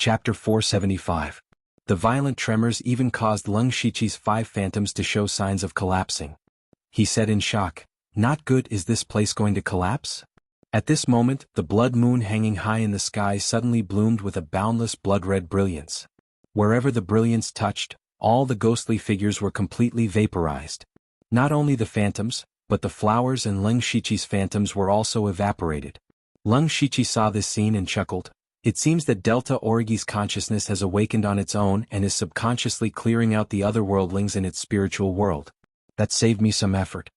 Chapter 475. The violent tremors even caused Leng Shiqi's 5 phantoms to show signs of collapsing. He said in shock, "Not good, is this place going to collapse?" At this moment, the blood moon hanging high in the sky suddenly bloomed with a boundless blood-red brilliance. Wherever the brilliance touched, all the ghostly figures were completely vaporized. Not only the phantoms, but the flowers and Leng Shiqi's phantoms were also evaporated. Leng Shiqi saw this scene and chuckled. It seems that Delta Origi's consciousness has awakened on its own and is subconsciously clearing out the other worldlings in its spiritual world. That saved me some effort.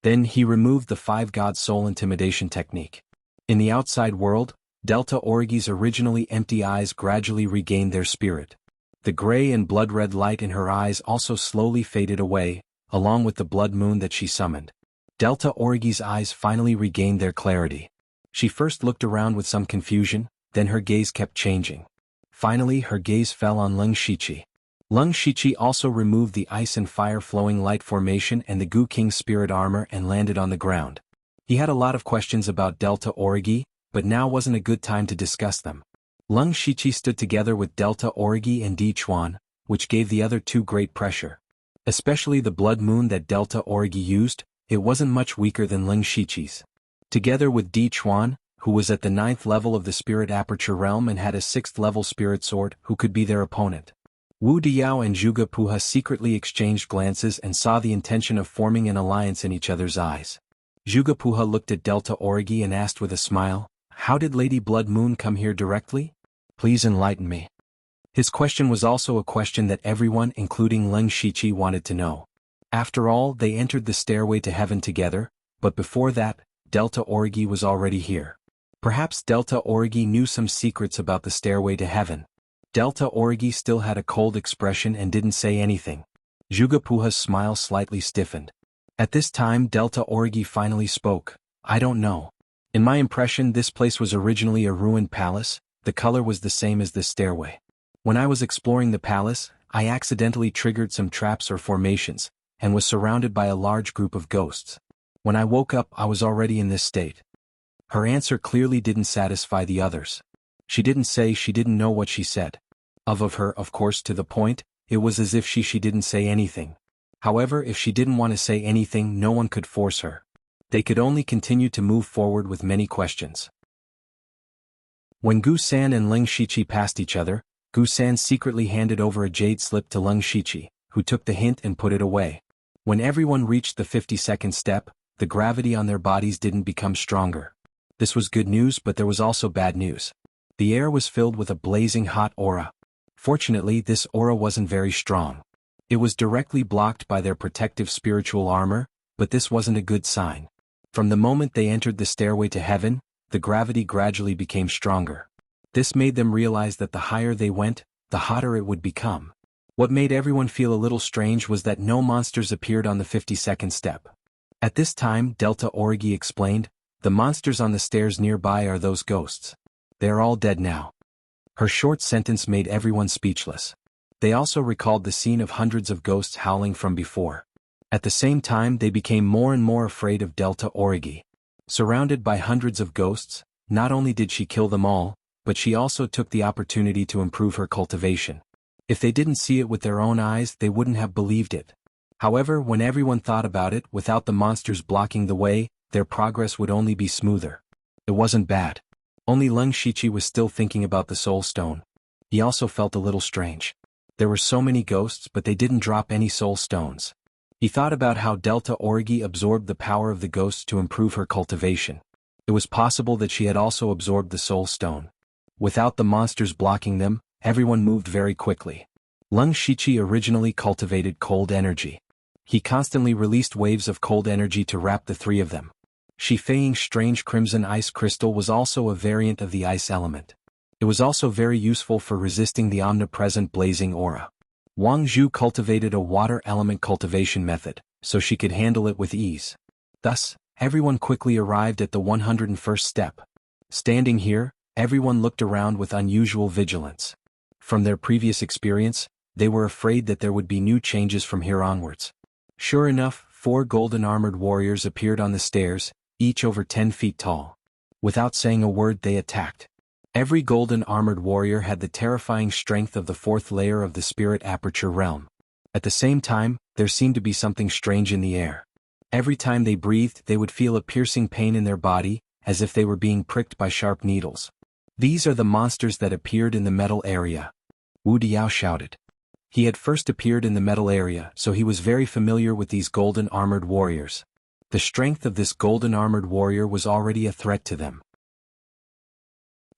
Then he removed the 5-god soul intimidation technique. In the outside world, Delta Origi's originally empty eyes gradually regained their spirit. The gray and blood-red light in her eyes also slowly faded away, along with the blood moon that she summoned. Delta Origi's eyes finally regained their clarity. She first looked around with some confusion, then her gaze kept changing. Finally her gaze fell on Leng Shiqi. Leng Shiqi also removed the ice and fire flowing light formation and the Gu King's spirit armor and landed on the ground. He had a lot of questions about Delta Origi, but now wasn't a good time to discuss them. Leng Shiqi stood together with Delta Origi and Di Chuan, which gave the other two great pressure. Especially the blood moon that Delta Origi used, it wasn't much weaker than Leng Shiqi's. Together with Di Chuan, who was at the 9th level of the spirit aperture realm and had a 6th level spirit sword, who could be their opponent. Wu Diao and Zhuge Puha secretly exchanged glances and saw the intention of forming an alliance in each other's eyes. Zhuge Puha looked at Delta Origi and asked with a smile, "How did Lady Blood Moon come here directly? Please enlighten me." His question was also a question that everyone, including Leng Shiqi, wanted to know. After all, they entered the stairway to heaven together, but before that, Delta Origi was already here. Perhaps Delta Origi knew some secrets about the stairway to heaven. Delta Origi still had a cold expression and didn't say anything. Zhuge Puha's smile slightly stiffened. At this time Delta Origi finally spoke. "I don't know. In my impression this place was originally a ruined palace, the color was the same as this stairway. When I was exploring the palace, I accidentally triggered some traps or formations, and was surrounded by a large group of ghosts. When I woke up I was already in this state." Her answer clearly didn't satisfy the others. She didn't say she didn't know what she said. Of her, of course, to the point, it was as if she didn't say anything. However, if she didn't want to say anything, no one could force her. They could only continue to move forward with many questions. When Gu San and Leng Shiqi passed each other, Gu San secretly handed over a jade slip to Leng Shiqi, who took the hint and put it away. When everyone reached the 52nd step, the gravity on their bodies didn't become stronger. This was good news, but there was also bad news. The air was filled with a blazing hot aura. Fortunately, this aura wasn't very strong. It was directly blocked by their protective spiritual armor, but this wasn't a good sign. From the moment they entered the stairway to heaven, the gravity gradually became stronger. This made them realize that the higher they went, the hotter it would become. What made everyone feel a little strange was that no monsters appeared on the 52nd step. At this time, Delta Origi explained, "The monsters on the stairs nearby are those ghosts. They are all dead now." Her short sentence made everyone speechless. They also recalled the scene of hundreds of ghosts howling from before. At the same time they became more and more afraid of Delta Origi. Surrounded by hundreds of ghosts, not only did she kill them all, but she also took the opportunity to improve her cultivation. If they didn't see it with their own eyes, they wouldn't have believed it. However, when everyone thought about it, without the monsters blocking the way, their progress would only be smoother. It wasn't bad. Only Leng Shiqi was still thinking about the soul stone. He also felt a little strange. There were so many ghosts, but they didn't drop any soul stones. He thought about how Delta Origi absorbed the power of the ghosts to improve her cultivation. It was possible that she had also absorbed the soul stone. Without the monsters blocking them, everyone moved very quickly. Leng Shiqi originally cultivated cold energy. He constantly released waves of cold energy to wrap the three of them. Shifei's strange crimson ice crystal was also a variant of the ice element. It was also very useful for resisting the omnipresent blazing aura. Wang Zhu cultivated a water element cultivation method, so she could handle it with ease. Thus, everyone quickly arrived at the 101st step. Standing here, everyone looked around with unusual vigilance. From their previous experience, they were afraid that there would be new changes from here onwards. Sure enough, 4 golden armored warriors appeared on the stairs, each over 10 feet tall. Without saying a word they attacked. Every golden armored warrior had the terrifying strength of the fourth layer of the spirit aperture realm. At the same time, there seemed to be something strange in the air. Every time they breathed, they would feel a piercing pain in their body, as if they were being pricked by sharp needles. These are the monsters that appeared in the metal area. Wu Diao shouted. He had first appeared in the metal area, so he was very familiar with these golden armored warriors. The strength of this golden armored warrior was already a threat to them.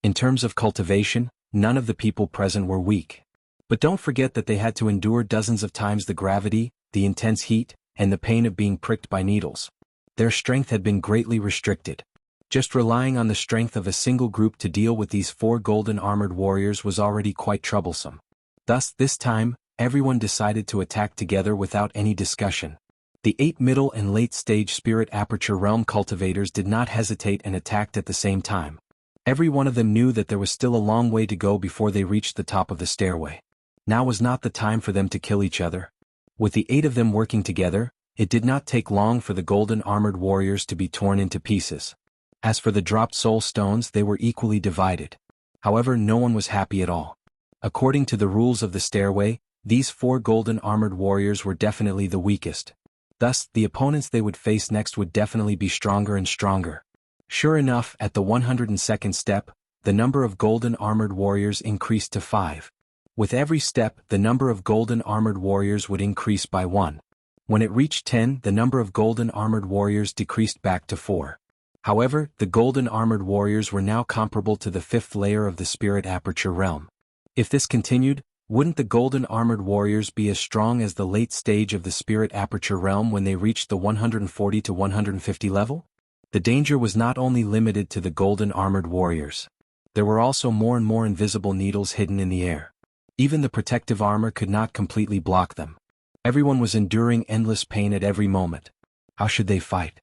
In terms of cultivation, none of the people present were weak. But don't forget that they had to endure dozens of times the gravity, the intense heat, and the pain of being pricked by needles. Their strength had been greatly restricted. Just relying on the strength of a single group to deal with these 4 golden armored warriors was already quite troublesome. Thus, this time, everyone decided to attack together without any discussion. The 8 middle and late stage spirit aperture realm cultivators did not hesitate and attacked at the same time. Every one of them knew that there was still a long way to go before they reached the top of the stairway. Now was not the time for them to kill each other. With the 8 of them working together, it did not take long for the golden armored warriors to be torn into pieces. As for the dropped soul stones, they were equally divided. However, no one was happy at all. According to the rules of the stairway, these 4 golden armored warriors were definitely the weakest. Thus, the opponents they would face next would definitely be stronger and stronger. Sure enough, at the 102nd step, the number of golden armored warriors increased to 5. With every step, the number of golden armored warriors would increase by 1. When it reached 10, the number of golden armored warriors decreased back to 4. However, the golden armored warriors were now comparable to the 5th layer of the spirit aperture realm. If this continued, wouldn't the golden armored warriors be as strong as the late stage of the spirit aperture realm when they reached the 140 to 150 level? The danger was not only limited to the golden armored warriors. There were also more and more invisible needles hidden in the air. Even the protective armor could not completely block them. Everyone was enduring endless pain at every moment. How should they fight?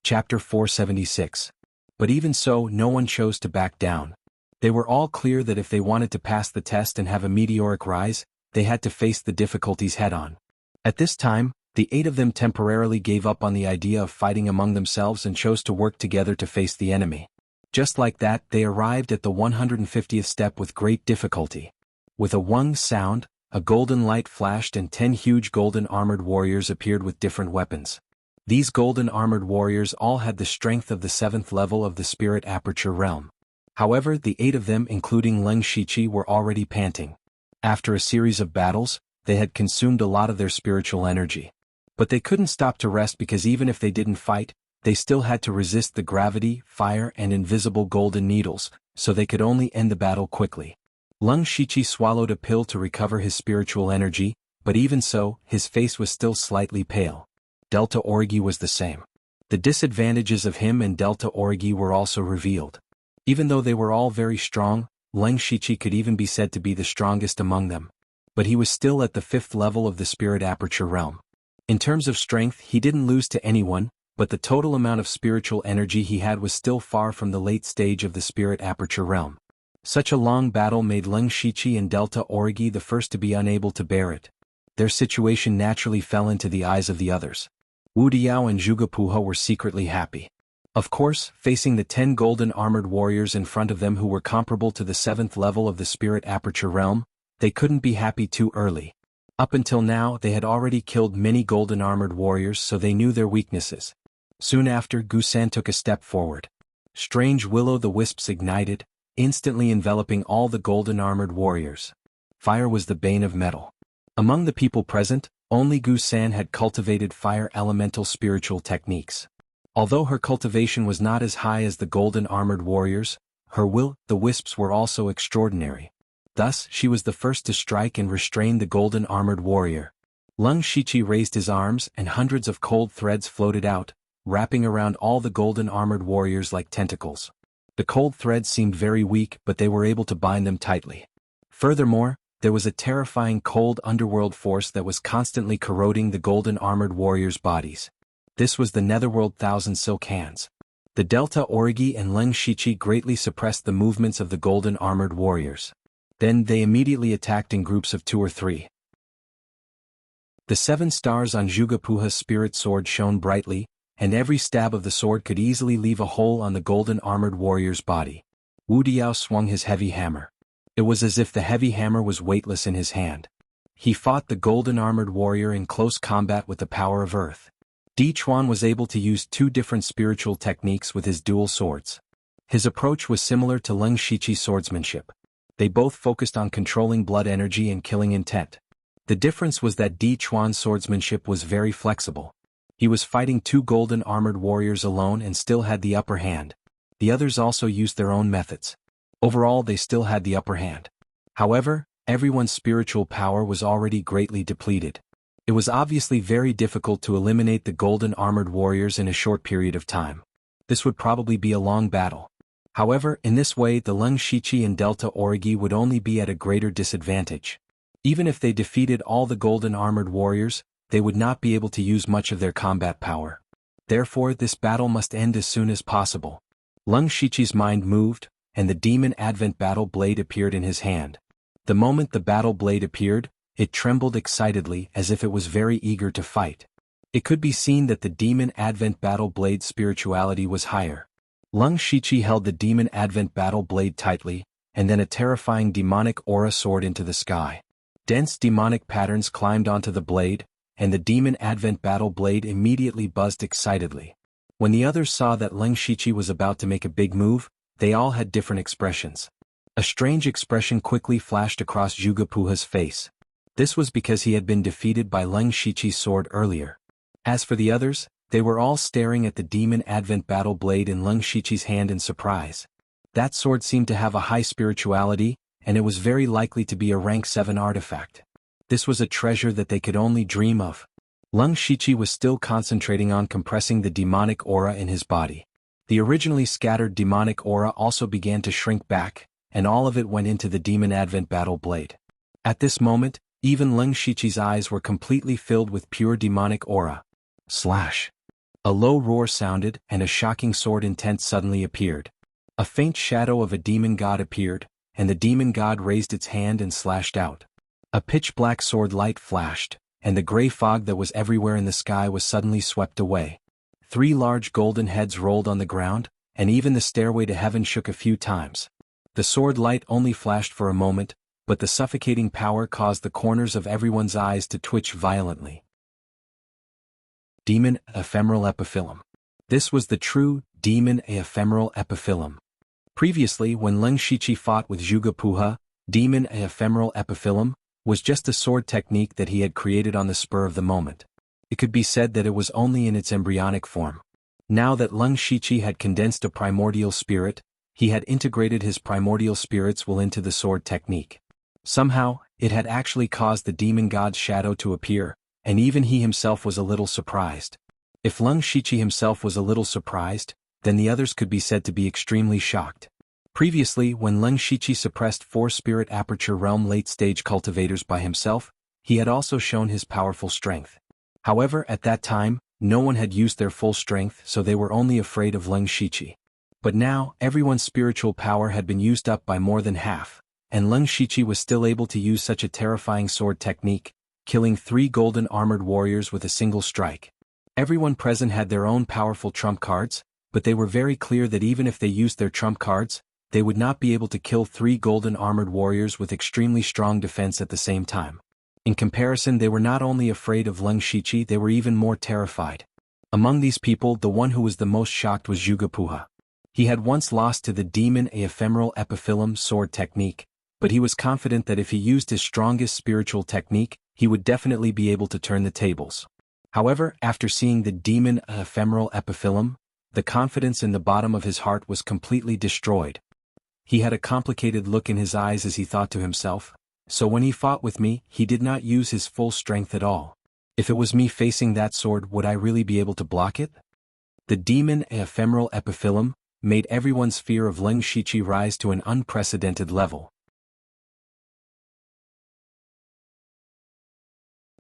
Chapter 476. But even so, no one chose to back down. They were all clear that if they wanted to pass the test and have a meteoric rise, they had to face the difficulties head-on. At this time, the 8 of them temporarily gave up on the idea of fighting among themselves and chose to work together to face the enemy. Just like that, they arrived at the 150th step with great difficulty. With a wong sound, a golden light flashed and 10 huge golden armored warriors appeared with different weapons. These golden armored warriors all had the strength of the 7th level of the spirit aperture realm. However, the 8 of them, including Leng Shiqi, were already panting. After a series of battles, they had consumed a lot of their spiritual energy. But they couldn't stop to rest because even if they didn't fight, they still had to resist the gravity, fire, and invisible golden needles, so they could only end the battle quickly. Leng Shiqi swallowed a pill to recover his spiritual energy, but even so, his face was still slightly pale. Delta Orgi was the same. The disadvantages of him and Delta Orgi were also revealed. Even though they were all very strong, Leng Shiqi could even be said to be the strongest among them. But he was still at the 5th level of the spirit aperture realm. In terms of strength, he didn't lose to anyone, but the total amount of spiritual energy he had was still far from the late stage of the spirit aperture realm. Such a long battle made Leng Shiqi and Delta Orgi the first to be unable to bear it. Their situation naturally fell into the eyes of the others. Wu Diao and Zhuge were secretly happy. Of course, facing the 10 golden armored warriors in front of them who were comparable to the 7th level of the spirit aperture realm, they couldn't be happy too early. Up until now, they had already killed many golden armored warriors, so they knew their weaknesses. Soon after, Gusan took a step forward. Strange will-o'-the-wisps ignited, instantly enveloping all the golden armored warriors. Fire was the bane of metal. Among the people present, only Gusan had cultivated fire elemental spiritual techniques. Although her cultivation was not as high as the golden armored warriors, her will-the-wisps were also extraordinary. Thus, she was the first to strike and restrain the golden armored warrior. Leng Shiqi raised his arms and hundreds of cold threads floated out, wrapping around all the golden armored warriors like tentacles. The cold threads seemed very weak, but they were able to bind them tightly. Furthermore, there was a terrifying cold underworld force that was constantly corroding the golden armored warriors' bodies. This was the netherworld Thousand Silk Hands. The Delta Orgi and Leng Shiqi greatly suppressed the movements of the golden armored warriors. Then they immediately attacked in groups of 2 or 3. The 7 stars on Zhuge Puha's spirit sword shone brightly, and every stab of the sword could easily leave a hole on the golden-armored warrior's body. Wu Diao swung his heavy hammer. It was as if the heavy hammer was weightless in his hand. He fought the golden-armored warrior in close combat with the power of earth. Di Chuan was able to use two different spiritual techniques with his dual swords. His approach was similar to Leng Shiqi's swordsmanship. They both focused on controlling blood energy and killing intent. The difference was that Di Chuan's swordsmanship was very flexible. He was fighting two golden-armored warriors alone and still had the upper hand. The others also used their own methods. Overall, they still had the upper hand. However, everyone's spiritual power was already greatly depleted. It was obviously very difficult to eliminate the golden-armored warriors in a short period of time. This would probably be a long battle. However, in this way the Leng Shiqi and Delta Origi would only be at a greater disadvantage. Even if they defeated all the golden-armored warriors, they would not be able to use much of their combat power. Therefore, this battle must end as soon as possible. Leng Shiqi's mind moved, and the demon Advent battle blade appeared in his hand. The moment the battle blade appeared, it trembled excitedly as if it was very eager to fight. It could be seen that the demon Advent battle blade's spirituality was higher. Leng Shiqi held the demon Advent battle blade tightly, and then a terrifying demonic aura soared into the sky. Dense demonic patterns climbed onto the blade, and the demon Advent battle blade immediately buzzed excitedly. When the others saw that Leng Shiqi was about to make a big move, they all had different expressions. A strange expression quickly flashed across Zhuge Puha's face. This was because he had been defeated by Leng Shiqi's sword earlier. As for the others, they were all staring at the demon Advent battle blade in Leng Shiqi's hand in surprise. That sword seemed to have a high spirituality, and it was very likely to be a rank 7 artifact. This was a treasure that they could only dream of. Leng Shiqi was still concentrating on compressing the demonic aura in his body. The originally scattered demonic aura also began to shrink back, and all of it went into the demon Advent battle blade. At this moment, even Leng Shiqi's eyes were completely filled with pure demonic aura. Slash! A low roar sounded, and a shocking sword intent suddenly appeared. A faint shadow of a demon god appeared, and the demon god raised its hand and slashed out. A pitch-black sword light flashed, and the gray fog that was everywhere in the sky was suddenly swept away. 3 large golden heads rolled on the ground, and even the stairway to heaven shook a few times. The sword light only flashed for a moment, but the suffocating power caused the corners of everyone's eyes to twitch violently. Demon Ephemeral Epiphyllum. This was the true Demon Ephemeral Epiphyllum. Previously, when Leng Shiqi fought with Zhuge Puha, Demon Ephemeral Epiphyllum was just a sword technique that he had created on the spur of the moment. It could be said that it was only in its embryonic form. Now that Leng Shiqi had condensed a primordial spirit, he had integrated his primordial spirits will into the sword technique. Somehow, it had actually caused the demon god's shadow to appear, and even he himself was a little surprised. If Leng Shiqi himself was a little surprised, then the others could be said to be extremely shocked. Previously, when Leng Shiqi suppressed 4 Spirit Aperture Realm late-stage cultivators by himself, he had also shown his powerful strength. However, at that time, no one had used their full strength, so they were only afraid of Leng Shiqi. But now, everyone's spiritual power had been used up by more than half, and Leng Shiqi was still able to use such a terrifying sword technique, killing 3 golden armored warriors with a single strike. Everyone present had their own powerful trump cards, but they were very clear that even if they used their trump cards, they would not be able to kill 3 golden armored warriors with extremely strong defense at the same time. In comparison, they were not only afraid of Leng Shiqi, they were even more terrified. Among these people, the one who was the most shocked was Zhuge Puha. He had once lost to the demon Ephemeral Epiphyllum sword technique, but he was confident that if he used his strongest spiritual technique, he would definitely be able to turn the tables. However, after seeing the demon Ephemeral Epiphyllum, the confidence in the bottom of his heart was completely destroyed. He had a complicated look in his eyes as he thought to himself, so when he fought with me, he did not use his full strength at all. If it was me facing that sword, would I really be able to block it? The demon Ephemeral Epiphyllum made everyone's fear of Leng Shiqi rise to an unprecedented level.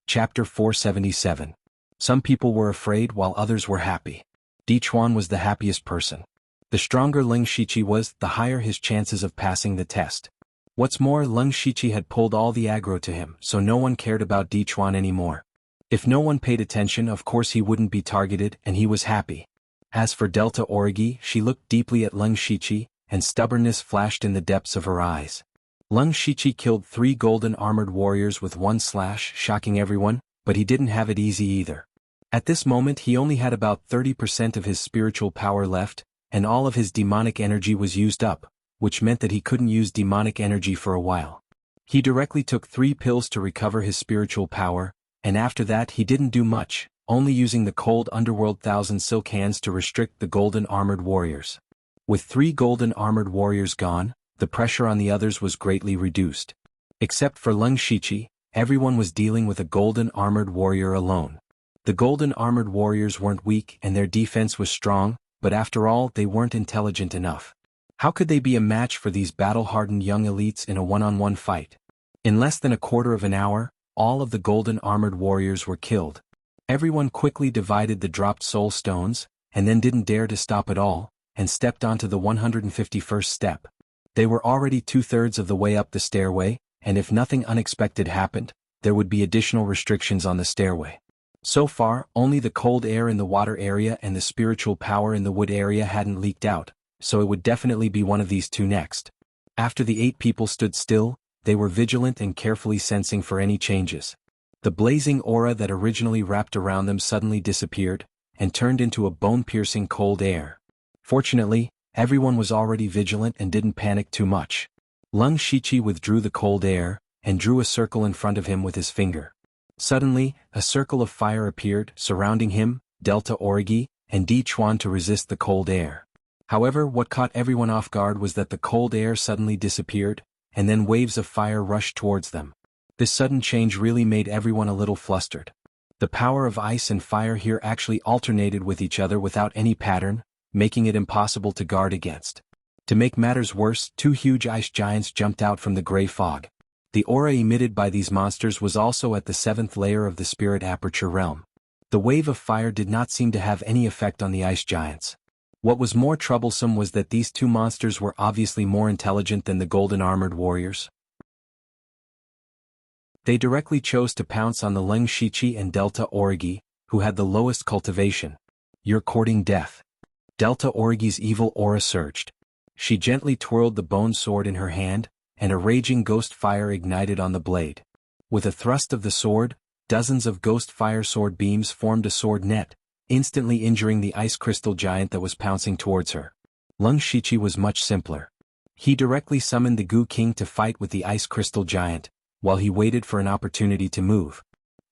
Chapter 477. Some people were afraid while others were happy. Di Chuan was the happiest person. The stronger Leng Shiqi was, the higher his chances of passing the test. What's more, Leng Shiqi had pulled all the aggro to him, so no one cared about Di Chuan anymore. If no one paid attention, of course he wouldn't be targeted, and he was happy. As for Delta Origi, she looked deeply at Lung Shichi, and stubbornness flashed in the depths of her eyes. Lung Shichi killed 3 golden armored warriors with 1 slash, shocking everyone, but he didn't have it easy either. At this moment he only had about 30% of his spiritual power left, and all of his demonic energy was used up, which meant that he couldn't use demonic energy for a while. He directly took 3 pills to recover his spiritual power, and after that he didn't do much, only using the cold underworld 1,000 silk hands to restrict the golden armored warriors. With 3 golden armored warriors gone, the pressure on the others was greatly reduced. Except for Lung Shichi, everyone was dealing with a golden armored warrior alone. The golden armored warriors weren't weak and their defense was strong, but after all they weren't intelligent enough. How could they be a match for these battle-hardened young elites in a one-on-one fight? In less than a quarter of an hour, all of the golden armored warriors were killed. Everyone quickly divided the dropped soul stones, and then didn't dare to stop at all, and stepped onto the 151st step. They were already 2/3 of the way up the stairway, and if nothing unexpected happened, there would be additional restrictions on the stairway. So far, only the cold air in the water area and the spiritual power in the wood area hadn't leaked out, so it would definitely be one of these two next. After the 8 people stood still, they were vigilant and carefully sensing for any changes. The blazing aura that originally wrapped around them suddenly disappeared, and turned into a bone-piercing cold air. Fortunately, everyone was already vigilant and didn't panic too much. Lung Shichi withdrew the cold air, and drew a circle in front of him with his finger. Suddenly, a circle of fire appeared, surrounding him, Delta Origi, and Di Chuan to resist the cold air. However, what caught everyone off guard was that the cold air suddenly disappeared, and then waves of fire rushed towards them. This sudden change really made everyone a little flustered. The power of ice and fire here actually alternated with each other without any pattern, making it impossible to guard against. To make matters worse, 2 huge ice giants jumped out from the gray fog. The aura emitted by these monsters was also at the 7th layer of the spirit aperture realm. The wave of fire did not seem to have any effect on the ice giants. What was more troublesome was that these 2 monsters were obviously more intelligent than the golden armored warriors. They directly chose to pounce on the Lung Shichi and Delta Origi, who had the lowest cultivation. "You're courting death." Delta Origi's evil aura surged. She gently twirled the bone sword in her hand, and a raging ghost fire ignited on the blade. With a thrust of the sword, dozens of ghost fire sword beams formed a sword net, instantly injuring the ice crystal giant that was pouncing towards her. Lung Shichi was much simpler. He directly summoned the Goo King to fight with the ice crystal giant, while he waited for an opportunity to move.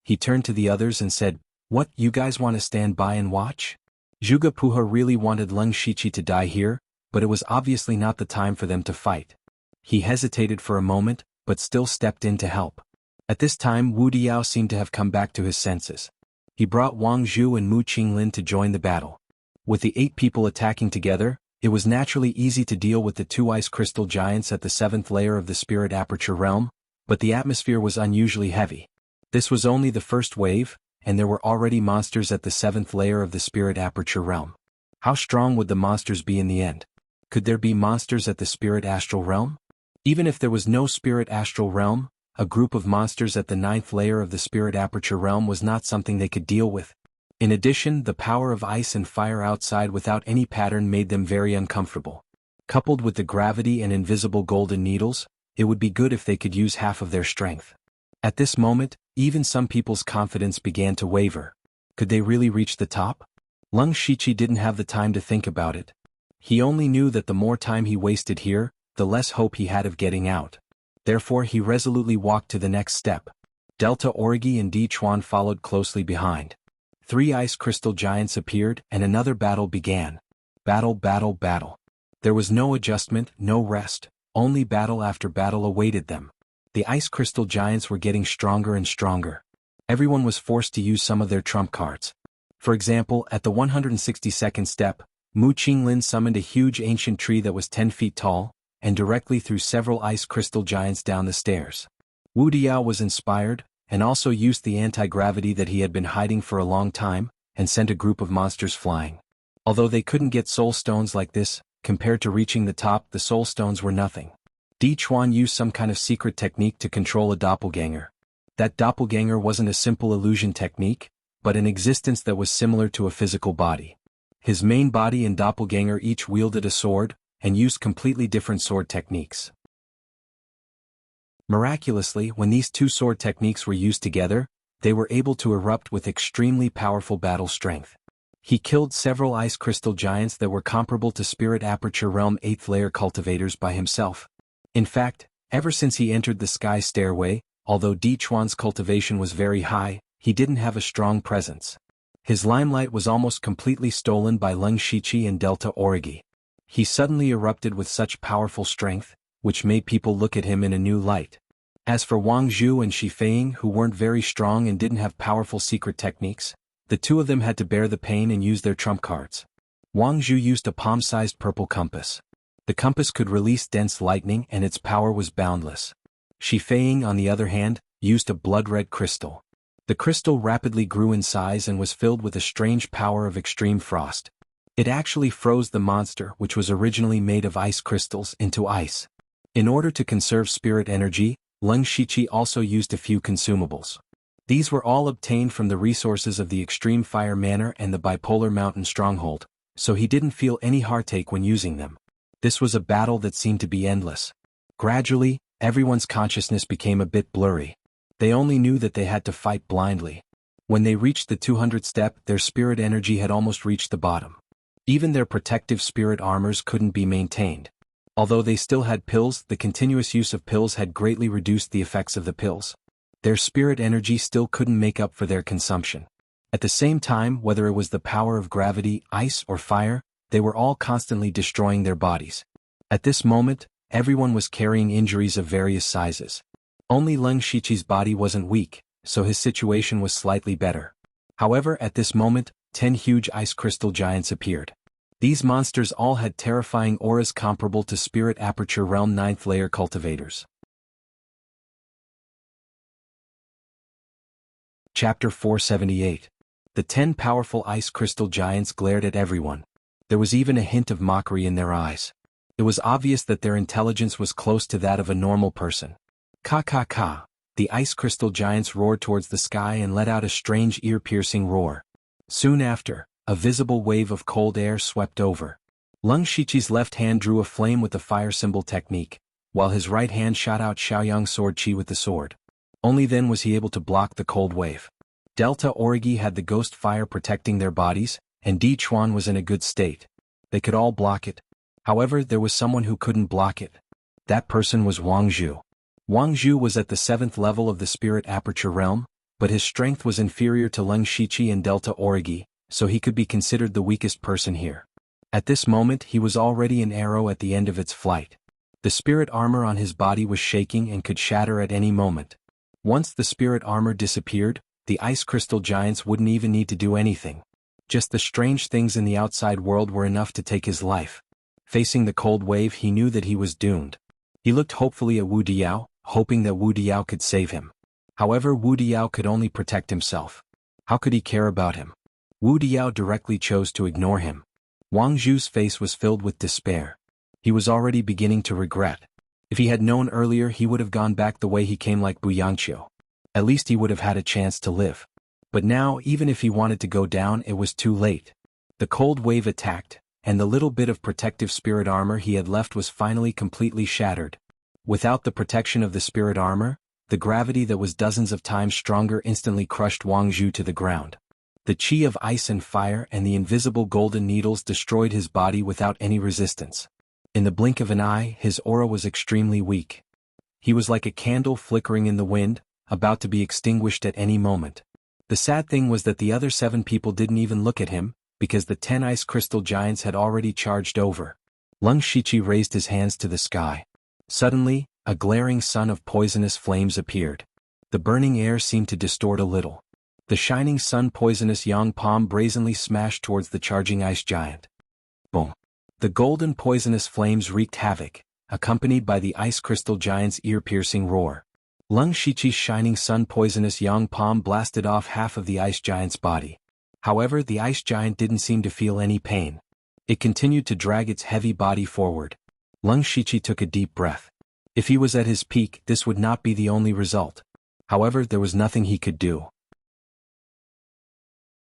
He turned to the others and said, "What, you guys want to stand by and watch?" Zhuge Puha really wanted Lung Shichi to die here, but it was obviously not the time for them to fight. He hesitated for a moment, but still stepped in to help. At this time Wu Diao seemed to have come back to his senses. He brought Wang Zhu and Mu Qinglin to join the battle. With the 8 people attacking together, it was naturally easy to deal with the 2 ice crystal giants at the 7th layer of the spirit aperture realm, but the atmosphere was unusually heavy. This was only the first wave, and there were already monsters at the 7th layer of the spirit aperture realm. How strong would the monsters be in the end? Could there be monsters at the spirit astral realm? Even if there was no spirit astral realm, a group of monsters at the 9th layer of the spirit aperture realm was not something they could deal with. In addition, the power of ice and fire outside without any pattern made them very uncomfortable. Coupled with the gravity and invisible golden needles, it would be good if they could use half of their strength. At this moment, even some people's confidence began to waver. Could they really reach the top? Lung Shichi didn't have the time to think about it. He only knew that the more time he wasted here, the less hope he had of getting out. Therefore he resolutely walked to the next step. Delta Origi and Di Chuan followed closely behind. 3 ice crystal giants appeared and another battle began. Battle, battle, battle. There was no adjustment, no rest, only battle after battle awaited them. The ice crystal giants were getting stronger and stronger. Everyone was forced to use some of their trump cards. For example, at the 162nd step, Mu Qinglin summoned a huge ancient tree that was 10 feet tall, and directly threw several ice crystal giants down the stairs. Wu Diao was inspired, and also used the anti-gravity that he had been hiding for a long time, and sent a group of monsters flying. Although they couldn't get soul stones like this, compared to reaching the top, the soul stones were nothing. Di Chuan used some kind of secret technique to control a doppelganger. That doppelganger wasn't a simple illusion technique, but an existence that was similar to a physical body. His main body and doppelganger each wielded a sword, and used completely different sword techniques. Miraculously, when these two sword techniques were used together, they were able to erupt with extremely powerful battle strength. He killed several ice crystal giants that were comparable to Spirit Aperture Realm 8th layer cultivators by himself. In fact, ever since he entered the Sky Stairway, although Di Chuan's cultivation was very high, he didn't have a strong presence. His limelight was almost completely stolen by Lung Shiqi and Delta Origi. He suddenly erupted with such powerful strength, which made people look at him in a new light. As for Wang Zhu and Shi Feiying, who weren't very strong and didn't have powerful secret techniques, the two of them had to bear the pain and use their trump cards. Wang Zhu used a palm-sized purple compass. The compass could release dense lightning and its power was boundless. Shi Feiying, on the other hand, used a blood-red crystal. The crystal rapidly grew in size and was filled with a strange power of extreme frost. It actually froze the monster, which was originally made of ice crystals, into ice. In order to conserve spirit energy, Lung Shiqi also used a few consumables. These were all obtained from the resources of the Extreme Fire Manor and the Bipolar Mountain Stronghold, so he didn't feel any heartache when using them. This was a battle that seemed to be endless. Gradually, everyone's consciousness became a bit blurry. They only knew that they had to fight blindly. When they reached the 200th step, their spirit energy had almost reached the bottom. Even their protective spirit armors couldn't be maintained. Although they still had pills, the continuous use of pills had greatly reduced the effects of the pills. Their spirit energy still couldn't make up for their consumption. At the same time, whether it was the power of gravity, ice, or fire, they were all constantly destroying their bodies. At this moment, everyone was carrying injuries of various sizes. Only Lung Shiqi's body wasn't weak, so his situation was slightly better. However, at this moment, 10 huge ice crystal giants appeared. These monsters all had terrifying auras comparable to Spirit Aperture Realm 9th layer cultivators. Chapter 478. The 10 powerful ice crystal giants glared at everyone. There was even a hint of mockery in their eyes. It was obvious that their intelligence was close to that of a normal person. Ka ka ka. The ice crystal giants roared towards the sky and let out a strange ear-piercing roar. Soon after, a visible wave of cold air swept over. Lung Shiqi's left hand drew a flame with the fire symbol technique, while his right hand shot out Xiaoyang sword chi with the sword. Only then was he able to block the cold wave. Delta Origi had the ghost fire protecting their bodies, and Di Chuan was in a good state. They could all block it. However, there was someone who couldn't block it. That person was Wang Zhu. Wang Zhu was at the 7th level of the Spirit Aperture Realm, but his strength was inferior to Lung Shiqi and Delta Origi, so he could be considered the weakest person here. At this moment he was already an arrow at the end of its flight. The spirit armor on his body was shaking and could shatter at any moment. Once the spirit armor disappeared, the ice crystal giants wouldn't even need to do anything. Just the strange things in the outside world were enough to take his life. Facing the cold wave, he knew that he was doomed. He looked hopefully at Wu Diao, hoping that Wu Diao could save him. However, Wu Diao could only protect himself. How could he care about him? Wu Diao directly chose to ignore him. Wang Zhu's face was filled with despair. He was already beginning to regret. If he had known earlier, he would have gone back the way he came, like Bu Yangqiu. At least he would have had a chance to live. But now, even if he wanted to go down, it was too late. The cold wave attacked, and the little bit of protective spirit armor he had left was finally completely shattered. Without the protection of the spirit armor, the gravity that was dozens of times stronger instantly crushed Wang Zhu to the ground. The chi of ice and fire and the invisible golden needles destroyed his body without any resistance. In the blink of an eye, his aura was extremely weak. He was like a candle flickering in the wind, about to be extinguished at any moment. The sad thing was that the other 7 people didn't even look at him, because the 10 ice crystal giants had already charged over. Lung Shiqi raised his hands to the sky. Suddenly, a glaring sun of poisonous flames appeared. The burning air seemed to distort a little. The shining sun poisonous yang palm brazenly smashed towards the charging ice giant. Boom! The golden poisonous flames wreaked havoc, accompanied by the ice crystal giant's ear-piercing roar. Lung Shiqi's shining sun poisonous yang palm blasted off half of the ice giant's body. However, the ice giant didn't seem to feel any pain. It continued to drag its heavy body forward. Lung Shiqi took a deep breath. If he was at his peak, this would not be the only result. However, there was nothing he could do.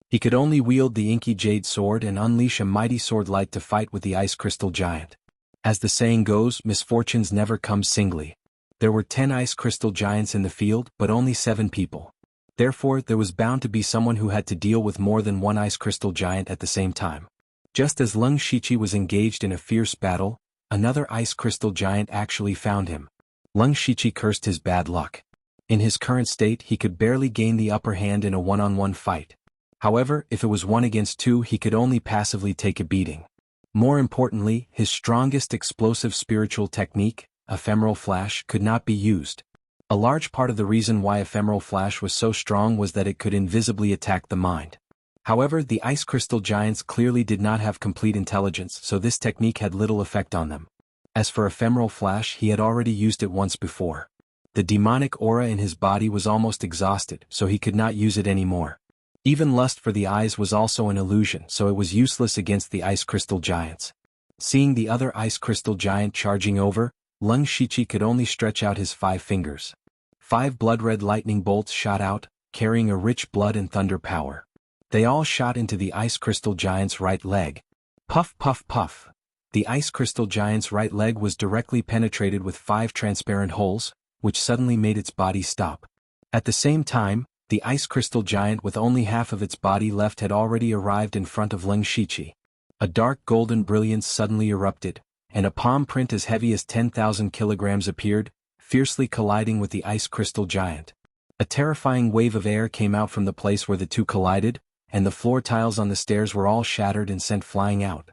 He could only wield the inky jade sword and unleash a mighty sword light to fight with the ice crystal giant. As the saying goes, misfortunes never come singly. There were 10 ice crystal giants in the field, but only 7 people. Therefore, there was bound to be someone who had to deal with more than one ice crystal giant at the same time. Just as Leng Shiqi was engaged in a fierce battle, another ice crystal giant actually found him. Leng Shiqi cursed his bad luck. In his current state, he could barely gain the upper hand in a one-on-one fight. However, if it was 1 against 2, he could only passively take a beating. More importantly, his strongest explosive spiritual technique, ephemeral flash, could not be used. A large part of the reason why ephemeral flash was so strong was that it could invisibly attack the mind. However, the ice crystal giants clearly did not have complete intelligence, so this technique had little effect on them. As for ephemeral flash, he had already used it once before. The demonic aura in his body was almost exhausted, so he could not use it anymore. Even lust for the eyes was also an illusion, so it was useless against the ice crystal giants. Seeing the other ice crystal giant charging over, Leng Shiqi could only stretch out his 5 fingers. 5 blood-red lightning bolts shot out, carrying a rich blood and thunder power. They all shot into the ice crystal giant's right leg. Puff puff puff. The ice crystal giant's right leg was directly penetrated with 5 transparent holes, which suddenly made its body stop. At the same time, the ice crystal giant with only half of its body left had already arrived in front of Leng Shiqi. A dark golden brilliance suddenly erupted, and a palm print as heavy as 10,000 kilograms appeared, fiercely colliding with the ice crystal giant. A terrifying wave of air came out from the place where the two collided, and the floor tiles on the stairs were all shattered and sent flying out.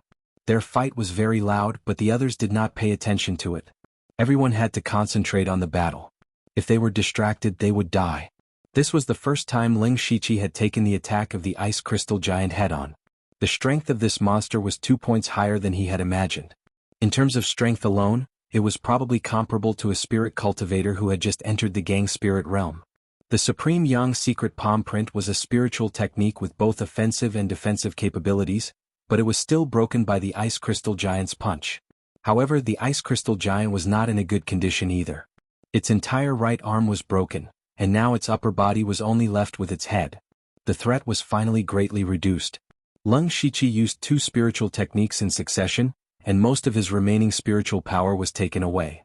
Their fight was very loud, but the others did not pay attention to it. Everyone had to concentrate on the battle. If they were distracted, they would die. This was the first time Leng Shiqi had taken the attack of the ice crystal giant head-on. The strength of this monster was 2 points higher than he had imagined. In terms of strength alone, it was probably comparable to a spirit cultivator who had just entered the gang spirit realm. The Supreme Yang Secret Palm Print was a spiritual technique with both offensive and defensive capabilities, but it was still broken by the ice crystal giant's punch. However, the ice crystal giant was not in a good condition either. Its entire right arm was broken, and now its upper body was only left with its head. The threat was finally greatly reduced. Leng Shiqi used 2 spiritual techniques in succession, and most of his remaining spiritual power was taken away.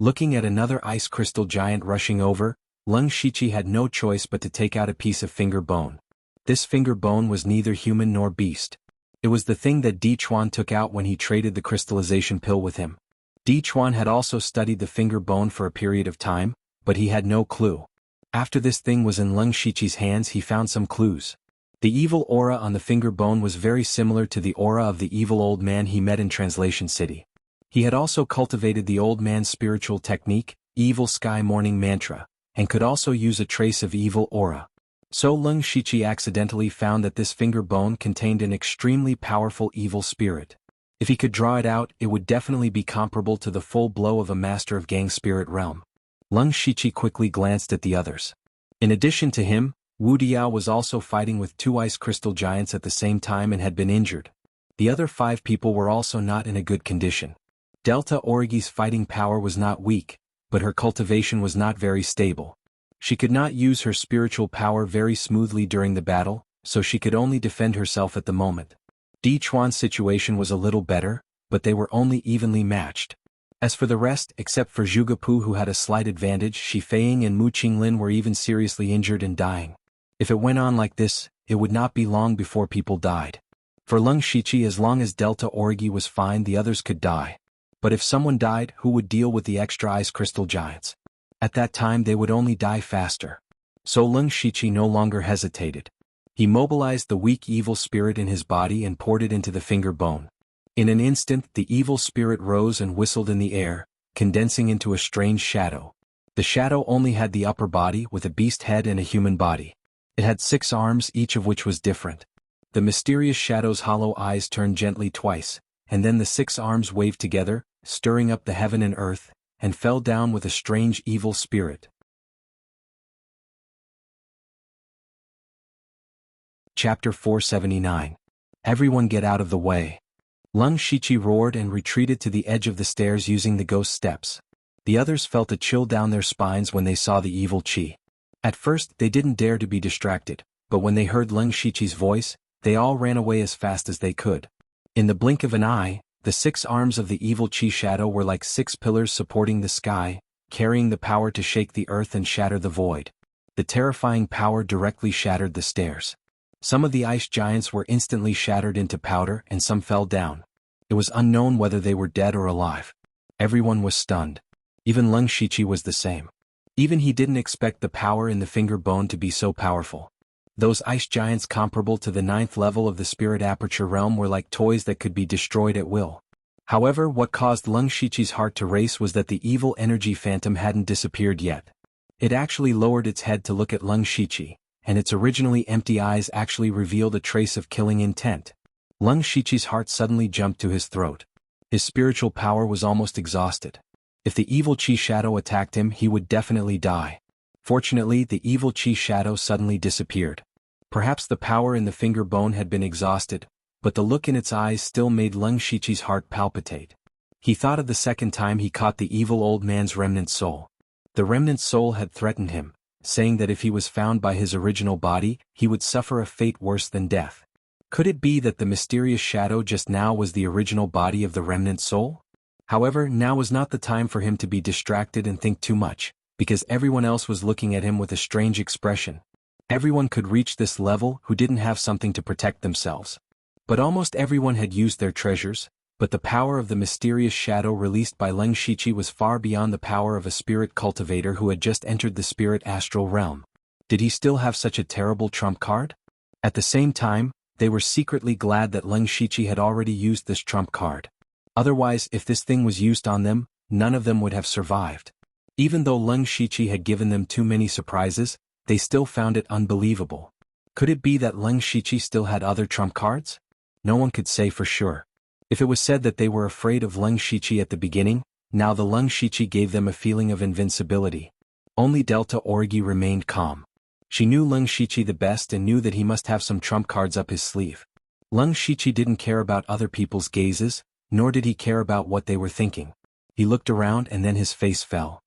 Looking at another ice crystal giant rushing over, Leng Shiqi had no choice but to take out a piece of finger bone. This finger bone was neither human nor beast. It was the thing that Di Chuan took out when he traded the crystallization pill with him. Di Chuan had also studied the finger bone for a period of time, but he had no clue. After this thing was in Leng Shiqi's hands, he found some clues. The evil aura on the finger bone was very similar to the aura of the evil old man he met in Translation City. He had also cultivated the old man's spiritual technique, Evil Sky Morning Mantra, and could also use a trace of evil aura. So Leng Shiqi accidentally found that this finger bone contained an extremely powerful evil spirit. If he could draw it out, it would definitely be comparable to the full blow of a master of gang spirit realm. Leng Shiqi quickly glanced at the others. In addition to him, Wu Diao was also fighting with 2 ice crystal giants at the same time and had been injured. The other 5 people were also not in a good condition. Delta Origi's fighting power was not weak, but her cultivation was not very stable. She could not use her spiritual power very smoothly during the battle, so she could only defend herself at the moment. Di Chuan's situation was a little better, but they were only evenly matched. As for the rest, except for Zhuge Pu who had a slight advantage, Shi Feiying and Mu Qinglin were even seriously injured and dying. If it went on like this, it would not be long before people died. For Leng Shiqi, as long as Delta Origi was fine, the others could die. But if someone died, who would deal with the extra ice crystal giants? At that time they would only die faster. So Leng Shiqi no longer hesitated. He mobilized the weak evil spirit in his body and poured it into the finger bone. In an instant the evil spirit rose and whistled in the air, condensing into a strange shadow. The shadow only had the upper body with a beast head and a human body. It had 6 arms, each of which was different. The mysterious shadow's hollow eyes turned gently twice, and then the 6 arms waved together, stirring up the heaven and earth, and fell down with a strange evil spirit. Chapter 479. Everyone get out of the way. Leng Shiqi roared and retreated to the edge of the stairs using the ghost steps. The others felt a chill down their spines when they saw the evil Qi. At first, they didn't dare to be distracted, but when they heard Leng Shiqi's voice, they all ran away as fast as they could. In the blink of an eye, the 6 arms of the evil Qi shadow were like 6 pillars supporting the sky, carrying the power to shake the earth and shatter the void. The terrifying power directly shattered the stairs. Some of the ice giants were instantly shattered into powder and some fell down. It was unknown whether they were dead or alive. Everyone was stunned. Even Leng Shiqi was the same. Even he didn't expect the power in the finger bone to be so powerful. Those ice giants comparable to the 9th level of the spirit aperture realm were like toys that could be destroyed at will. However, what caused Leng Shiqi's heart to race was that the evil energy phantom hadn't disappeared yet. It actually lowered its head to look at Leng Shiqi, and its originally empty eyes actually revealed a trace of killing intent. Leng Shiqi's heart suddenly jumped to his throat. His spiritual power was almost exhausted. If the evil Qi shadow attacked him, he would definitely die. Fortunately, the evil Qi shadow suddenly disappeared. Perhaps the power in the finger bone had been exhausted, but the look in its eyes still made Leng Shiqi's heart palpitate. He thought of the second time he caught the evil old man's remnant soul. The remnant soul had threatened him, saying that if he was found by his original body, he would suffer a fate worse than death. Could it be that the mysterious shadow just now was the original body of the remnant soul? However, now was not the time for him to be distracted and think too much, because everyone else was looking at him with a strange expression. Everyone could reach this level who didn't have something to protect themselves. But almost everyone had used their treasures, but the power of the mysterious shadow released by Leng Shiqi was far beyond the power of a spirit cultivator who had just entered the spirit astral realm. Did he still have such a terrible trump card? At the same time, they were secretly glad that Leng Shiqi had already used this trump card. Otherwise, if this thing was used on them, none of them would have survived. Even though Leng Shiqi had given them too many surprises, they still found it unbelievable. Could it be that Leng Shiqi still had other trump cards? No one could say for sure. If it was said that they were afraid of Leng Shiqi at the beginning, now the Leng Shiqi gave them a feeling of invincibility. Only Delta Orgi remained calm. She knew Leng Shiqi the best and knew that he must have some trump cards up his sleeve. Leng Shiqi didn't care about other people's gazes, nor did he care about what they were thinking. He looked around and then his face fell.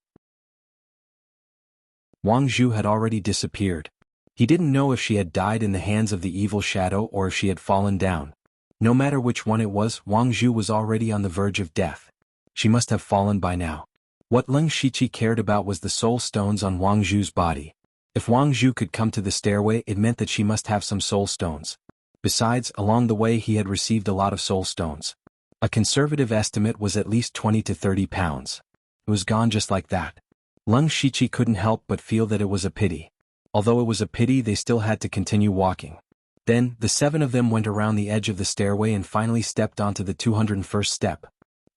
Wang Zhu had already disappeared. He didn't know if she had died in the hands of the evil shadow or if she had fallen down. No matter which one it was, Wang Zhu was already on the verge of death. She must have fallen by now. What Leng Shiqi cared about was the soul stones on Wang Zhu's body. If Wang Zhu could come to the stairway, it meant that she must have some soul stones. Besides, along the way he had received a lot of soul stones. A conservative estimate was at least 20 to 30 pounds. It was gone just like that. Leng Shiqi couldn't help but feel that it was a pity. Although it was a pity, they still had to continue walking. Then, the 7 of them went around the edge of the stairway and finally stepped onto the 201st step.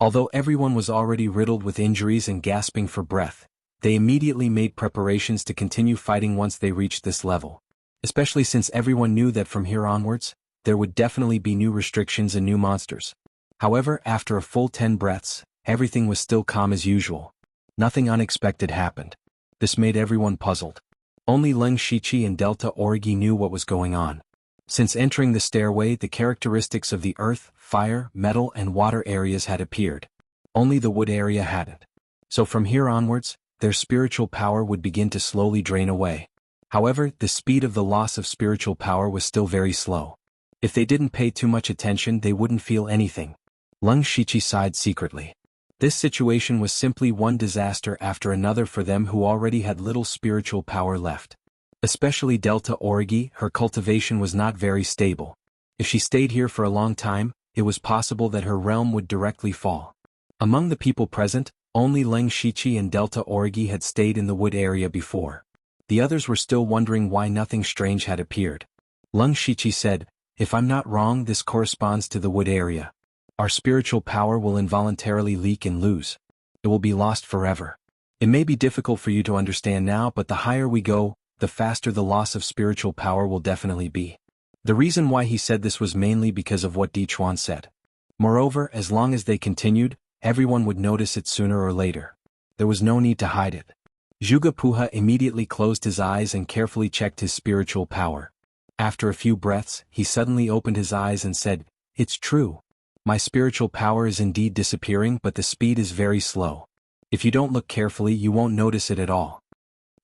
Although everyone was already riddled with injuries and gasping for breath, they immediately made preparations to continue fighting once they reached this level. Especially since everyone knew that from here onwards, there would definitely be new restrictions and new monsters. However, after a full 10 breaths, everything was still calm as usual. Nothing unexpected happened. This made everyone puzzled. Only Leng Shiqi and Delta Orgi knew what was going on. Since entering the stairway, the characteristics of the earth, fire, metal and water areas had appeared. Only the wood area hadn't. So from here onwards, their spiritual power would begin to slowly drain away. However, the speed of the loss of spiritual power was still very slow. If they didn't pay too much attention, they wouldn't feel anything. Leng Shiqi sighed secretly. This situation was simply one disaster after another for them who already had little spiritual power left. Especially Delta Orgi, her cultivation was not very stable. If she stayed here for a long time, it was possible that her realm would directly fall. Among the people present, only Leng Shiqi and Delta Orgi had stayed in the wood area before. The others were still wondering why nothing strange had appeared. Leng Shiqi said, "If I'm not wrong, this corresponds to the wood area. Our spiritual power will involuntarily leak and lose. It will be lost forever. It may be difficult for you to understand now, but the higher we go, the faster the loss of spiritual power will definitely be." The reason why he said this was mainly because of what Dichuan said. Moreover, as long as they continued, everyone would notice it sooner or later. There was no need to hide it. Zhuge Puha immediately closed his eyes and carefully checked his spiritual power. After a few breaths, he suddenly opened his eyes and said, "It's true. My spiritual power is indeed disappearing, but the speed is very slow. If you don't look carefully, you won't notice it at all.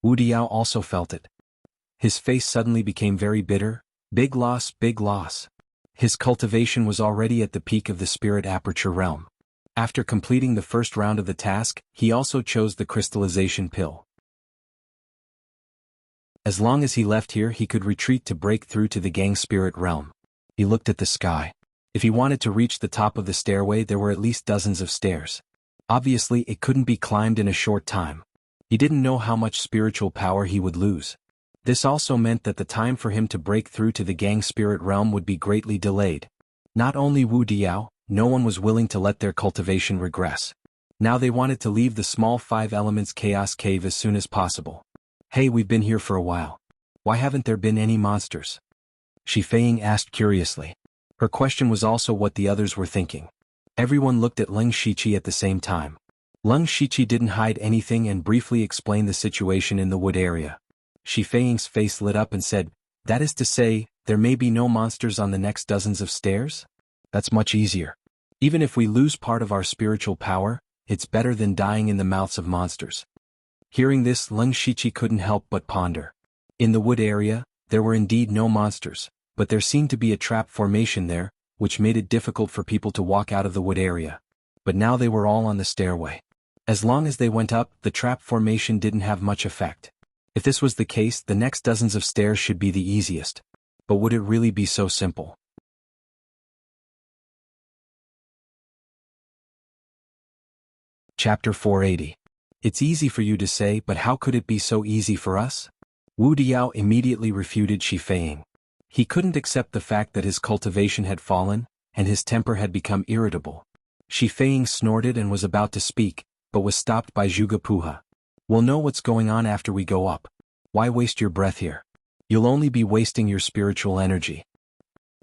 Wu Diao also felt it. His face suddenly became very bitter. Big loss, big loss. His cultivation was already at the peak of the spirit aperture realm. After completing the first round of the task, he also chose the crystallization pill. As long as he left here, he could retreat to break through to the gang spirit realm. He looked at the sky. If he wanted to reach the top of the stairway, there were at least dozens of stairs. Obviously, it couldn't be climbed in a short time. He didn't know how much spiritual power he would lose. This also meant that the time for him to break through to the gang spirit realm would be greatly delayed. Not only Wu Diao, no one was willing to let their cultivation regress. Now they wanted to leave the small 5 elements chaos cave as soon as possible. Hey, we've been here for a while. Why haven't there been any monsters? Shi Feiying asked curiously. Her question was also what the others were thinking. Everyone looked at Leng Shiqi at the same time. Leng Shiqi didn't hide anything and briefly explained the situation in the wood area. Shi Feiying's face lit up and said, "That is to say, there may be no monsters on the next dozens of stairs? That's much easier. Even if we lose part of our spiritual power, it's better than dying in the mouths of monsters." Hearing this, Leng Shiqi couldn't help but ponder. In the wood area, there were indeed no monsters, but there seemed to be a trap formation there, which made it difficult for people to walk out of the wood area. But now they were all on the stairway. As long as they went up, the trap formation didn't have much effect. If this was the case, the next dozens of stairs should be the easiest. But would it really be so simple? Chapter 480. It's easy for you to say, but how could it be so easy for us? Wu Diao immediately refuted Shi Feiying. He couldn't accept the fact that his cultivation had fallen, and his temper had become irritable. Shi Feiying snorted and was about to speak, but was stopped by Zhuge Puha. "We'll know what's going on after we go up. Why waste your breath here? You'll only be wasting your spiritual energy."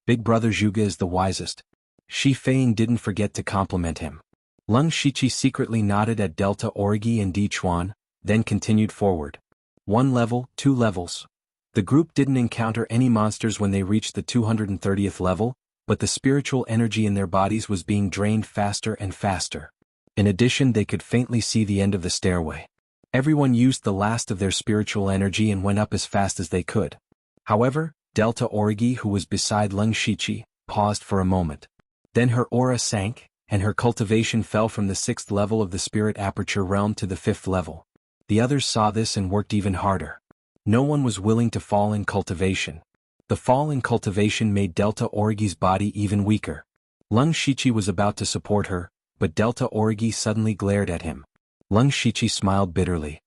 Big brother Zhuge is the wisest. Shi Feiying didn't forget to compliment him. Leng Shiqi secretly nodded at Delta Orgi and Di Chuan, then continued forward. 1 level, 2 levels. The group didn't encounter any monsters when they reached the 230th level, but the spiritual energy in their bodies was being drained faster and faster. In addition, they could faintly see the end of the stairway. Everyone used the last of their spiritual energy and went up as fast as they could. However, Delta Orgi, who was beside Leng Shiqi, paused for a moment. Then her aura sank, and her cultivation fell from the 6th level of the spirit aperture realm to the 5th level. The others saw this and worked even harder. No one was willing to fall in cultivation. The fall in cultivation made Delta Orgi's body even weaker. Leng Shiqi was about to support her, but Delta Orgi suddenly glared at him. Leng Shiqi smiled bitterly.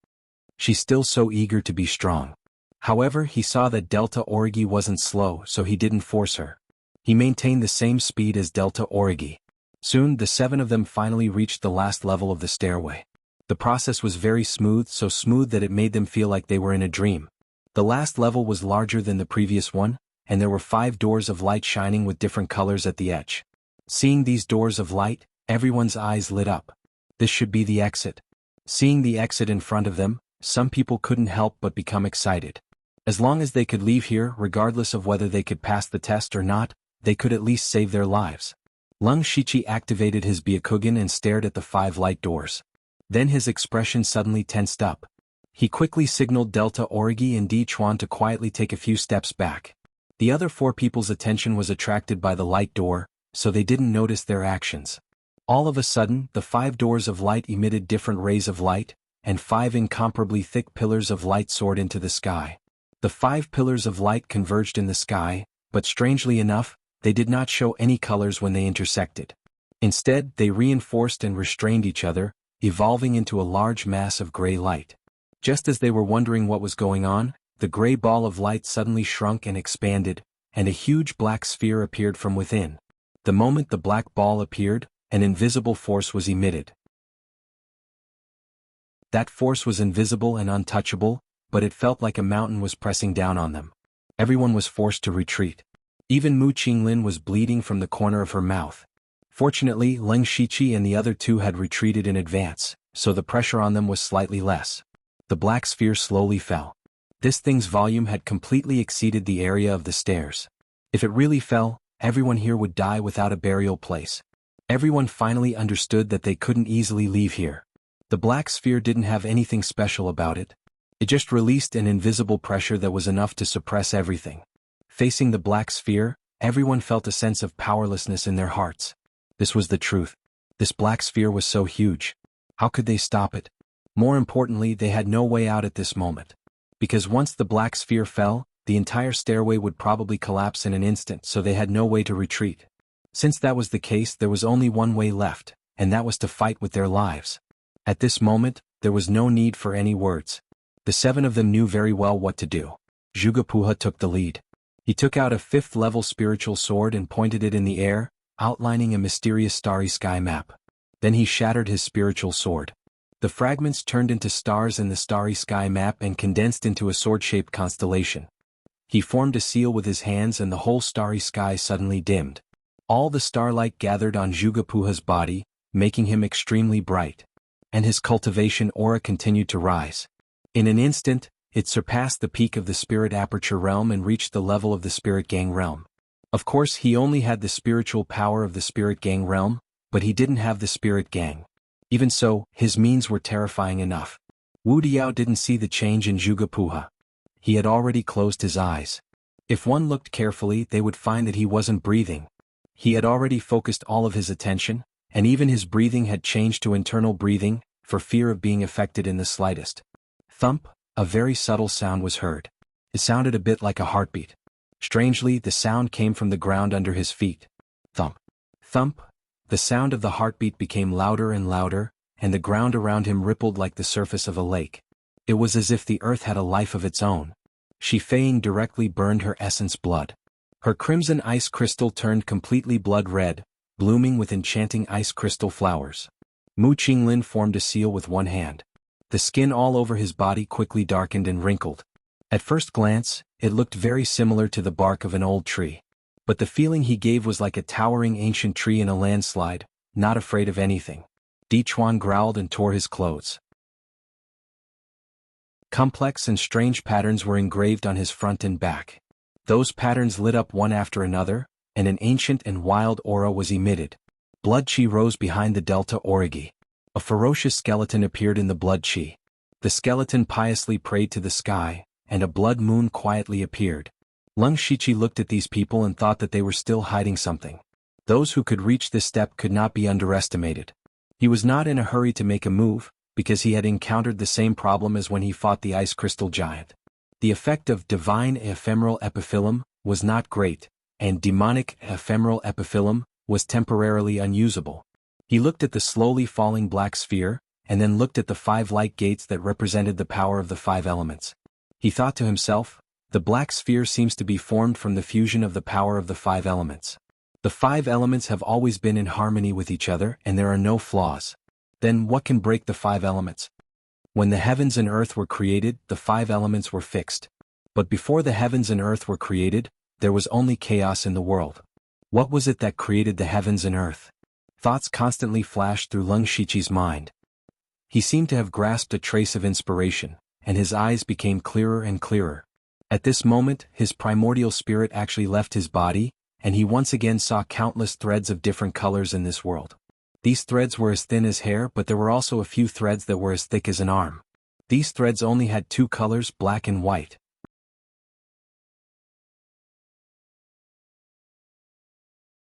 She's still so eager to be strong. However, he saw that Delta Orgi wasn't slow, so he didn't force her. He maintained the same speed as Delta Orgi. Soon, the 7 of them finally reached the last level of the stairway. The process was very smooth, so smooth that it made them feel like they were in a dream. The last level was larger than the previous one, and there were 5 doors of light shining with different colors at the edge. Seeing these doors of light, everyone's eyes lit up. This should be the exit. Seeing the exit in front of them, some people couldn't help but become excited. As long as they could leave here, regardless of whether they could pass the test or not, they could at least save their lives. Leng Shiqi activated his Byakugan and stared at the 5 light doors. Then his expression suddenly tensed up. He quickly signaled Delta Orgi and Di Chuan to quietly take a few steps back. The other 4 people's attention was attracted by the light door, so they didn't notice their actions. All of a sudden, the 5 doors of light emitted different rays of light, and 5 incomparably thick pillars of light soared into the sky. The 5 pillars of light converged in the sky, but strangely enough, they did not show any colors when they intersected. Instead, they reinforced and restrained each other, evolving into a large mass of gray light. Just as they were wondering what was going on, the gray ball of light suddenly shrunk and expanded, and a huge black sphere appeared from within. The moment the black ball appeared, an invisible force was emitted. That force was invisible and untouchable, but it felt like a mountain was pressing down on them. Everyone was forced to retreat. Even Mu Qinglin was bleeding from the corner of her mouth. Fortunately, Leng Shiqi and the other 2 had retreated in advance, so the pressure on them was slightly less. The black sphere slowly fell. This thing's volume had completely exceeded the area of the stairs. If it really fell, everyone here would die without a burial place. Everyone finally understood that they couldn't easily leave here. The black sphere didn't have anything special about it. It just released an invisible pressure that was enough to suppress everything. Facing the black sphere, everyone felt a sense of powerlessness in their hearts. This was the truth. This black sphere was so huge. How could they stop it? More importantly, they had no way out at this moment. Because once the black sphere fell, the entire stairway would probably collapse in an instant, so they had no way to retreat. Since that was the case, there was only one way left, and that was to fight with their lives. At this moment, there was no need for any words. The 7 of them knew very well what to do. Zhuge took the lead. He took out a 5th-level spiritual sword and pointed it in the air, outlining a mysterious starry sky map. Then he shattered his spiritual sword. The fragments turned into stars in the starry sky map and condensed into a sword-shaped constellation. He formed a seal with his hands and the whole starry sky suddenly dimmed. All the starlight gathered on Zhuge body, making him extremely bright. And his cultivation aura continued to rise. In an instant, it surpassed the peak of the spirit aperture realm and reached the level of the spirit gang realm. Of course, he only had the spiritual power of the spirit gang realm, but he didn't have the spirit gang. Even so, his means were terrifying enough. Wu Diao didn't see the change in Zhuge. He had already closed his eyes. If one looked carefully, they would find that he wasn't breathing. He had already focused all of his attention, and even his breathing had changed to internal breathing, for fear of being affected in the slightest. Thump, a very subtle sound was heard. It sounded a bit like a heartbeat. Strangely, the sound came from the ground under his feet. Thump. Thump. The sound of the heartbeat became louder and louder, and the ground around him rippled like the surface of a lake. It was as if the earth had a life of its own. Shi Feiying directly burned her essence blood. Her crimson ice crystal turned completely blood red, blooming with enchanting ice crystal flowers. Mu Qinglin formed a seal with one hand. The skin all over his body quickly darkened and wrinkled. At first glance, it looked very similar to the bark of an old tree. But the feeling he gave was like a towering ancient tree in a landslide, not afraid of anything. Di Chuan growled and tore his clothes. Complex and strange patterns were engraved on his front and back. Those patterns lit up one after another, and an ancient and wild aura was emitted. Blood chi rose behind the delta origi. A ferocious skeleton appeared in the blood chi. The skeleton piously prayed to the sky, and a blood moon quietly appeared. Lung Shiqi looked at these people and thought that they were still hiding something. Those who could reach this step could not be underestimated. He was not in a hurry to make a move, because he had encountered the same problem as when he fought the ice crystal giant. The effect of divine ephemeral epiphyllum was not great, and demonic ephemeral epiphyllum was temporarily unusable. He looked at the slowly falling black sphere, and then looked at the 5 light gates that represented the power of the 5 elements. He thought to himself, the black sphere seems to be formed from the fusion of the power of the 5 elements. The 5 elements have always been in harmony with each other and there are no flaws. Then what can break the 5 elements? When the heavens and earth were created, the 5 elements were fixed. But before the heavens and earth were created, there was only chaos in the world. What was it that created the heavens and earth? Thoughts constantly flashed through Lung Shiqi's mind. He seemed to have grasped a trace of inspiration, and his eyes became clearer and clearer. At this moment, his primordial spirit actually left his body, and he once again saw countless threads of different colors in this world. These threads were as thin as hair, but there were also a few threads that were as thick as an arm. These threads only had 2 colors, black and white.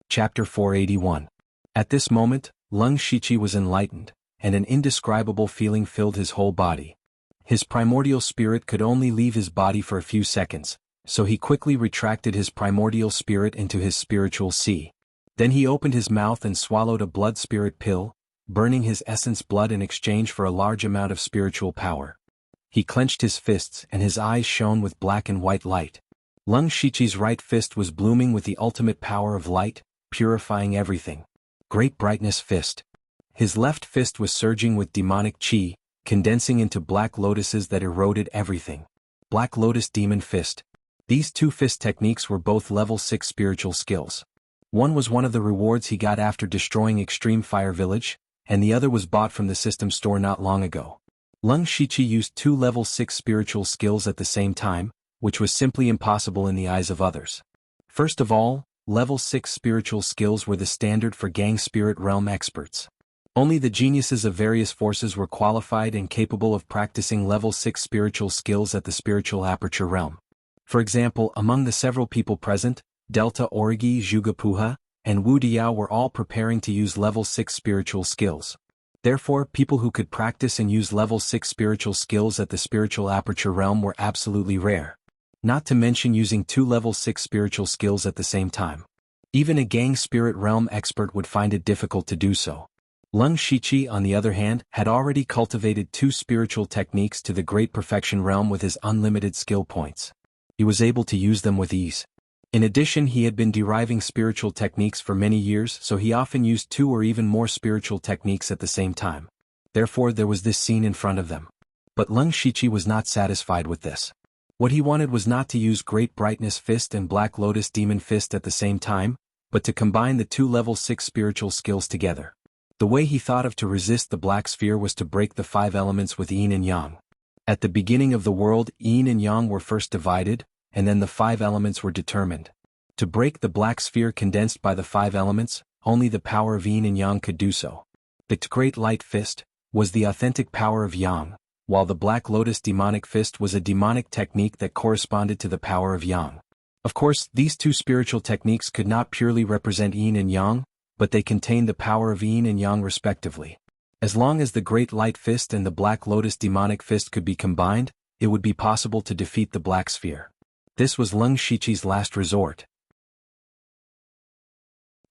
Chapter 481. At this moment, Lung Shiqi was enlightened, and an indescribable feeling filled his whole body. His primordial spirit could only leave his body for a few seconds, so he quickly retracted his primordial spirit into his spiritual sea. Then he opened his mouth and swallowed a blood spirit pill, burning his essence blood in exchange for a large amount of spiritual power. He clenched his fists and his eyes shone with black and white light. Lung Shiqi's right fist was blooming with the ultimate power of light, purifying everything. Great brightness fist. His left fist was surging with demonic chi, condensing into black lotuses that eroded everything. Black Lotus Demon Fist. These 2 fist techniques were both level 6 spiritual skills. One was one of the rewards he got after destroying Extreme Fire Village, and the other was bought from the system store not long ago. Lung Shiqi used 2 level 6 spiritual skills at the same time, which was simply impossible in the eyes of others. First of all, level 6 spiritual skills were the standard for gang spirit realm experts. Only the geniuses of various forces were qualified and capable of practicing level 6 spiritual skills at the spiritual aperture realm. For example, among the several people present, Delta Origi Zhuge and Wu Diao were all preparing to use level 6 spiritual skills. Therefore, people who could practice and use level 6 spiritual skills at the spiritual aperture realm were absolutely rare. Not to mention using 2 level 6 spiritual skills at the same time. Even a gang spirit realm expert would find it difficult to do so. Lung Shiqi, on the other hand, had already cultivated 2 spiritual techniques to the great perfection realm with his unlimited skill points. He was able to use them with ease. In addition, he had been deriving spiritual techniques for many years, so he often used 2 or even more spiritual techniques at the same time. Therefore, there was this scene in front of them. But Lung Shiqi was not satisfied with this. What he wanted was not to use Great Brightness Fist and Black Lotus Demon Fist at the same time, but to combine the 2 level 6 spiritual skills together. The way he thought of to resist the Black Sphere was to break the 5 elements with Yin and Yang. At the beginning of the world, Yin and Yang were first divided, and then the 5 elements were determined. To break the Black Sphere condensed by the 5 elements, only the power of Yin and Yang could do so. The Great Light Fist was the authentic power of Yang, while the Black Lotus Demonic Fist was a demonic technique that corresponded to the power of Yang. Of course, these 2 spiritual techniques could not purely represent Yin and Yang, but they contained the power of Yin and Yang respectively. As long as the Great Light Fist and the Black Lotus Demonic Fist could be combined, it would be possible to defeat the Black Sphere. This was Lung Shiqi's last resort.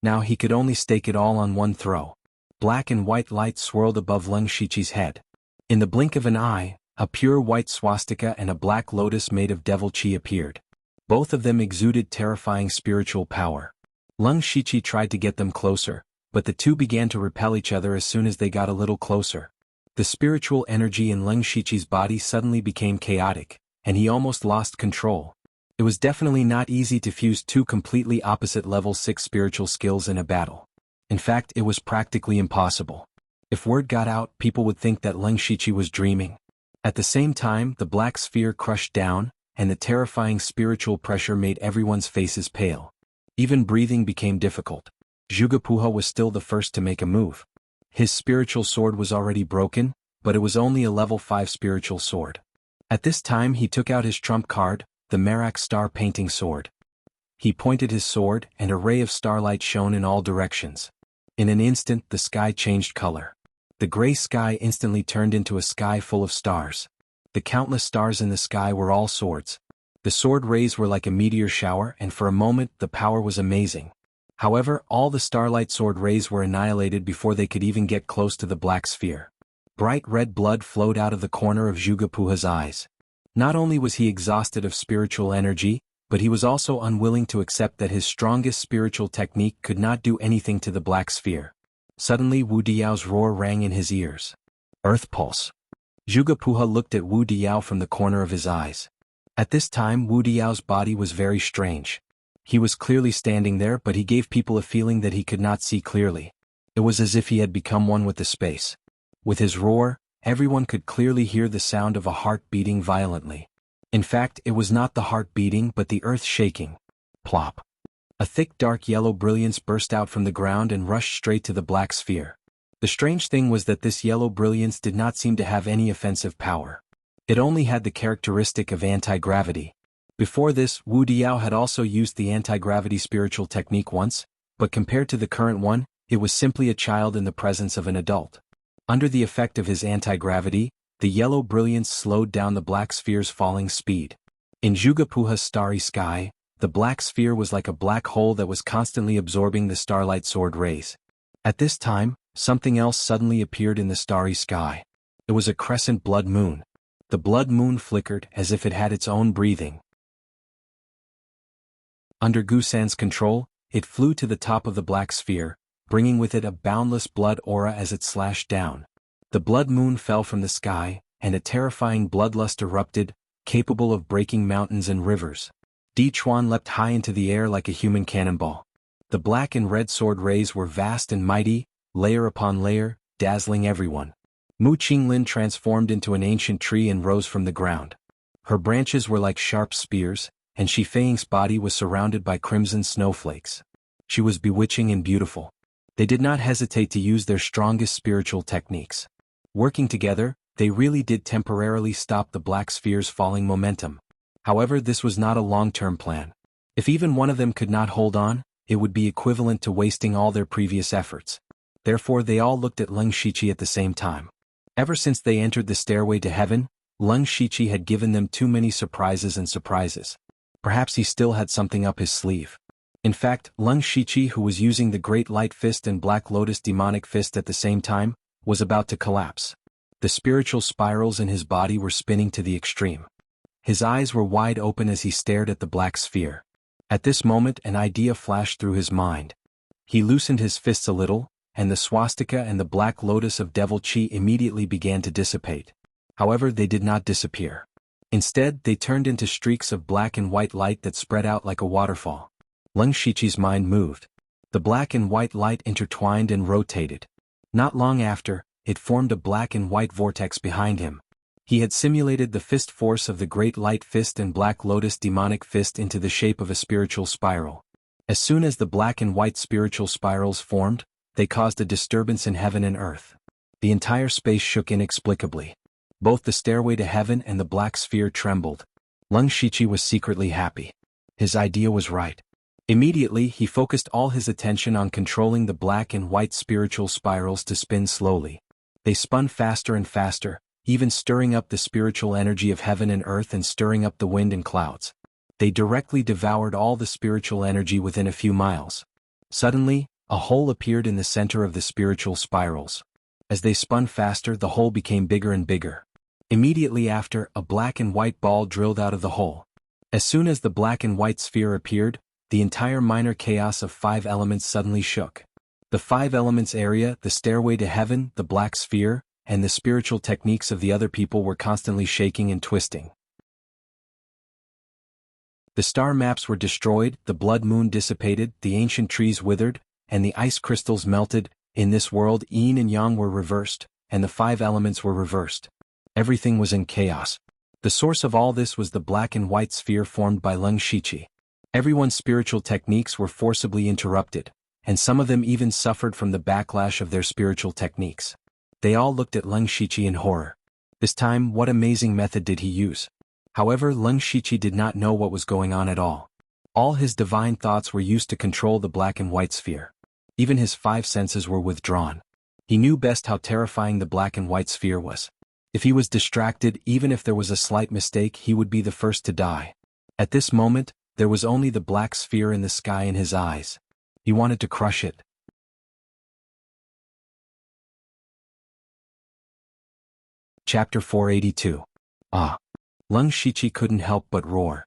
Now he could only stake it all on one throw. Black and white light swirled above Lung Shiqi's head. In the blink of an eye, a pure white swastika and a black lotus made of devil chi appeared. Both of them exuded terrifying spiritual power. Lung Shiqi tried to get them closer, but the 2 began to repel each other as soon as they got a little closer. The spiritual energy in Lung Shiqi's body suddenly became chaotic, and he almost lost control. It was definitely not easy to fuse 2 completely opposite level 6 spiritual skills in a battle. In fact, it was practically impossible. If word got out, people would think that Lung Shiqi was dreaming. At the same time, the Black Sphere crushed down, and the terrifying spiritual pressure made everyone's faces pale. Even breathing became difficult. Zhuge was still the first to make a move. His spiritual sword was already broken, but it was only a level 5 spiritual sword. At this time he took out his trump card, the Merak Star Painting Sword. He pointed his sword, and a ray of starlight shone in all directions. In an instant the sky changed color. The gray sky instantly turned into a sky full of stars. The countless stars in the sky were all swords. The sword rays were like a meteor shower, and for a moment the power was amazing. However, all the starlight sword rays were annihilated before they could even get close to the Black Sphere. Bright red blood flowed out of the corner of Zhuge eyes. Not only was he exhausted of spiritual energy, but he was also unwilling to accept that his strongest spiritual technique could not do anything to the Black Sphere. Suddenly Wu Diao's roar rang in his ears. Earth Pulse. Zhuge looked at Wu Diao from the corner of his eyes. At this time Wu Diao's body was very strange. He was clearly standing there, but he gave people a feeling that he could not see clearly. It was as if he had become one with the space. With his roar, everyone could clearly hear the sound of a heart beating violently. In fact, it was not the heart beating but the earth shaking. Plop. A thick dark yellow brilliance burst out from the ground and rushed straight to the Black Sphere. The strange thing was that this yellow brilliance did not seem to have any offensive power. It only had the characteristic of anti-gravity. Before this, Wu Diao had also used the anti-gravity spiritual technique once, but compared to the current one, it was simply a child in the presence of an adult. Under the effect of his anti-gravity, the yellow brilliance slowed down the Black Sphere's falling speed. In Zhuge starry sky, the Black Sphere was like a black hole that was constantly absorbing the starlight sword rays. At this time, something else suddenly appeared in the starry sky. It was a crescent blood moon. The blood moon flickered as if it had its own breathing. Under Gusan's control, it flew to the top of the Black Sphere, bringing with it a boundless blood aura as it slashed down. The blood moon fell from the sky, and a terrifying bloodlust erupted, capable of breaking mountains and rivers. Di Chuan leapt high into the air like a human cannonball. The black and red sword rays were vast and mighty, layer upon layer, dazzling everyone. Mu Qinglin transformed into an ancient tree and rose from the ground. Her branches were like sharp spears, and Shi Feiying's body was surrounded by crimson snowflakes. She was bewitching and beautiful. They did not hesitate to use their strongest spiritual techniques. Working together, they really did temporarily stop the black sphere's falling momentum. However, this was not a long-term plan. If even one of them could not hold on, it would be equivalent to wasting all their previous efforts. Therefore they all looked at Leng Shiqi at the same time. Ever since they entered the stairway to heaven, Leng Shiqi had given them too many surprises and surprises. Perhaps he still had something up his sleeve. In fact, Leng Shiqi, who was using the Great Light Fist and Black Lotus Demonic Fist at the same time, was about to collapse. The spiritual spirals in his body were spinning to the extreme. His eyes were wide open as he stared at the black sphere. At this moment an idea flashed through his mind. He loosened his fists a little, and the swastika and the black lotus of devil chi immediately began to dissipate. However, they did not disappear. Instead, they turned into streaks of black and white light that spread out like a waterfall. Leng Shiqi's mind moved. The black and white light intertwined and rotated. Not long after, it formed a black and white vortex behind him. He had simulated the fist force of the Great Light Fist and Black Lotus Demonic Fist into the shape of a spiritual spiral. As soon as the black and white spiritual spirals formed, they caused a disturbance in heaven and earth. The entire space shook inexplicably. Both the stairway to heaven and the black sphere trembled. Leng Shiqi was secretly happy. His idea was right. Immediately he focused all his attention on controlling the black and white spiritual spirals to spin slowly. They spun faster and faster, even stirring up the spiritual energy of heaven and earth and stirring up the wind and clouds. They directly devoured all the spiritual energy within a few miles. Suddenly, a hole appeared in the center of the spiritual spirals. As they spun faster, the hole became bigger and bigger. Immediately after, a black and white ball drilled out of the hole. As soon as the black and white sphere appeared, the entire minor chaos of 5 elements suddenly shook. The 5 elements area, the stairway to heaven, the black sphere, and the spiritual techniques of the other people were constantly shaking and twisting. The star maps were destroyed, the blood moon dissipated, the ancient trees withered, and the ice crystals melted. In this world, yin and yang were reversed, and the 5 elements were reversed. Everything was in chaos. The source of all this was the black and white sphere formed by Leng Shiqi. Everyone's spiritual techniques were forcibly interrupted, and some of them even suffered from the backlash of their spiritual techniques. They all looked at Leng Shiqi in horror. This time, what amazing method did he use? However, Leng Shiqi did not know what was going on at all. All his divine thoughts were used to control the black and white sphere. Even his 5 senses were withdrawn. He knew best how terrifying the black and white sphere was. If he was distracted, even if there was a slight mistake, he would be the first to die. At this moment, there was only the black sphere in the sky in his eyes. He wanted to crush it. Chapter 482. Ah! Leng Shiqi couldn't help but roar.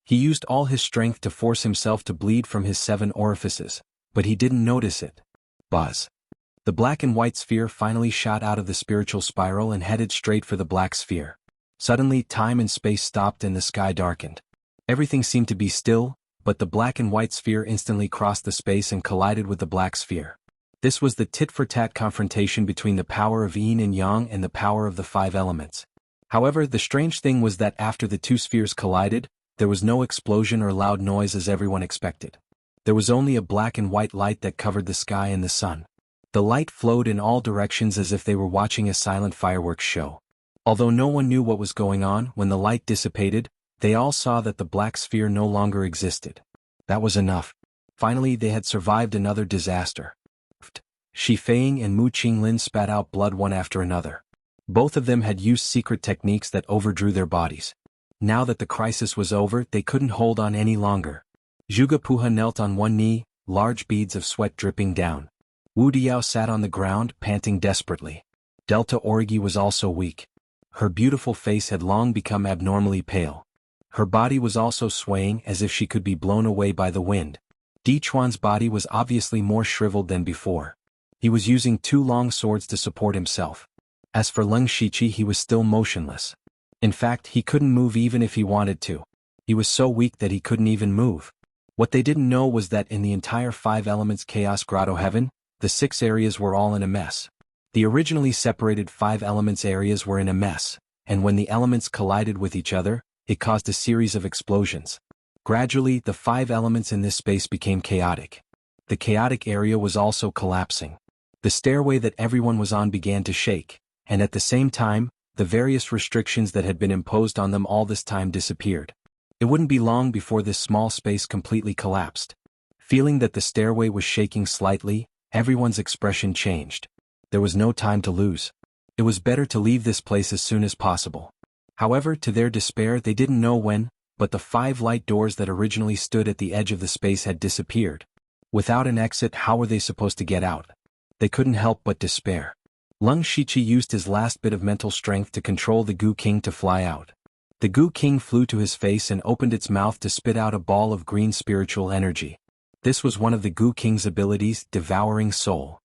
He used all his strength to force himself to bleed from his 7 orifices, but he didn't notice it. Buzz. The black and white sphere finally shot out of the spiritual spiral and headed straight for the black sphere. Suddenly, time and space stopped and the sky darkened. Everything seemed to be still, but the black and white sphere instantly crossed the space and collided with the black sphere. This was the tit-for-tat confrontation between the power of yin and yang and the power of the 5 elements. However, the strange thing was that after the 2 spheres collided, there was no explosion or loud noise as everyone expected. There was only a black and white light that covered the sky and the sun. The light flowed in all directions as if they were watching a silent fireworks show. Although no one knew what was going on, when the light dissipated, they all saw that the black sphere no longer existed. That was enough. Finally, they had survived another disaster. Shi Feiying and Mu Qinglin spat out blood one after another. Both of them had used secret techniques that overdrew their bodies. Now that the crisis was over, they couldn't hold on any longer. Zhuge Puha knelt on one knee, large beads of sweat dripping down. Wu Diao sat on the ground, panting desperately. Delta Origi was also weak. Her beautiful face had long become abnormally pale. Her body was also swaying as if she could be blown away by the wind. Di Chuan's body was obviously more shriveled than before. He was using 2 long swords to support himself. As for Leng Shiqi, he was still motionless. In fact, he couldn't move even if he wanted to. He was so weak that he couldn't even move. What they didn't know was that in the entire 5 elements Chaos Grotto Heaven, the 6 areas were all in a mess. The originally separated 5 elements areas were in a mess, and when the elements collided with each other, it caused a series of explosions. Gradually, the 5 elements in this space became chaotic. the chaotic area was also collapsing. The stairway that everyone was on began to shake, and at the same time, the various restrictions that had been imposed on them all this time disappeared. It wouldn't be long before this small space completely collapsed. Feeling that the stairway was shaking slightly, everyone's expression changed. There was no time to lose. It was better to leave this place as soon as possible. However, to their despair, they didn't know when, but the 5 light doors that originally stood at the edge of the space had disappeared. Without an exit, how were they supposed to get out? They couldn't help but despair. Lung Shiqi used his last bit of mental strength to control the Goo King to fly out. The Goo King flew to his face and opened its mouth to spit out a ball of green spiritual energy. This was one of the Goo King's abilities, Devouring Soul.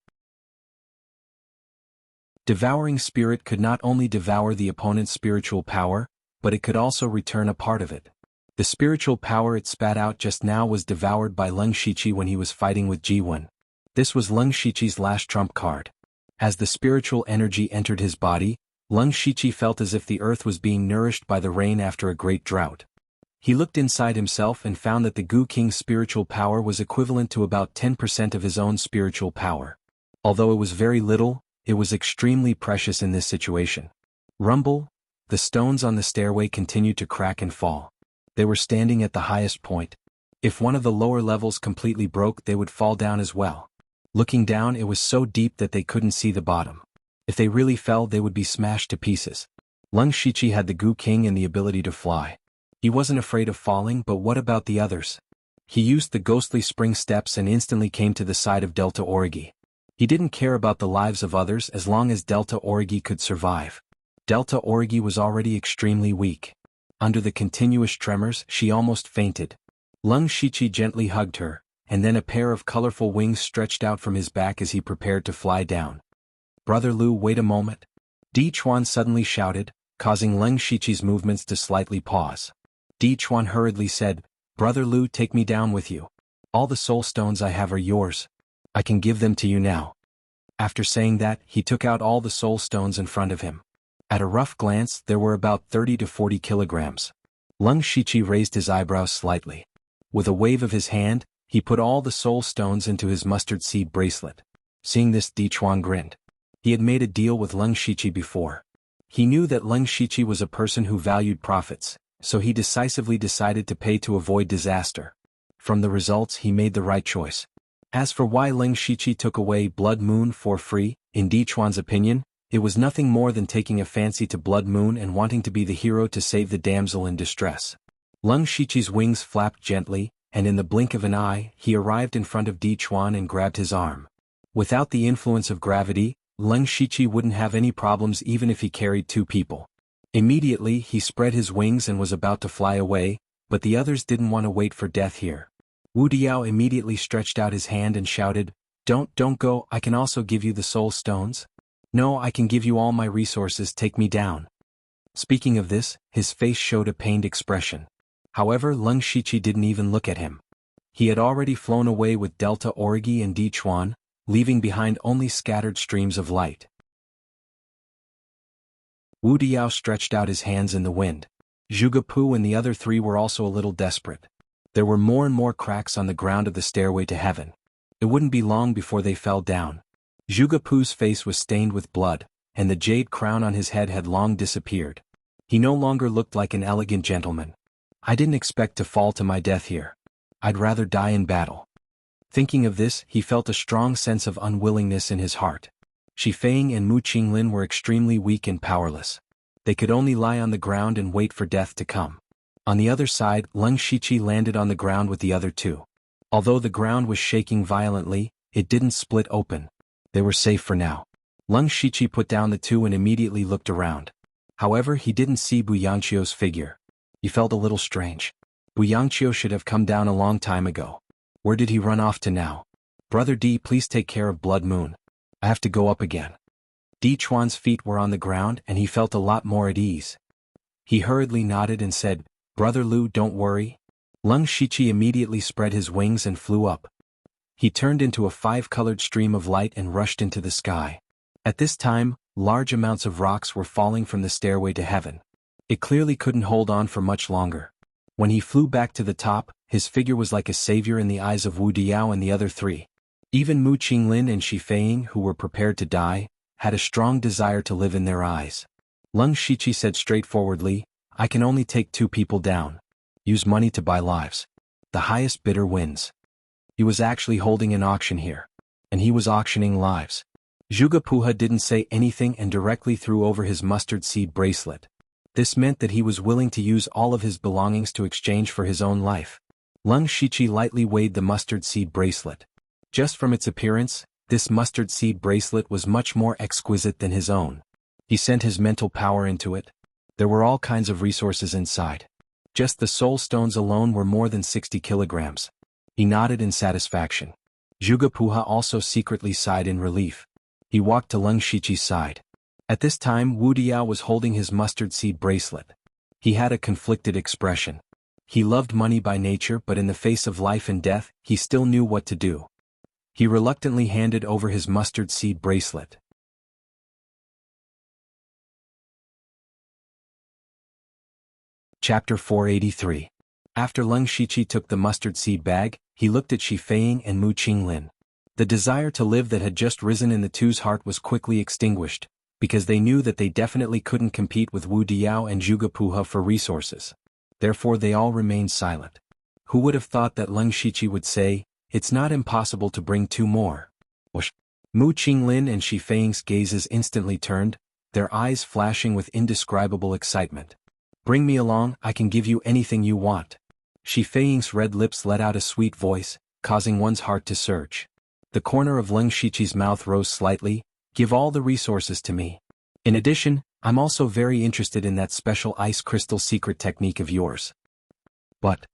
Devouring Spirit could not only devour the opponent's spiritual power, but it could also return a part of it. The spiritual power it spat out just now was devoured by Lung Shiqi when he was fighting with Jiwen. This was Lung Shiqi's last trump card. As the spiritual energy entered his body, Lung Shiqi felt as if the earth was being nourished by the rain after a great drought. He looked inside himself and found that the Goo King's spiritual power was equivalent to about 10% of his own spiritual power. Although it was very little, it was extremely precious in this situation. Rumble, the stones on the stairway continued to crack and fall. They were standing at the highest point. If one of the lower levels completely broke, they would fall down as well. Looking down, it was so deep that they couldn't see the bottom. If they really fell, they would be smashed to pieces. Lung Shiqi had the Goo King and the ability to fly. He wasn't afraid of falling, but what about the others? He used the ghostly spring steps and instantly came to the side of Delta Origi. He didn't care about the lives of others as long as Delta Origi could survive. Delta Origi was already extremely weak. Under the continuous tremors, she almost fainted. Lung Shiqi gently hugged her, and then a pair of colorful wings stretched out from his back as he prepared to fly down. "Brother Lu, wait a moment." Di Chuan suddenly shouted, causing Lung Shiqi's movements to slightly pause. Di Chuan hurriedly said, "Brother Lu, take me down with you. All the soul stones I have are yours. I can give them to you now." After saying that, he took out all the soul stones in front of him. At a rough glance, there were about 30 to 40 kilograms. Lung Shiqi raised his eyebrows slightly. With a wave of his hand, he put all the soul stones into his mustard seed bracelet. Seeing this, Di Chuan grinned. He had made a deal with Lung Shiqi before. He knew that Lung Shiqi was a person who valued profits, so he decisively decided to pay to avoid disaster. From the results, he made the right choice. As for why Lung Shiqi took away Blood Moon for free, in Di Chuan's opinion, it was nothing more than taking a fancy to Blood Moon and wanting to be the hero to save the damsel in distress. Lung Shiqi's wings flapped gently, and in the blink of an eye, he arrived in front of Di Chuan and grabbed his arm. Without the influence of gravity, Lung Shiqi wouldn't have any problems even if he carried 2 people. Immediately, he spread his wings and was about to fly away, but the others didn't want to wait for death here. Wu Diao immediately stretched out his hand and shouted, Don't go, I can also give you the soul stones." "No, I can give you all my resources, take me down." Speaking of this, his face showed a pained expression. However, Lung Shiqi didn't even look at him. He had already flown away with Delta Origi and Di Chuan, leaving behind only scattered streams of light. Wu Diao stretched out his hands in the wind. Zhuge Pu and the other 3 were also a little desperate. There were more and more cracks on the ground of the stairway to heaven. It wouldn't be long before they fell down. Zhuge Pu's face was stained with blood, and the jade crown on his head had long disappeared. He no longer looked like an elegant gentleman. "I didn't expect to fall to my death here. I'd rather die in battle." Thinking of this, he felt a strong sense of unwillingness in his heart. Shi Feng and Mu Qinglin were extremely weak and powerless. They could only lie on the ground and wait for death to come. On the other side, Lung Shiqi landed on the ground with the other 2. Although the ground was shaking violently, it didn't split open. They were safe for now. Lung Shiqi put down the 2 and immediately looked around. However, he didn't see Bu Yangqiu's figure. He felt a little strange. Bu Yangqiu should have come down a long time ago. Where did he run off to now? "Brother D, please take care of Blood Moon. I have to go up again." Di Chuan's feet were on the ground and he felt a lot more at ease. He hurriedly nodded and said, "Brother Lu, don't worry." Lung Shiqi immediately spread his wings and flew up. He turned into a 5-colored stream of light and rushed into the sky. At this time, large amounts of rocks were falling from the stairway to heaven. It clearly couldn't hold on for much longer. When he flew back to the top, his figure was like a savior in the eyes of Wu Diao and the other 3. Even Mu Qinglin and Shi Feiying, who were prepared to die, had a strong desire to live in their eyes. Leng Shiqi said straightforwardly, "I can only take 2 people down. Use money to buy lives. The highest bidder wins." He was actually holding an auction here. And he was auctioning lives. Zhuge Puha didn't say anything and directly threw over his mustard seed bracelet. This meant that he was willing to use all of his belongings to exchange for his own life. Leng Shiqi lightly weighed the mustard seed bracelet. Just from its appearance, this mustard seed bracelet was much more exquisite than his own. He sent his mental power into it. There were all kinds of resources inside. Just the soul stones alone were more than 60 kilograms. He nodded in satisfaction. Zhuge Puha also secretly sighed in relief. He walked to Leng Shiqi's side. At this time Wu Diao was holding his mustard seed bracelet. He had a conflicted expression. He loved money by nature, but in the face of life and death, he still knew what to do. He reluctantly handed over his mustard seed bracelet. Chapter 483. After Leng Shiqi took the mustard seed bag, he looked at Shi Feiying and Mu Qinglin. The desire to live that had just risen in the two's heart was quickly extinguished, because they knew that they definitely couldn't compete with Wu Diao and Zhuge Puha for resources. Therefore they all remained silent. Who would have thought that Leng Shiqi would say, "It's not impossible to bring 2 more. Whoosh. Mu Qinglin and Shi Feiying's gazes instantly turned, their eyes flashing with indescribable excitement. "Bring me along, I can give you anything you want." Shi Feiying's red lips let out a sweet voice, causing one's heart to surge. The corner of Leng Shiqi's mouth rose slightly, "Give all the resources to me. In addition, I'm also very interested in that special ice crystal secret technique of yours." But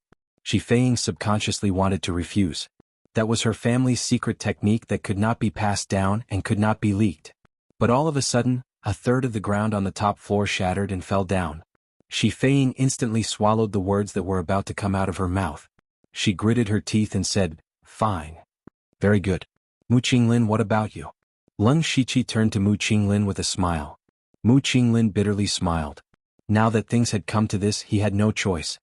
Shi Feiying subconsciously wanted to refuse. That was her family's secret technique that could not be passed down and could not be leaked. But all of a sudden, a third of the ground on the top floor shattered and fell down. Shi Feiying instantly swallowed the words that were about to come out of her mouth. She gritted her teeth and said, "Fine. Very good. Mu Qinglin, what about you?" Leng Shiqi turned to Mu Qinglin with a smile. Mu Qinglin bitterly smiled. Now that things had come to this, he had no choice.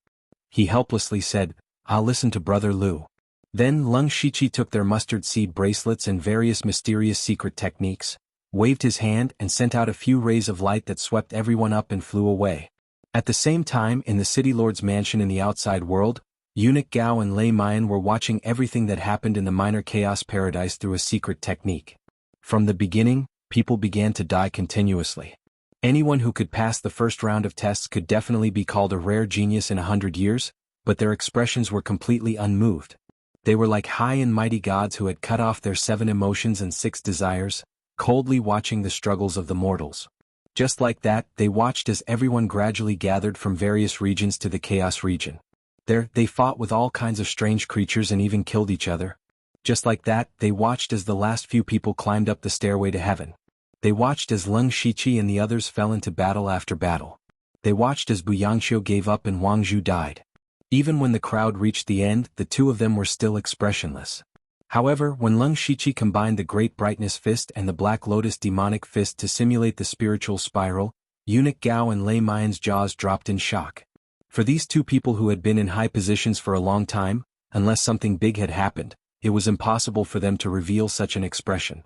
He helplessly said, "I'll listen to Brother Lu." Then Leng Shiqi took their mustard seed bracelets and various mysterious secret techniques, waved his hand and sent out a few rays of light that swept everyone up and flew away. At the same time, in the city lord's mansion in the outside world, Eunuch Gao and Lei Mayan were watching everything that happened in the minor chaos paradise through a secret technique. From the beginning, people began to die continuously. Anyone who could pass the first round of tests could definitely be called a rare genius in 100 years, but their expressions were completely unmoved. They were like high and mighty gods who had cut off their 7 emotions and 6 desires, coldly watching the struggles of the mortals. Just like that, they watched as everyone gradually gathered from various regions to the chaos region. There, they fought with all kinds of strange creatures and even killed each other. Just like that, they watched as the last few people climbed up the stairway to heaven. They watched as Leng Shiqi and the others fell into battle after battle. They watched as Bu Yangqiu gave up and Wang Zhu died. Even when the crowd reached the end, the 2 of them were still expressionless. However, when Leng Shiqi combined the Great Brightness Fist and the Black Lotus Demonic Fist to simulate the spiritual spiral, Eunuch Gao and Lei Mayan's jaws dropped in shock. For these 2 people who had been in high positions for a long time, unless something big had happened, it was impossible for them to reveal such an expression.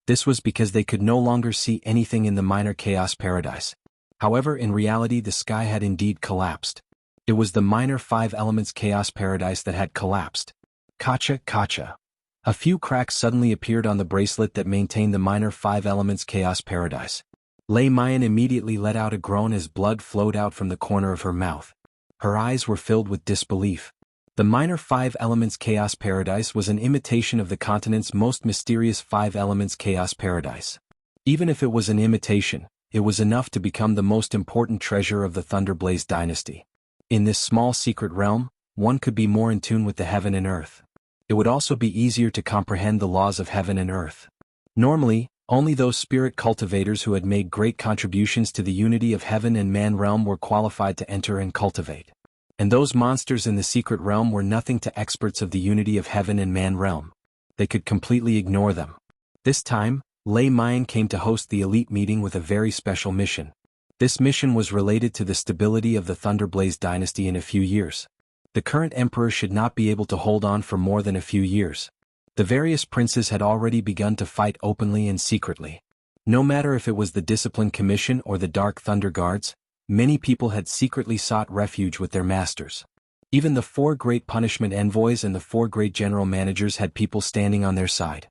This was because they could no longer see anything in the minor chaos paradise. However, in reality the sky had indeed collapsed. It was the minor 5 elements chaos paradise that had collapsed. Kacha, kacha. A few cracks suddenly appeared on the bracelet that maintained the minor 5 elements chaos paradise. Lei Mayan immediately let out a groan as blood flowed out from the corner of her mouth. Her eyes were filled with disbelief. The minor 5 elements chaos paradise was an imitation of the continent's most mysterious 5 elements chaos paradise. Even if it was an imitation, it was enough to become the most important treasure of the Thunderblaze dynasty. In this small secret realm, one could be more in tune with the heaven and earth. It would also be easier to comprehend the laws of heaven and earth. Normally, only those spirit cultivators who had made great contributions to the unity of heaven and man realm were qualified to enter and cultivate. And those monsters in the secret realm were nothing to experts of the unity of heaven and man realm. They could completely ignore them. This time, Lei Mayan came to host the elite meeting with a very special mission. This mission was related to the stability of the Thunderblaze dynasty in a few years. The current emperor should not be able to hold on for more than a few years. The various princes had already begun to fight openly and secretly. No matter if it was the Discipline Commission or the Dark Thunder Guards, many people had secretly sought refuge with their masters. Even the 4 great punishment envoys and the 4 great general managers had people standing on their side.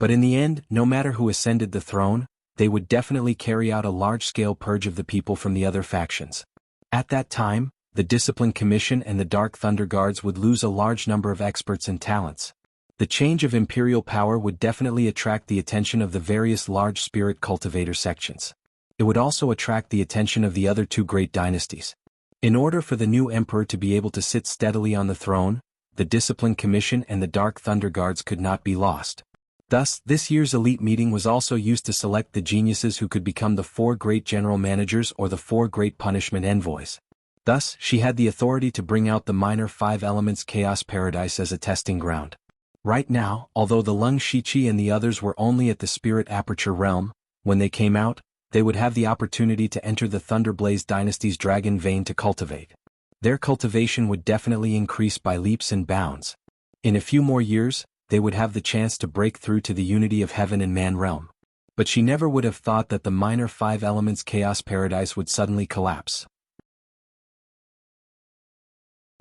But in the end, no matter who ascended the throne, they would definitely carry out a large-scale purge of the people from the other factions. At that time, the Discipline Commission and the Dark Thunder Guards would lose a large number of experts and talents. The change of imperial power would definitely attract the attention of the various large spirit cultivator sections. It would also attract the attention of the other 2 great dynasties. In order for the new emperor to be able to sit steadily on the throne, the Discipline Commission and the Dark Thunder Guards could not be lost. Thus, this year's elite meeting was also used to select the geniuses who could become the 4 great general managers or the 4 great punishment envoys. Thus, she had the authority to bring out the minor 5 elements chaos paradise as a testing ground. Right now, although the Lung Shichi and the others were only at the spirit aperture realm, when they came out, they would have the opportunity to enter the Thunderblaze dynasty's dragon vein to cultivate. Their cultivation would definitely increase by leaps and bounds. In a few more years, they would have the chance to break through to the unity of heaven and man realm. But she never would have thought that the minor 5 elements chaos paradise would suddenly collapse.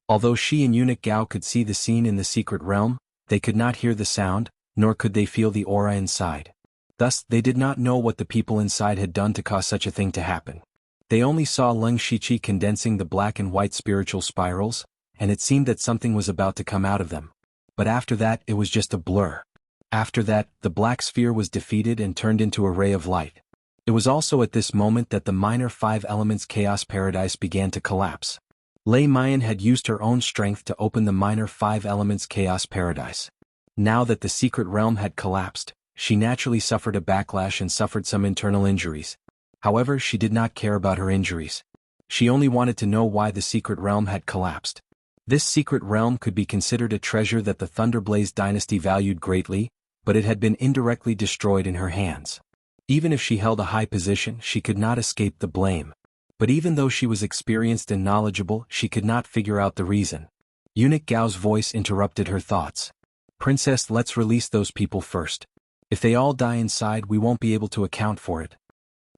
Although she and Eunuch Gao could see the scene in the secret realm, they could not hear the sound, nor could they feel the aura inside. Thus, they did not know what the people inside had done to cause such a thing to happen. They only saw Lung Shichi condensing the black and white spiritual spirals, and it seemed that something was about to come out of them. But after that, it was just a blur. After that, the black sphere was defeated and turned into a ray of light. It was also at this moment that the minor 5 elements chaos paradise began to collapse. Lei Mayan had used her own strength to open the minor 5 elements chaos paradise. Now that the secret realm had collapsed, she naturally suffered a backlash and suffered some internal injuries. However, she did not care about her injuries. She only wanted to know why the secret realm had collapsed. This secret realm could be considered a treasure that the Thunderblaze dynasty valued greatly, but it had been indirectly destroyed in her hands. Even if she held a high position, she could not escape the blame. But even though she was experienced and knowledgeable, she could not figure out the reason. Eunuch Gao's voice interrupted her thoughts. "Princess, let's release those people first. If they all die inside, we won't be able to account for it."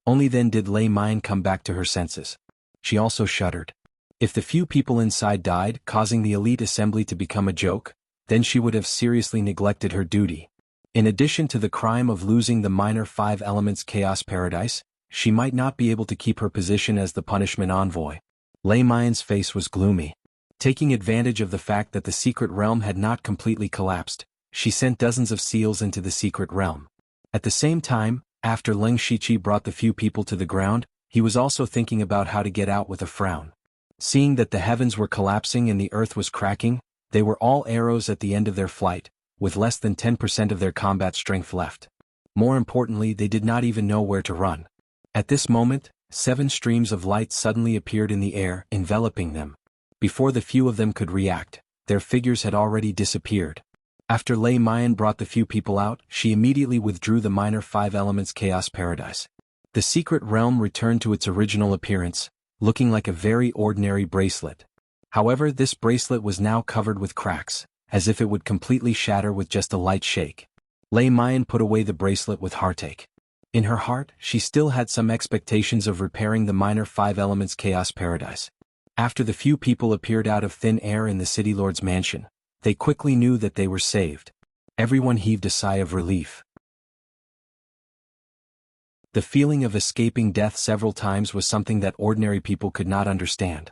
Only then did Lei Mayan come back to her senses. She also shuddered. If the few people inside died, causing the elite assembly to become a joke, then she would have seriously neglected her duty. In addition to the crime of losing the minor 5 elements chaos paradise, she might not be able to keep her position as the punishment envoy. Lei Mayan's face was gloomy. Taking advantage of the fact that the secret realm had not completely collapsed, she sent dozens of seals into the secret realm. At the same time, after Lung Shichi brought the few people to the ground, he was also thinking about how to get out with a frown. Seeing that the heavens were collapsing and the earth was cracking, they were all arrows at the end of their flight, with less than 10% of their combat strength left. More importantly, they did not even know where to run. At this moment, 7 streams of light suddenly appeared in the air, enveloping them. Before the few of them could react, their figures had already disappeared. After Lei Mayan brought the few people out, she immediately withdrew the minor 5 elements chaos paradise. The secret realm returned to its original appearance, looking like a very ordinary bracelet. However, this bracelet was now covered with cracks, as if it would completely shatter with just a light shake. Lei Mayan put away the bracelet with heartache. In her heart, she still had some expectations of repairing the minor 5 elements chaos paradise. After the few people appeared out of thin air in the city lord's mansion, they quickly knew that they were saved. Everyone heaved a sigh of relief. The feeling of escaping death several times was something that ordinary people could not understand.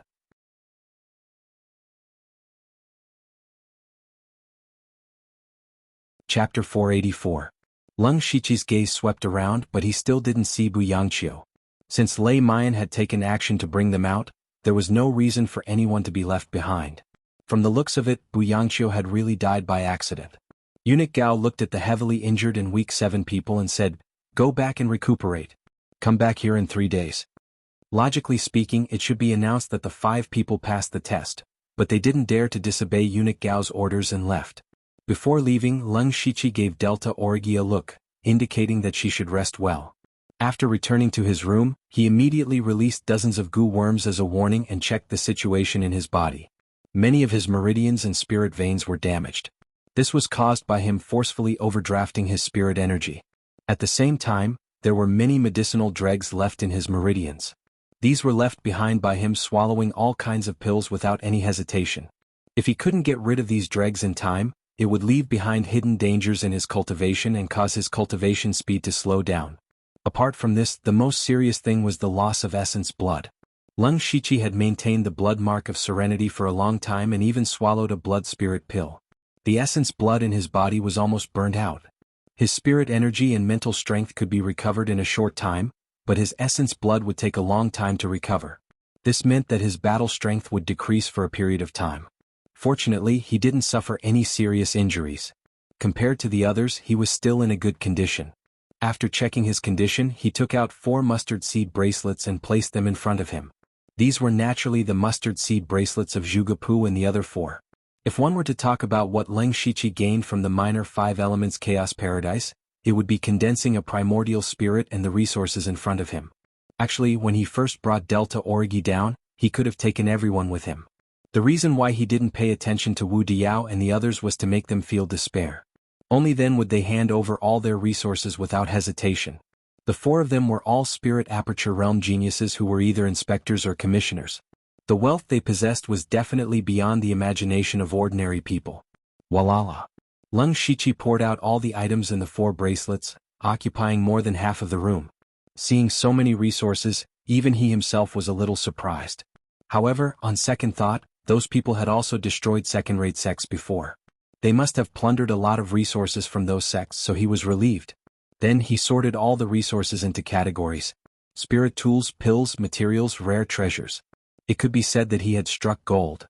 Chapter 484. Lung Shichi's gaze swept around, but he still didn't see Bu Yangqiu. Since Lei Mayan had taken action to bring them out, there was no reason for anyone to be left behind. From the looks of it, Bu Yangqiu had really died by accident. Eunuch Gao looked at the heavily injured and weak 7 people and said, "Go back and recuperate. Come back here in 3 days." Logically speaking, it should be announced that the 5 people passed the test, but they didn't dare to disobey Eunuch Gao's orders and left. Before leaving, Lung Shichi gave Delta Origi a look, indicating that she should rest well. After returning to his room, he immediately released dozens of goo worms as a warning and checked the situation in his body. Many of his meridians and spirit veins were damaged. This was caused by him forcefully overdrafting his spirit energy. At the same time, there were many medicinal dregs left in his meridians. These were left behind by him swallowing all kinds of pills without any hesitation. If he couldn't get rid of these dregs in time, it would leave behind hidden dangers in his cultivation and cause his cultivation speed to slow down. Apart from this, the most serious thing was the loss of essence blood. Lung Shiqi had maintained the blood mark of serenity for a long time and even swallowed a blood spirit pill. The essence blood in his body was almost burned out. His spirit energy and mental strength could be recovered in a short time, but his essence blood would take a long time to recover. This meant that his battle strength would decrease for a period of time. Fortunately, he didn't suffer any serious injuries. Compared to the others, he was still in a good condition. After checking his condition, he took out 4 mustard seed bracelets and placed them in front of him. These were naturally the mustard seed bracelets of Zhugepu and the other 4. If one were to talk about what Lung Shiqi gained from the minor 5 elements chaos paradise, it would be condensing a primordial spirit and the resources in front of him. Actually, when he first brought Delta Origi down, he could have taken everyone with him. The reason why he didn't pay attention to Wu Diao and the others was to make them feel despair. Only then would they hand over all their resources without hesitation. The 4 of them were all Spirit Aperture Realm geniuses who were either inspectors or commissioners. The wealth they possessed was definitely beyond the imagination of ordinary people. Walala. Lung Shiqi poured out all the items in the 4 bracelets, occupying more than half of the room. Seeing so many resources, even he himself was a little surprised. However, on second thought, those people had also destroyed second-rate sects before. They must have plundered a lot of resources from those sects, so he was relieved. Then he sorted all the resources into categories: spirit tools, pills, materials, rare treasures. It could be said that he had struck gold.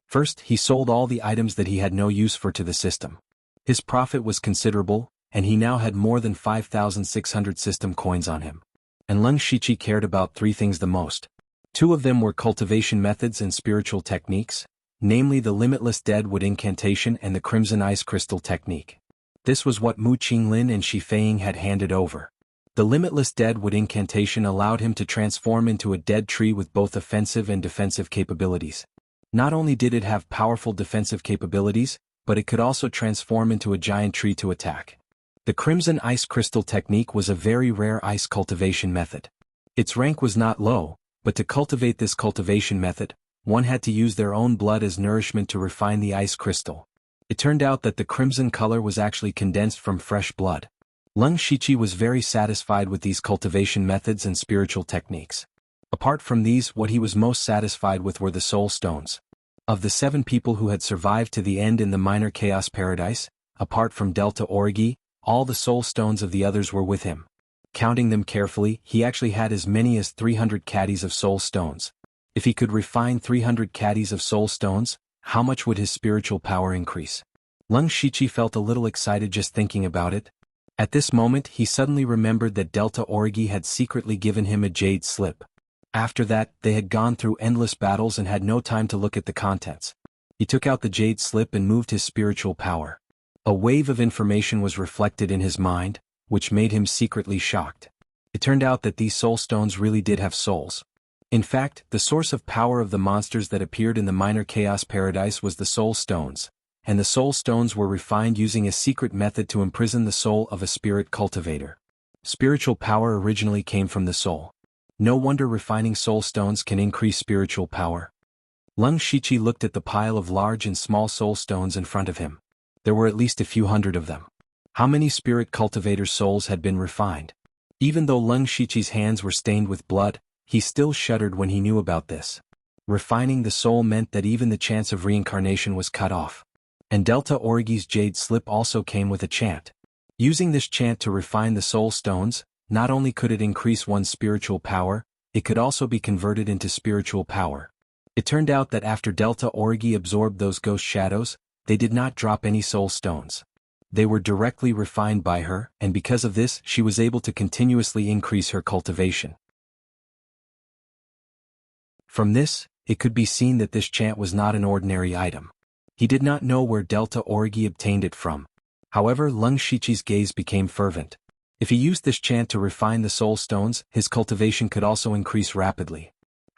First, he sold all the items that he had no use for to the system. His profit was considerable, and he now had more than 5,600 system coins on him. And Lung Shiqi cared about 3 things the most. 2 of them were cultivation methods and spiritual techniques, namely the Limitless Deadwood Incantation and the Crimson Ice Crystal Technique. This was what Mu Qinglin and Shi Feiying had handed over. The Limitless Deadwood Incantation allowed him to transform into a dead tree with both offensive and defensive capabilities. Not only did it have powerful defensive capabilities, but it could also transform into a giant tree to attack. The Crimson Ice Crystal Technique was a very rare ice cultivation method. Its rank was not low, but to cultivate this cultivation method, one had to use their own blood as nourishment to refine the ice crystal. It turned out that the crimson color was actually condensed from fresh blood. Lung Shiqi was very satisfied with these cultivation methods and spiritual techniques. Apart from these, what he was most satisfied with were the soul stones. Of the 7 people who had survived to the end in the minor chaos paradise, apart from Delta Origi, all the soul stones of the others were with him. Counting them carefully, he actually had as many as 300 caddies of soul stones. If he could refine 300 caddies of soul stones, how much would his spiritual power increase? Lung Shiqi felt a little excited just thinking about it. At this moment, he suddenly remembered that Delta Origi had secretly given him a jade slip. After that, they had gone through endless battles and had no time to look at the contents. He took out the jade slip and moved his spiritual power. A wave of information was reflected in his mind, which made him secretly shocked. It turned out that these soul stones really did have souls. In fact, the source of power of the monsters that appeared in the minor chaos paradise was the soul stones, and the soul stones were refined using a secret method to imprison the soul of a spirit cultivator. Spiritual power originally came from the soul. No wonder refining soul stones can increase spiritual power. Lung Shiqi looked at the pile of large and small soul stones in front of him. There were at least a few hundred of them. How many spirit cultivators' souls had been refined? Even though Lung Shiqi's hands were stained with blood, he still shuddered when he knew about this. Refining the soul meant that even the chance of reincarnation was cut off. And Delta Origi's jade slip also came with a chant. Using this chant to refine the soul stones, not only could it increase one's spiritual power, it could also be converted into spiritual power. It turned out that after Delta Origi absorbed those ghost shadows, they did not drop any soul stones. They were directly refined by her, and because of this, she was able to continuously increase her cultivation. From this, it could be seen that this chant was not an ordinary item. He did not know where Delta Origi obtained it from. However, Lung Shiqi's gaze became fervent. If he used this chant to refine the soul stones, his cultivation could also increase rapidly.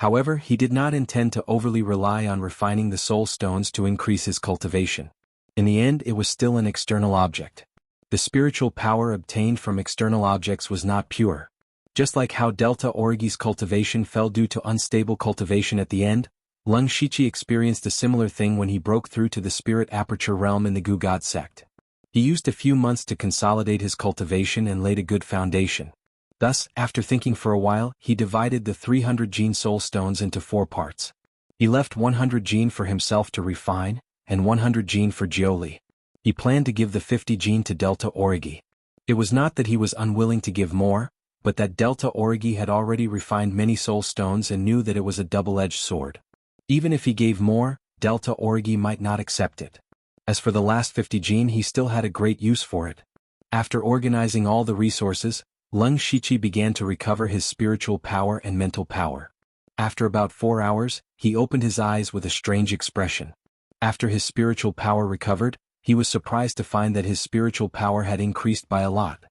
However, he did not intend to overly rely on refining the soul stones to increase his cultivation. In the end, it was still an external object. The spiritual power obtained from external objects was not pure. Just like how Delta Origi's cultivation fell due to unstable cultivation at the end, Lung Shichi experienced a similar thing when he broke through to the spirit aperture realm in the Gu God sect. He used a few months to consolidate his cultivation and laid a good foundation. Thus, after thinking for a while, he divided the 300 gene soul stones into 4 parts. He left 100 gene for himself to refine, and 100 gene for Jiuli. He planned to give the 50 gene to Delta Origi. It was not that he was unwilling to give more, but that Delta Origi had already refined many soul stones and knew that it was a double-edged sword. Even if he gave more, Delta Origi might not accept it. As for the last 50 gene, he still had a great use for it. After organizing all the resources, Lung Shichi began to recover his spiritual power and mental power. After about 4 hours, he opened his eyes with a strange expression. After his spiritual power recovered, he was surprised to find that his spiritual power had increased by a lot.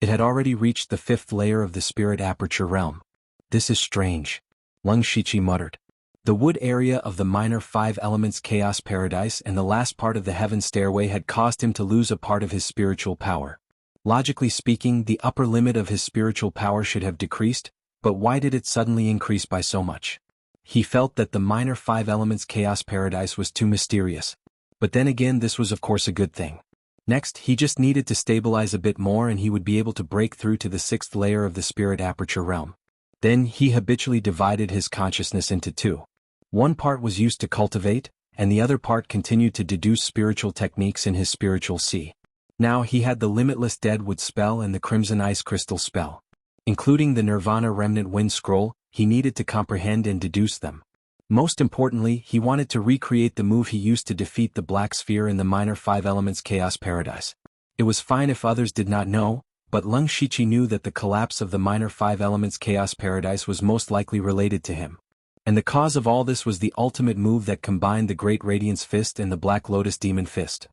It had already reached the 5th layer of the spirit aperture realm. This is strange, Lung Shichi muttered. The wood area of the minor 5 elements chaos paradise and the last part of the heaven stairway had caused him to lose a part of his spiritual power. Logically speaking, the upper limit of his spiritual power should have decreased, but why did it suddenly increase by so much? He felt that the minor 5 elements chaos paradise was too mysterious. But then again, this was of course a good thing. Next, he just needed to stabilize a bit more and he would be able to break through to the 6th layer of the spirit aperture realm. Then he habitually divided his consciousness into 2. One part was used to cultivate, and the other part continued to deduce spiritual techniques in his spiritual sea. Now he had the Limitless Deadwood spell and the Crimson Ice Crystal spell. Including the Nirvana Remnant Wind Scroll, he needed to comprehend and deduce them. Most importantly, he wanted to recreate the move he used to defeat the Black Sphere in the minor 5 elements chaos paradise. It was fine if others did not know, but Lung Shichi knew that the collapse of the minor 5 elements chaos paradise was most likely related to him. And the cause of all this was the ultimate move that combined the Great Radiance Fist and the Black Lotus Demon Fist.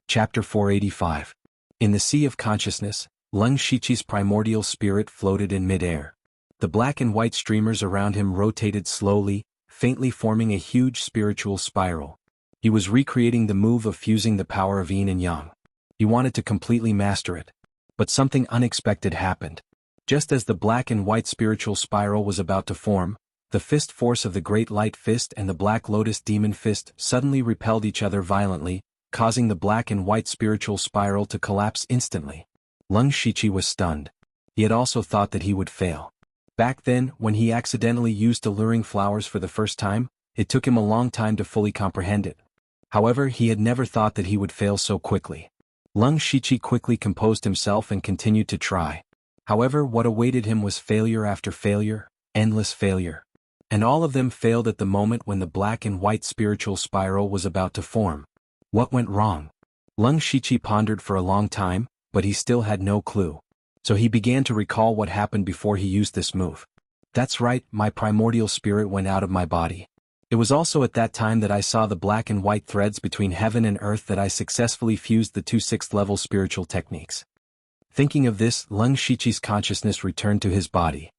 Chapter 485. In the Sea of Consciousness, Lung Shichi's primordial spirit floated in mid-air. The black and white streamers around him rotated slowly, faintly forming a huge spiritual spiral. He was recreating the move of fusing the power of yin and yang. He wanted to completely master it. But something unexpected happened. Just as the black and white spiritual spiral was about to form, the fist force of the Great Light Fist and the Black Lotus Demon Fist suddenly repelled each other violently, causing the black and white spiritual spiral to collapse instantly. Lung Shichi was stunned. He had also thought that he would fail. Back then, when he accidentally used alluring flowers for the first time, it took him a long time to fully comprehend it. However, he had never thought that he would fail so quickly. Lung Shichi quickly composed himself and continued to try. However, what awaited him was failure after failure, endless failure. And all of them failed at the moment when the black and white spiritual spiral was about to form. What went wrong? Lung Shichi pondered for a long time, but he still had no clue. So he began to recall what happened before he used this move. That's right, my primordial spirit went out of my body. It was also at that time that I saw the black and white threads between heaven and earth that I successfully fused the 2 6th-level spiritual techniques. Thinking of this, Lung Shichi's consciousness returned to his body.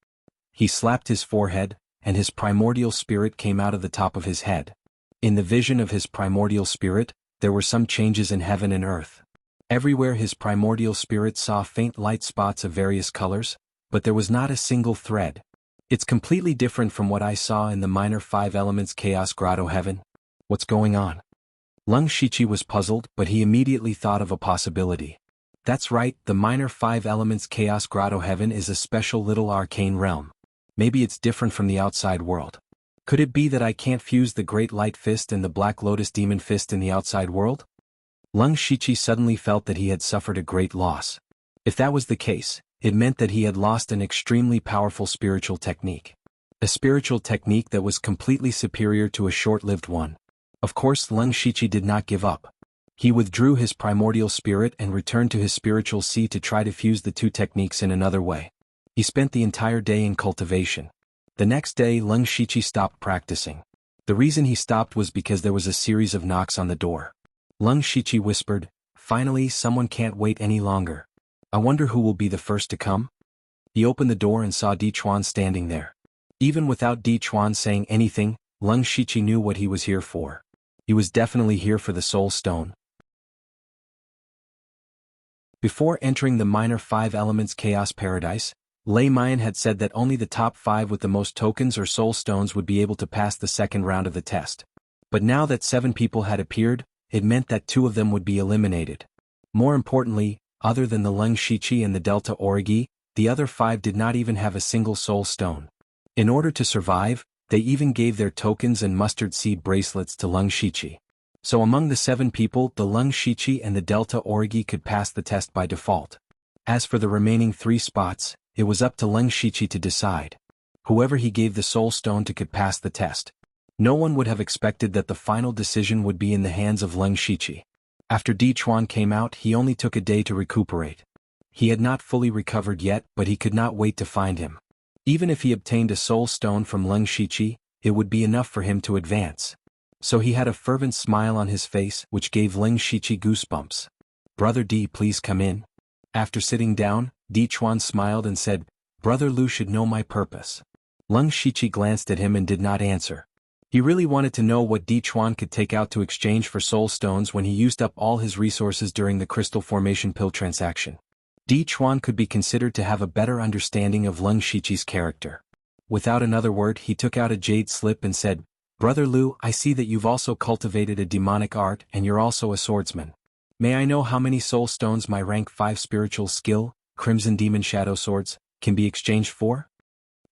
He slapped his forehead, and his primordial spirit came out of the top of his head. In the vision of his primordial spirit, there were some changes in heaven and earth. Everywhere his primordial spirit saw faint light spots of various colors, but there was not a single thread. It's completely different from what I saw in the minor 5 elements chaos grotto heaven. What's going on? Lung Shichi was puzzled, but he immediately thought of a possibility. That's right, the minor 5 elements chaos grotto heaven is a special little arcane realm. Maybe it's different from the outside world. Could it be that I can't fuse the Great Light Fist and the Black Lotus Demon Fist in the outside world? Lung Shichi suddenly felt that he had suffered a great loss. If that was the case, it meant that he had lost an extremely powerful spiritual technique. A spiritual technique that was completely superior to a short-lived one. Of course, Lung Shichi did not give up. He withdrew his primordial spirit and returned to his spiritual sea to try to fuse the 2 techniques in another way. He spent the entire day in cultivation. The next day, Lung Shichi stopped practicing. The reason he stopped was because there was a series of knocks on the door. Lung Shichi whispered, "Finally, someone can't wait any longer." I wonder who will be the first to come? He opened the door and saw Di Chuan standing there. Even without Di Chuan saying anything, Leng Shiqi knew what he was here for. He was definitely here for the Soul Stone. Before entering the Minor 5 Elements Chaos Paradise, Lei Mian had said that only the top 5 with the most tokens or soul stones would be able to pass the second round of the test. But now that 7 people had appeared, it meant that 2 of them would be eliminated. More importantly, other than the Leng Shiqi and the Delta Origi, the other 5 did not even have a single soul stone. In order to survive, they even gave their tokens and mustard seed bracelets to Leng Shiqi. So among the 7 people, the Leng Shiqi and the Delta Origi could pass the test by default. As for the remaining 3 spots, it was up to Leng Shiqi to decide. Whoever he gave the soul stone to could pass the test. No one would have expected that the final decision would be in the hands of Leng Shiqi. After Di Chuan came out, he only took a day to recuperate. He had not fully recovered yet, but he could not wait to find him. Even if he obtained a soul stone from Leng Shiqi, it would be enough for him to advance. So he had a fervent smile on his face, which gave Leng Shiqi goosebumps. "Brother Di, please come in." After sitting down, Di Chuan smiled and said, "Brother Lu should know my purpose." Leng Shiqi glanced at him and did not answer. He really wanted to know what Di Chuan could take out to exchange for soul stones when he used up all his resources during the crystal formation pill transaction. Di Chuan could be considered to have a better understanding of Leng Shiqi's character. Without another word, he took out a jade slip and said, "Brother Lu, I see that you've also cultivated a demonic art and you're also a swordsman. May I know how many soul stones my rank 5 spiritual skill, Crimson Demon Shadow Swords, can be exchanged for?"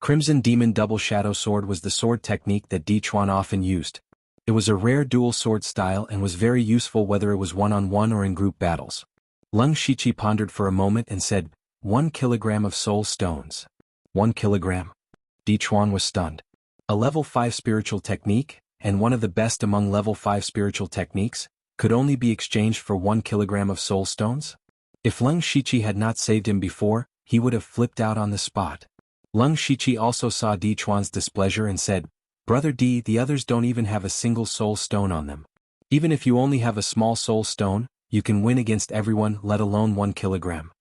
Crimson Demon Double Shadow Sword was the sword technique that Di Chuan often used. It was a rare dual sword style and was very useful whether it was one-on-one or in group battles. Leng Shiqi pondered for a moment and said, 1 kilogram of soul stones. 1 kilogram? Di Chuan was stunned. A level 5 spiritual technique, and one of the best among level 5 spiritual techniques, could only be exchanged for 1 kilogram of soul stones? If Leng Shiqi had not saved him before, he would have flipped out on the spot. Leng Shiqi also saw Di Chuan's displeasure and said, "Brother Di, the others don't even have a single soul stone on them. Even if you only have a small soul stone, you can win against everyone, let alone 1 kilogram."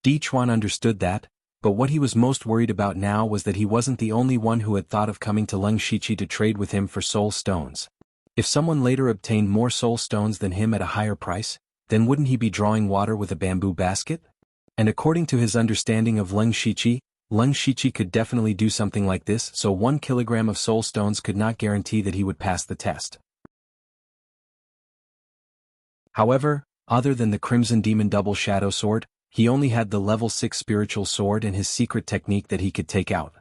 Di Chuan understood that, but what he was most worried about now was that he wasn't the only one who had thought of coming to Leng Shiqi to trade with him for soul stones. If someone later obtained more soul stones than him at a higher price, then wouldn't he be drawing water with a bamboo basket? And according to his understanding of Leng Shiqi could definitely do something like this, so 1 kilogram of soul stones could not guarantee that he would pass the test. However, other than the Crimson Demon Double Shadow Sword, he only had the level 6 spiritual sword and his secret technique that he could take out.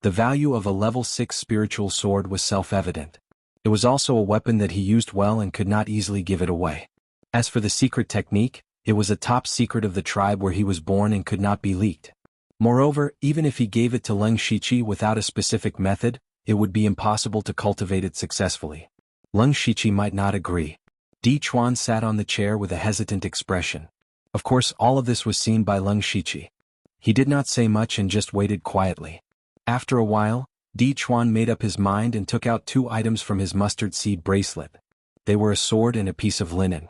The value of a level 6 spiritual sword was self-evident. It was also a weapon that he used well and could not easily give it away. As for the secret technique, it was a top secret of the tribe where he was born and could not be leaked. Moreover, even if he gave it to Leng Shiqi without a specific method, it would be impossible to cultivate it successfully. Leng Shiqi might not agree. Di Chuan sat on the chair with a hesitant expression. Of course, all of this was seen by Leng Shiqi. He did not say much and just waited quietly. After a while, Di Chuan made up his mind and took out 2 items from his mustard seed bracelet. They were a sword and a piece of linen.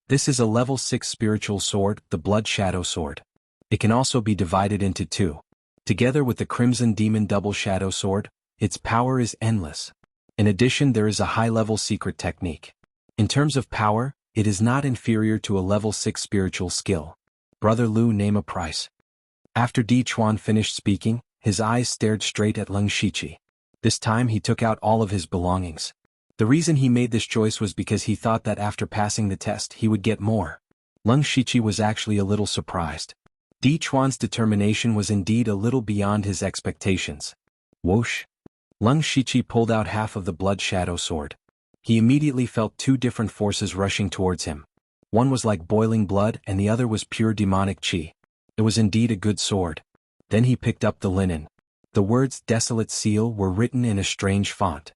This is a level 6 spiritual sword, the Blood Shadow Sword. It can also be divided into 2. Together with the Crimson Demon Double Shadow Sword, its power is endless. In addition, there is a high-level secret technique. In terms of power, it is not inferior to a level 6 spiritual skill. Brother Lu, name a price. After Di Chuan finished speaking, his eyes stared straight at Leng Shiqi. This time he took out all of his belongings. The reason he made this choice was because he thought that after passing the test he would get more. Leng Shiqi was actually a little surprised. Di Chuan's determination was indeed a little beyond his expectations. Whoosh! Leng Shiqi pulled out half of the Blood Shadow Sword. He immediately felt 2 different forces rushing towards him. One was like boiling blood and the other was pure demonic qi. It was indeed a good sword. Then he picked up the linen. The words "Desolate Seal" were written in a strange font.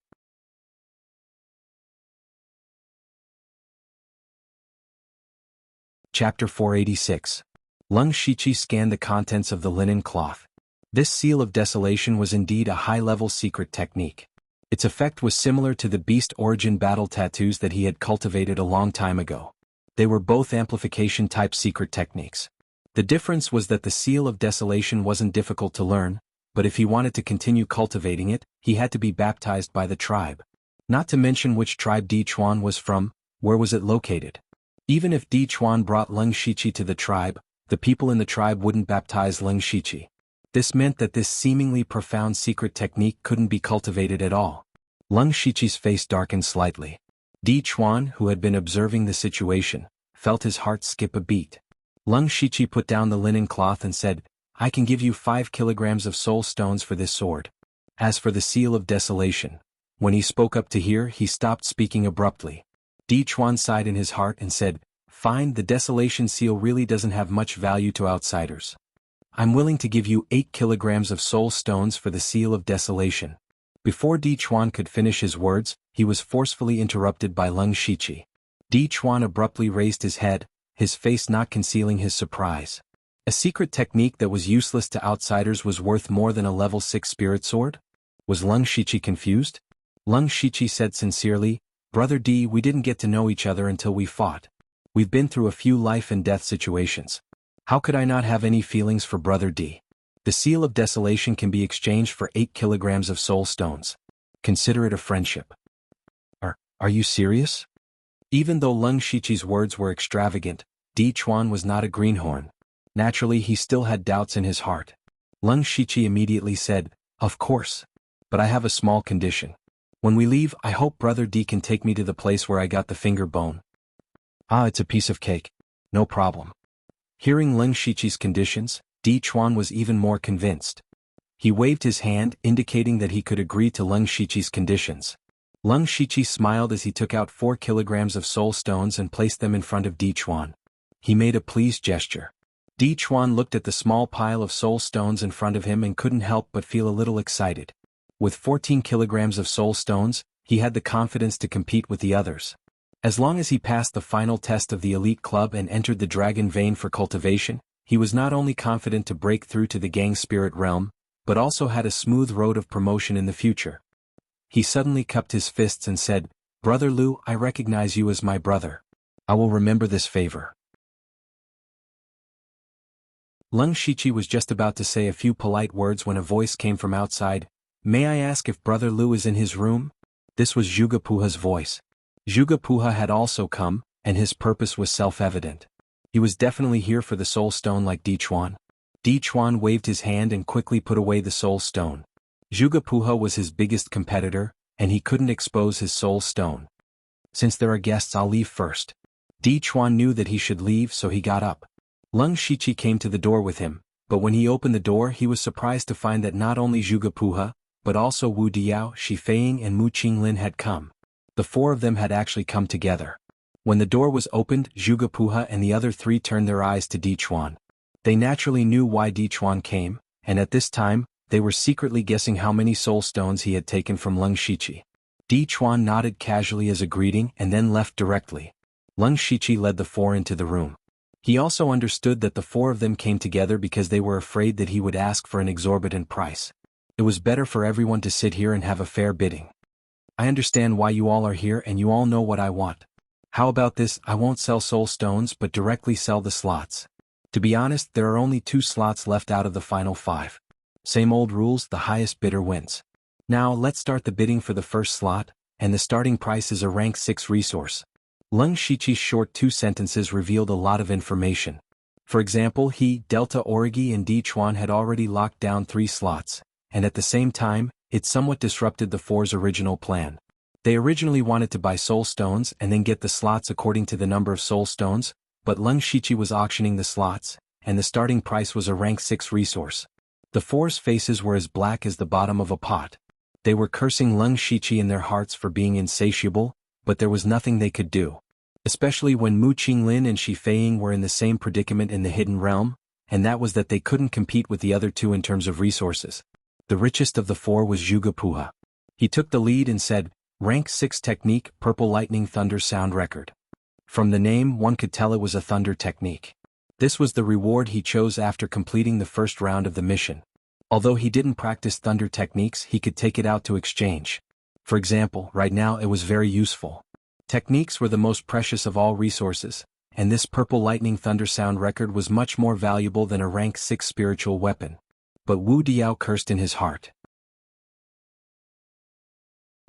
Chapter 486. Leng Shiqi scanned the contents of the linen cloth. This seal of desolation was indeed a high-level secret technique. Its effect was similar to the Beast Origin battle tattoos that he had cultivated a long time ago. They were both amplification-type secret techniques. The difference was that the Seal of Desolation wasn't difficult to learn, but if he wanted to continue cultivating it, he had to be baptized by the tribe. Not to mention which tribe Di Chuan was from, where was it located. Even if Di Chuan brought Leng Shiqi to the tribe, the people in the tribe wouldn't baptize Leng Shiqi. This meant that this seemingly profound secret technique couldn't be cultivated at all. Leng Shiqi's face darkened slightly. Di Chuan, who had been observing the situation, felt his heart skip a beat. Leng Shiqi put down the linen cloth and said, "I can give you 5 kilograms of soul stones for this sword." As for the Seal of Desolation, when he spoke up to here, he stopped speaking abruptly. Di Chuan sighed in his heart and said, "Fine, the Desolation Seal really doesn't have much value to outsiders. I'm willing to give you 8 kilograms of soul stones for the Seal of Desolation." Before Di Chuan could finish his words, he was forcefully interrupted by Leng Shiqi. Di Chuan abruptly raised his head, his face not concealing his surprise. A secret technique that was useless to outsiders was worth more than a level 6 spirit sword? Was Leng Shiqi confused? Leng Shiqi said sincerely, "Brother Di, we didn't get to know each other until we fought. We've been through a few life and death situations. How could I not have any feelings for Brother Di? The Seal of Desolation can be exchanged for 8 kilograms of soul stones. Consider it a friendship." Are you serious? Even though Leng Shiqi's words were extravagant, Di Chuan was not a greenhorn. Naturally, he still had doubts in his heart. Leng Shiqi immediately said, "Of course. But I have a small condition. When we leave, I hope Brother Di can take me to the place where I got the finger bone." "Ah, it's a piece of cake. No problem." Hearing Leng Shiqi's conditions, Di Chuan was even more convinced. He waved his hand, indicating that he could agree to Leng Shiqi's conditions. Leng Shiqi smiled as he took out 4 kilograms of soul stones and placed them in front of Di Chuan. He made a pleased gesture. Di Chuan looked at the small pile of soul stones in front of him and couldn't help but feel a little excited. With 14 kilograms of soul stones, he had the confidence to compete with the others. As long as he passed the final test of the elite club and entered the dragon vein for cultivation, he was not only confident to break through to the gang spirit realm, but also had a smooth road of promotion in the future. He suddenly cupped his fists and said, "Brother Lu, I recognize you as my brother. I will remember this favor." Leng Shiqi was just about to say a few polite words when a voice came from outside. "May I ask if Brother Lu is in his room?" This was Zhuge Puha's voice. Zhuge Puha had also come, and his purpose was self-evident. He was definitely here for the soul stone like Di Chuan. Di Chuan waved his hand and quickly put away the soul stone. Zhuge Puha was his biggest competitor, and he couldn't expose his soul stone. "Since there are guests, I'll leave first." Di Chuan knew that he should leave, so he got up. Leng Shiqi came to the door with him, but when he opened the door he was surprised to find that not only Zhuge Puha, but also Wu Diao, Shi Feiying and Mu Qinglin had come. The 4 of them had actually come together. When the door was opened, Zhuge Puha and the other 3 turned their eyes to Di Chuan. They naturally knew why Di Chuan came, and at this time, they were secretly guessing how many soul stones he had taken from Leng Shiqi. Di Chuan nodded casually as a greeting and then left directly. Leng Shiqi led the 4 into the room. He also understood that the 4 of them came together because they were afraid that he would ask for an exorbitant price. It was better for everyone to sit here and have a fair bidding. "I understand why you all are here and you all know what I want. How about this? I won't sell soul stones but directly sell the slots. To be honest, there are only 2 slots left out of the final 5. Same old rules, the highest bidder wins. Now let's start the bidding for the first slot, and the starting price is a rank 6 resource." Leng Shiqi's short 2 sentences revealed a lot of information. For example, he, Delta Origi and Di Chuan had already locked down 3 slots, and at the same time, it somewhat disrupted the 4's original plan. They originally wanted to buy soul stones and then get the slots according to the number of soul stones, but Leng Shiqi was auctioning the slots, and the starting price was a rank 6 resource. The 4's faces were as black as the bottom of a pot. They were cursing Leng Shiqi in their hearts for being insatiable, but there was nothing they could do. Especially when Mu Qinglin and Shi Feiying were in the same predicament in the Hidden Realm, and that was that they couldn't compete with the other 2 in terms of resources. The richest of the 4 was Zhuge Puha. He took the lead and said, "Rank 6 technique, Purple Lightning Thunder Sound Record." From the name, one could tell it was a thunder technique. This was the reward he chose after completing the first round of the mission. Although he didn't practice thunder techniques, he could take it out to exchange. For example, right now it was very useful. Techniques were the most precious of all resources, and this purple lightning thunder sound record was much more valuable than a rank 6 spiritual weapon. But Wu Diao cursed in his heart.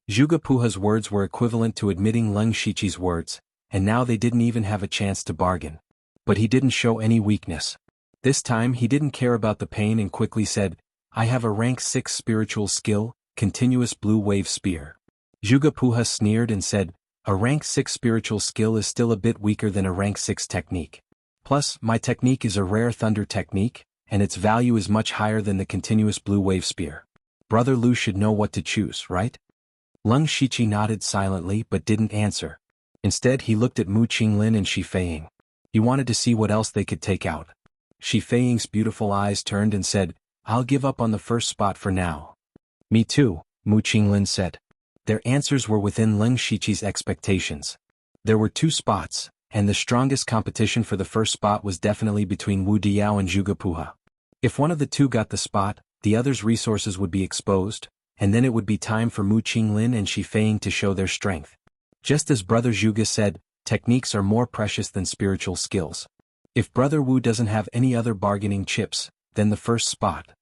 Zhuge Puha's words were equivalent to admitting Leng Shiqi's words, and now they didn't even have a chance to bargain. But he didn't show any weakness. This time he didn't care about the pain and quickly said, "I have a rank 6 spiritual skill, continuous blue wave spear." Zhuge Puha sneered and said, "A rank 6 spiritual skill is still a bit weaker than a rank 6 technique. Plus, my technique is a rare thunder technique, and its value is much higher than the continuous blue wave spear. Brother Lu should know what to choose, right?" Leng Shiqi nodded silently but didn't answer. Instead he looked at Mu Qinglin and Shi Feiying. He wanted to see what else they could take out. Shi Feiying's beautiful eyes turned and said, "I'll give up on the first spot for now." "Me too," Mu Qinglin said. Their answers were within Leng Shiqi's expectations. There were 2 spots, and the strongest competition for the first spot was definitely between Wu Diao and Zhuge Puha. If one of the 2 got the spot, the other's resources would be exposed, and then it would be time for Mu Qinglin and Shi Feiying to show their strength. Just as Brother Zhuge said, techniques are more precious than spiritual skills. If Brother Wu doesn't have any other bargaining chips, then the first spot.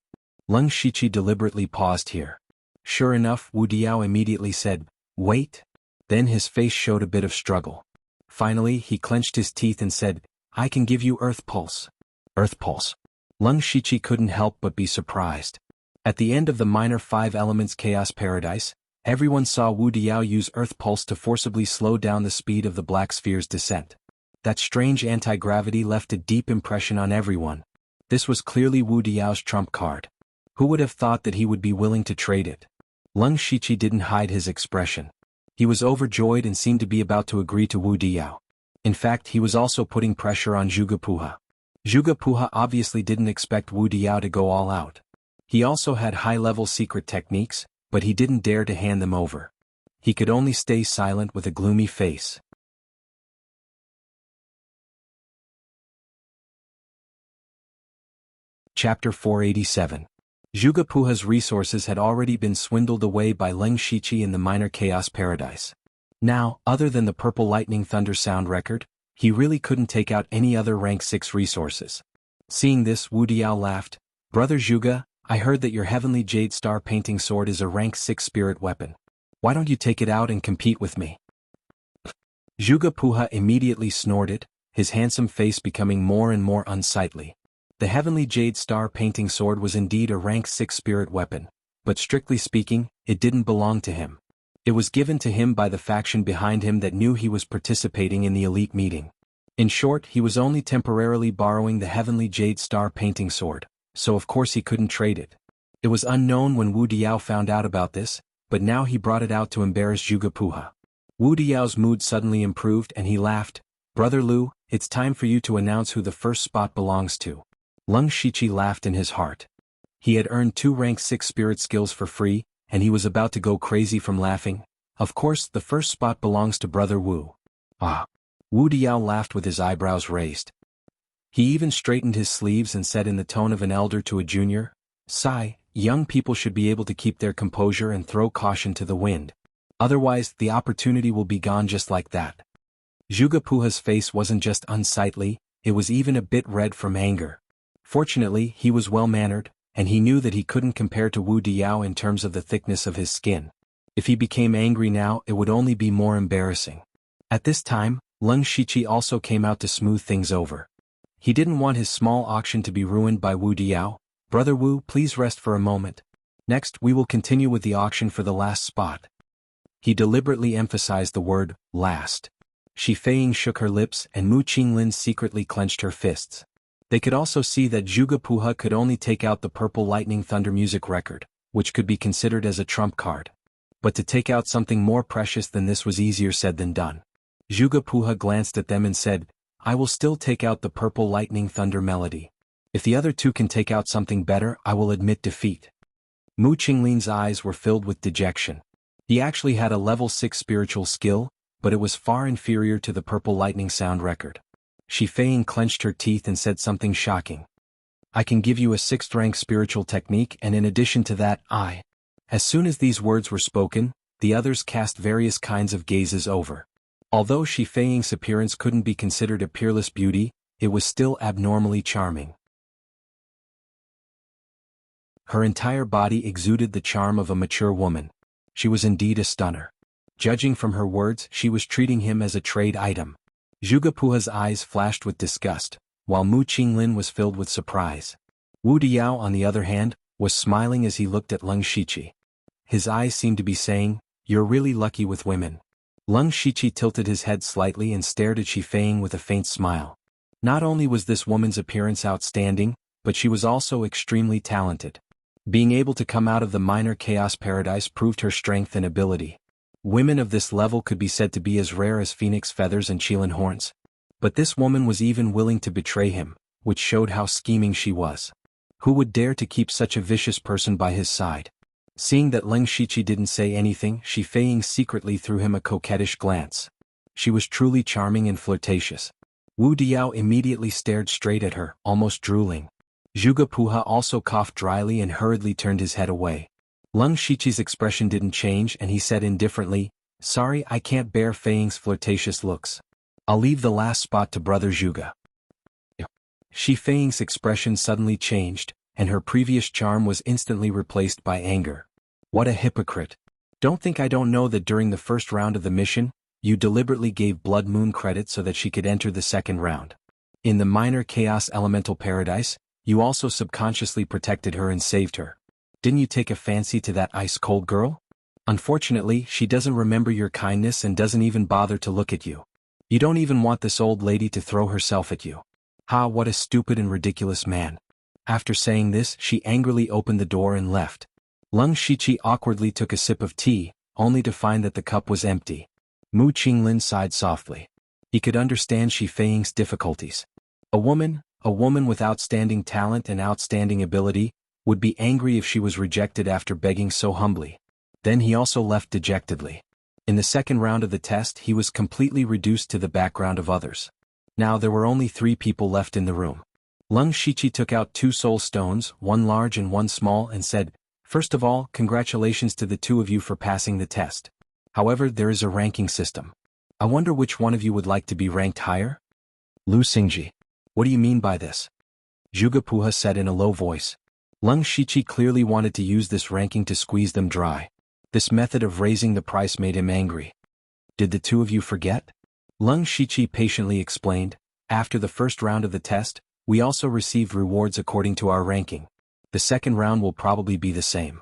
Leng Shiqi deliberately paused here. Sure enough, Wu Diao immediately said, "Wait." Then his face showed a bit of struggle. Finally he clenched his teeth and said, "I can give you Earth Pulse." Earth Pulse. Leng Shiqi couldn't help but be surprised. At the end of the minor 5 elements Chaos Paradise, everyone saw Wu Diao use Earth Pulse to forcibly slow down the speed of the Black Sphere's descent. That strange anti-gravity left a deep impression on everyone. This was clearly Wu Diao's trump card. Who would have thought that he would be willing to trade it? Leng Shiqi didn't hide his expression. He was overjoyed and seemed to be about to agree to Wu Diao. In fact, he was also putting pressure on Zhuge Puha. Zhuge Puha obviously didn't expect Wu Diao to go all out. He also had high-level secret techniques, but he didn't dare to hand them over. He could only stay silent with a gloomy face. Chapter 487. Zhuge Puha's resources had already been swindled away by Leng Shiqi in the minor Chaos Paradise. Now, other than the purple lightning thunder sound record, he really couldn't take out any other rank 6 resources. Seeing this, Wu Diao laughed. "Brother Zhuge, I heard that your heavenly jade star painting sword is a rank 6 spirit weapon. Why don't you take it out and compete with me?" Zhuge Puha immediately snorted, his handsome face becoming more and more unsightly. The heavenly jade star painting sword was indeed a rank 6 spirit weapon, but strictly speaking, it didn't belong to him. It was given to him by the faction behind him that knew he was participating in the elite meeting. In short, he was only temporarily borrowing the heavenly jade star painting sword, so of course he couldn't trade it. It was unknown when Wu Diao found out about this, but now he brought it out to embarrass Zhuge Puha. Wu Diao's mood suddenly improved and he laughed. "Brother Lu, it's time for you to announce who the first spot belongs to." Leng Shiqi laughed in his heart. He had earned 2 rank 6 spirit skills for free, and he was about to go crazy from laughing. Of course, the first spot belongs to Brother Wu. Ah! Wu Diao laughed with his eyebrows raised. He even straightened his sleeves and said in the tone of an elder to a junior, "Sigh, young people should be able to keep their composure and throw caution to the wind. Otherwise, the opportunity will be gone just like that." Zhuge Puha's face wasn't just unsightly, it was even a bit red from anger. Fortunately, he was well-mannered, and he knew that he couldn't compare to Wu Diao in terms of the thickness of his skin. If he became angry now, it would only be more embarrassing. At this time, Leng Shiqi also came out to smooth things over. He didn't want his small auction to be ruined by Wu Diao. "Brother Wu, please rest for a moment. Next, we will continue with the auction for the last spot." He deliberately emphasized the word, last. Shi Feiying shook her lips and Mu Qinglin secretly clenched her fists. They could also see that Zhuge Puha could only take out the purple lightning thunder music record, which could be considered as a trump card. But to take out something more precious than this was easier said than done. Zhuge Puha glanced at them and said, "I will still take out the purple lightning thunder melody. If the other 2 can take out something better, I will admit defeat." Mu Qinglin's eyes were filled with dejection. He actually had a level 6 spiritual skill, but it was far inferior to the purple lightning sound record. Shi Feiying clenched her teeth and said something shocking. "I can give you a 6th rank spiritual technique, and in addition to that, I..." As soon as these words were spoken, the others cast various kinds of gazes over. Although Shi Feiying's appearance couldn't be considered a peerless beauty, it was still abnormally charming. Her entire body exuded the charm of a mature woman. She was indeed a stunner. Judging from her words, she was treating him as a trade item. Zhuge Puha's eyes flashed with disgust, while Mu Qinglin was filled with surprise. Wu Diao, on the other hand, was smiling as he looked at Leng Shiqi. His eyes seemed to be saying, "You're really lucky with women." Leng Shiqi tilted his head slightly and stared at Shi Feiying with a faint smile. Not only was this woman's appearance outstanding, but she was also extremely talented. Being able to come out of the minor chaos paradise proved her strength and ability. Women of this level could be said to be as rare as phoenix feathers and qilin horns. But this woman was even willing to betray him, which showed how scheming she was. Who would dare to keep such a vicious person by his side? Seeing that Leng Shiqi didn't say anything, Shi Feiying secretly threw him a coquettish glance. She was truly charming and flirtatious. Wu Diao immediately stared straight at her, almost drooling. Zhuge Puha also coughed dryly and hurriedly turned his head away. Leng Shiqi's expression didn't change and he said indifferently, "Sorry, I can't bear Feiying's flirtatious looks. I'll leave the last spot to Brother Zhuge." Shi Feiying's expression suddenly changed, and her previous charm was instantly replaced by anger. What a hypocrite. Don't think I don't know that during the first round of the mission, you deliberately gave Blood Moon credit so that she could enter the second round. In the minor chaos elemental paradise, you also subconsciously protected her and saved her. Didn't you take a fancy to that ice-cold girl? Unfortunately, she doesn't remember your kindness and doesn't even bother to look at you. You don't even want this old lady to throw herself at you. Ha, what a stupid and ridiculous man. After saying this, she angrily opened the door and left. Leng Shiqi awkwardly took a sip of tea, only to find that the cup was empty. Mu Qinglin sighed softly. He could understand Shi Feiying's difficulties. A woman with outstanding talent and outstanding ability, would be angry if she was rejected after begging so humbly. Then he also left dejectedly. In the second round of the test, he was completely reduced to the background of others. Now there were only 3 people left in the room. Leng Shiqi took out 2 soul stones, one large and one small, and said, "First of all, congratulations to the 2 of you for passing the test. However, there is a ranking system. I wonder which one of you would like to be ranked higher?" Lu Xingji. What do you mean by this? Zhuge Puha said in a low voice. Leng Shiqi clearly wanted to use this ranking to squeeze them dry. This method of raising the price made him angry. Did the 2 of you forget? Leng Shiqi patiently explained, after the first round of the test, we also received rewards according to our ranking. The second round will probably be the same.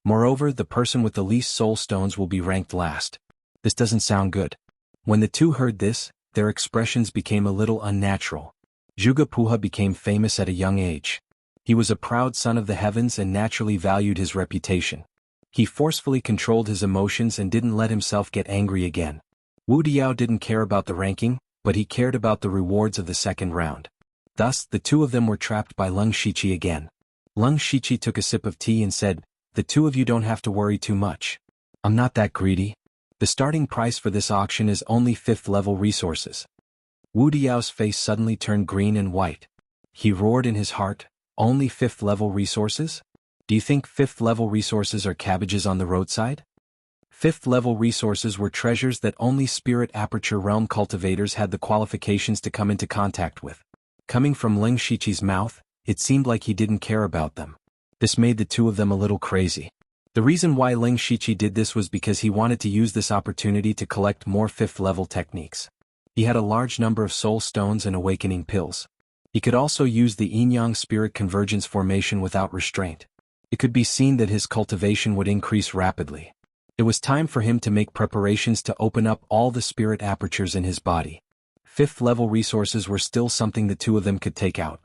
Moreover, the person with the least soul stones will be ranked last. This doesn't sound good. When the 2 heard this, their expressions became a little unnatural. Zhuge Puha became famous at a young age. He was a proud son of the heavens and naturally valued his reputation. He forcefully controlled his emotions and didn't let himself get angry again. Wu Diao didn't care about the ranking, but he cared about the rewards of the second round. Thus, the 2 of them were trapped by Leng Shiqi again. Leng Shiqi took a sip of tea and said, "The 2 of you don't have to worry too much. I'm not that greedy. The starting price for this auction is only 5th level resources." Wu Diao's face suddenly turned green and white. He roared in his heart, "Only 5th level resources? Do you think 5th level resources are cabbages on the roadside?" 5th level resources were treasures that only Spirit Aperture Realm cultivators had the qualifications to come into contact with. Coming from Leng Shiqi's mouth, it seemed like he didn't care about them. This made the 2 of them a little crazy. The reason why Leng Shiqi did this was because he wanted to use this opportunity to collect more 5th level techniques. He had a large number of soul stones and awakening pills. He could also use the yin-yang spirit convergence formation without restraint. It could be seen that his cultivation would increase rapidly. It was time for him to make preparations to open up all the spirit apertures in his body. 5th level resources were still something the 2 of them could take out.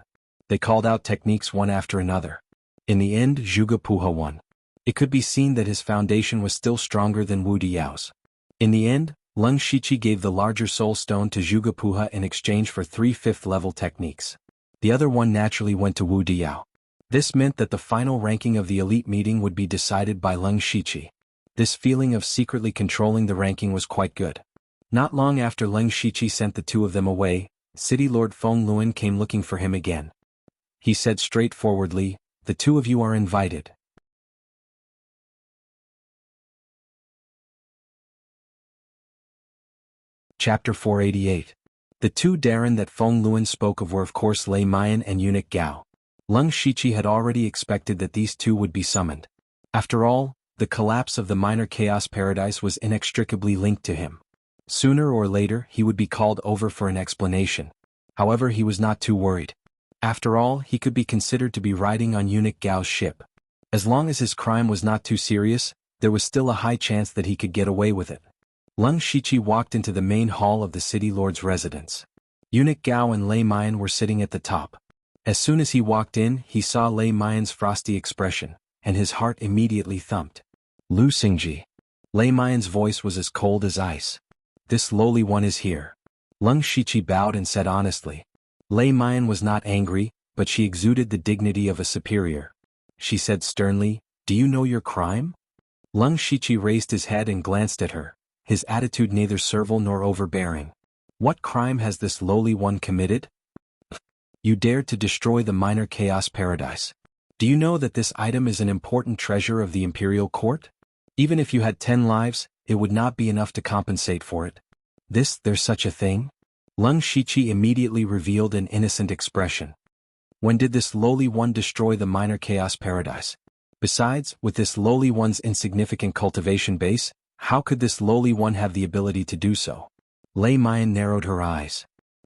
They called out techniques one after another. In the end, Zhuge Puha won. It could be seen that his foundation was still stronger than Wu Diao's. In the end, Leng Shiqi gave the larger soul stone to Zhuge Puha in exchange for 3 5th level techniques. The other one naturally went to Wu Diao. This meant that the final ranking of the elite meeting would be decided by Leng Shiqi. This feeling of secretly controlling the ranking was quite good. Not long after Leng Shiqi sent the 2 of them away, City Lord Feng Luan came looking for him again. He said straightforwardly, "The 2 of you are invited." Chapter 488. The two Darren that Feng Luan spoke of were of course Lei Mayan and eunuch Gao. Leng Shiqi had already expected that these two would be summoned. After all, the collapse of the minor chaos paradise was inextricably linked to him. Sooner or later he would be called over for an explanation. However, he was not too worried. After all, he could be considered to be riding on eunuch Gao's ship. As long as his crime was not too serious, there was still a high chance that he could get away with it. Leng Shiqi walked into the main hall of the city lord's residence. Eunuch Gao and Lei Mayan were sitting at the top. As soon as he walked in, he saw Lei Mayan's frosty expression, and his heart immediately thumped. Lu Xingji. Lei Mayan's voice was as cold as ice. This lowly one is here. Leng Shiqi bowed and said honestly. Lei Mayan was not angry, but she exuded the dignity of a superior. She said sternly, "Do you know your crime?" Leng Shiqi raised his head and glanced at her, his attitude neither servile nor overbearing. What crime has this lowly one committed? You dared to destroy the minor chaos paradise. Do you know that this item is an important treasure of the imperial court? Even if you had 10 lives, it would not be enough to compensate for it. There's such a thing? Leng Shiqi immediately revealed an innocent expression. When did this lowly one destroy the minor chaos paradise? Besides, with this lowly one's insignificant cultivation base, how could this lowly one have the ability to do so? Lei Mayan narrowed her eyes.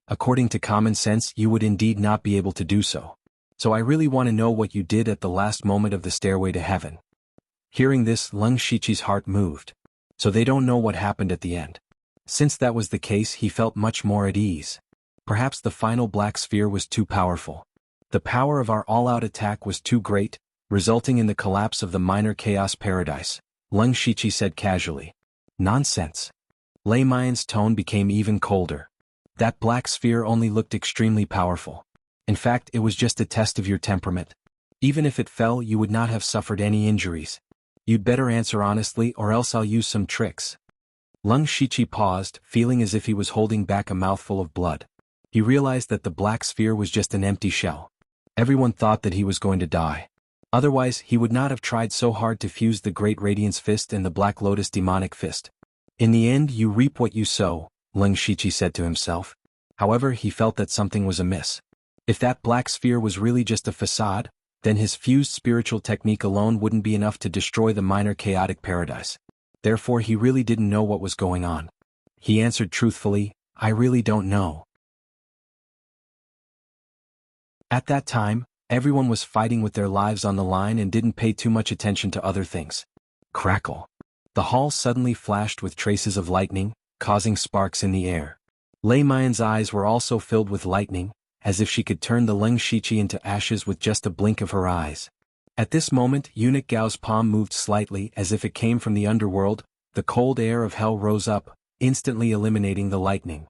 According to common sense, you would indeed not be able to do so. So I really want to know what you did at the last moment of the stairway to heaven. Hearing this, Leng Shiqi's heart moved. So they don't know what happened at the end. Since that was the case, he felt much more at ease. Perhaps the final black sphere was too powerful. The power of our all-out attack was too great, resulting in the collapse of the minor chaos paradise, Leng Shiqi said casually. Nonsense. Lei Mayan's tone became even colder. That black sphere only looked extremely powerful. In fact, it was just a test of your temperament. Even if it fell, you would not have suffered any injuries. You'd better answer honestly, or else I'll use some tricks. Leng Shiqi paused, feeling as if he was holding back a mouthful of blood. He realized that the black sphere was just an empty shell. Everyone thought that he was going to die. Otherwise, he would not have tried so hard to fuse the Great Radiance Fist and the Black Lotus Demonic Fist. In the end, you reap what you sow, Leng Shiqi said to himself. However, he felt that something was amiss. If that black sphere was really just a facade, then his fused spiritual technique alone wouldn't be enough to destroy the minor chaotic paradise. Therefore, he really didn't know what was going on. He answered truthfully, I really don't know. At that time, everyone was fighting with their lives on the line and didn't pay too much attention to other things. Crackle. The hall suddenly flashed with traces of lightning, causing sparks in the air. Lei Mayan's eyes were also filled with lightning, as if she could turn the Leng Shiqi into ashes with just a blink of her eyes. At this moment, eunuch Gao's palm moved slightly as if it came from the underworld. The cold air of hell rose up, instantly eliminating the lightning.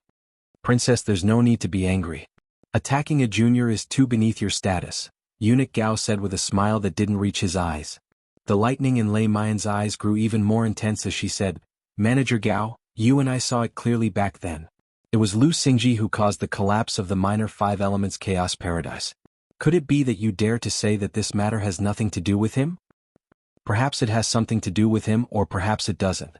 Princess, there's no need to be angry. Attacking a junior is too beneath your status, eunuch Gao said with a smile that didn't reach his eyes. The lightning in Lei Mayan's eyes grew even more intense as she said, Manager Gao, you and I saw it clearly back then. It was Lu Xingji who caused the collapse of the minor 5 elements chaos paradise. Could it be that you dare to say that this matter has nothing to do with him? Perhaps it has something to do with him, or perhaps it doesn't.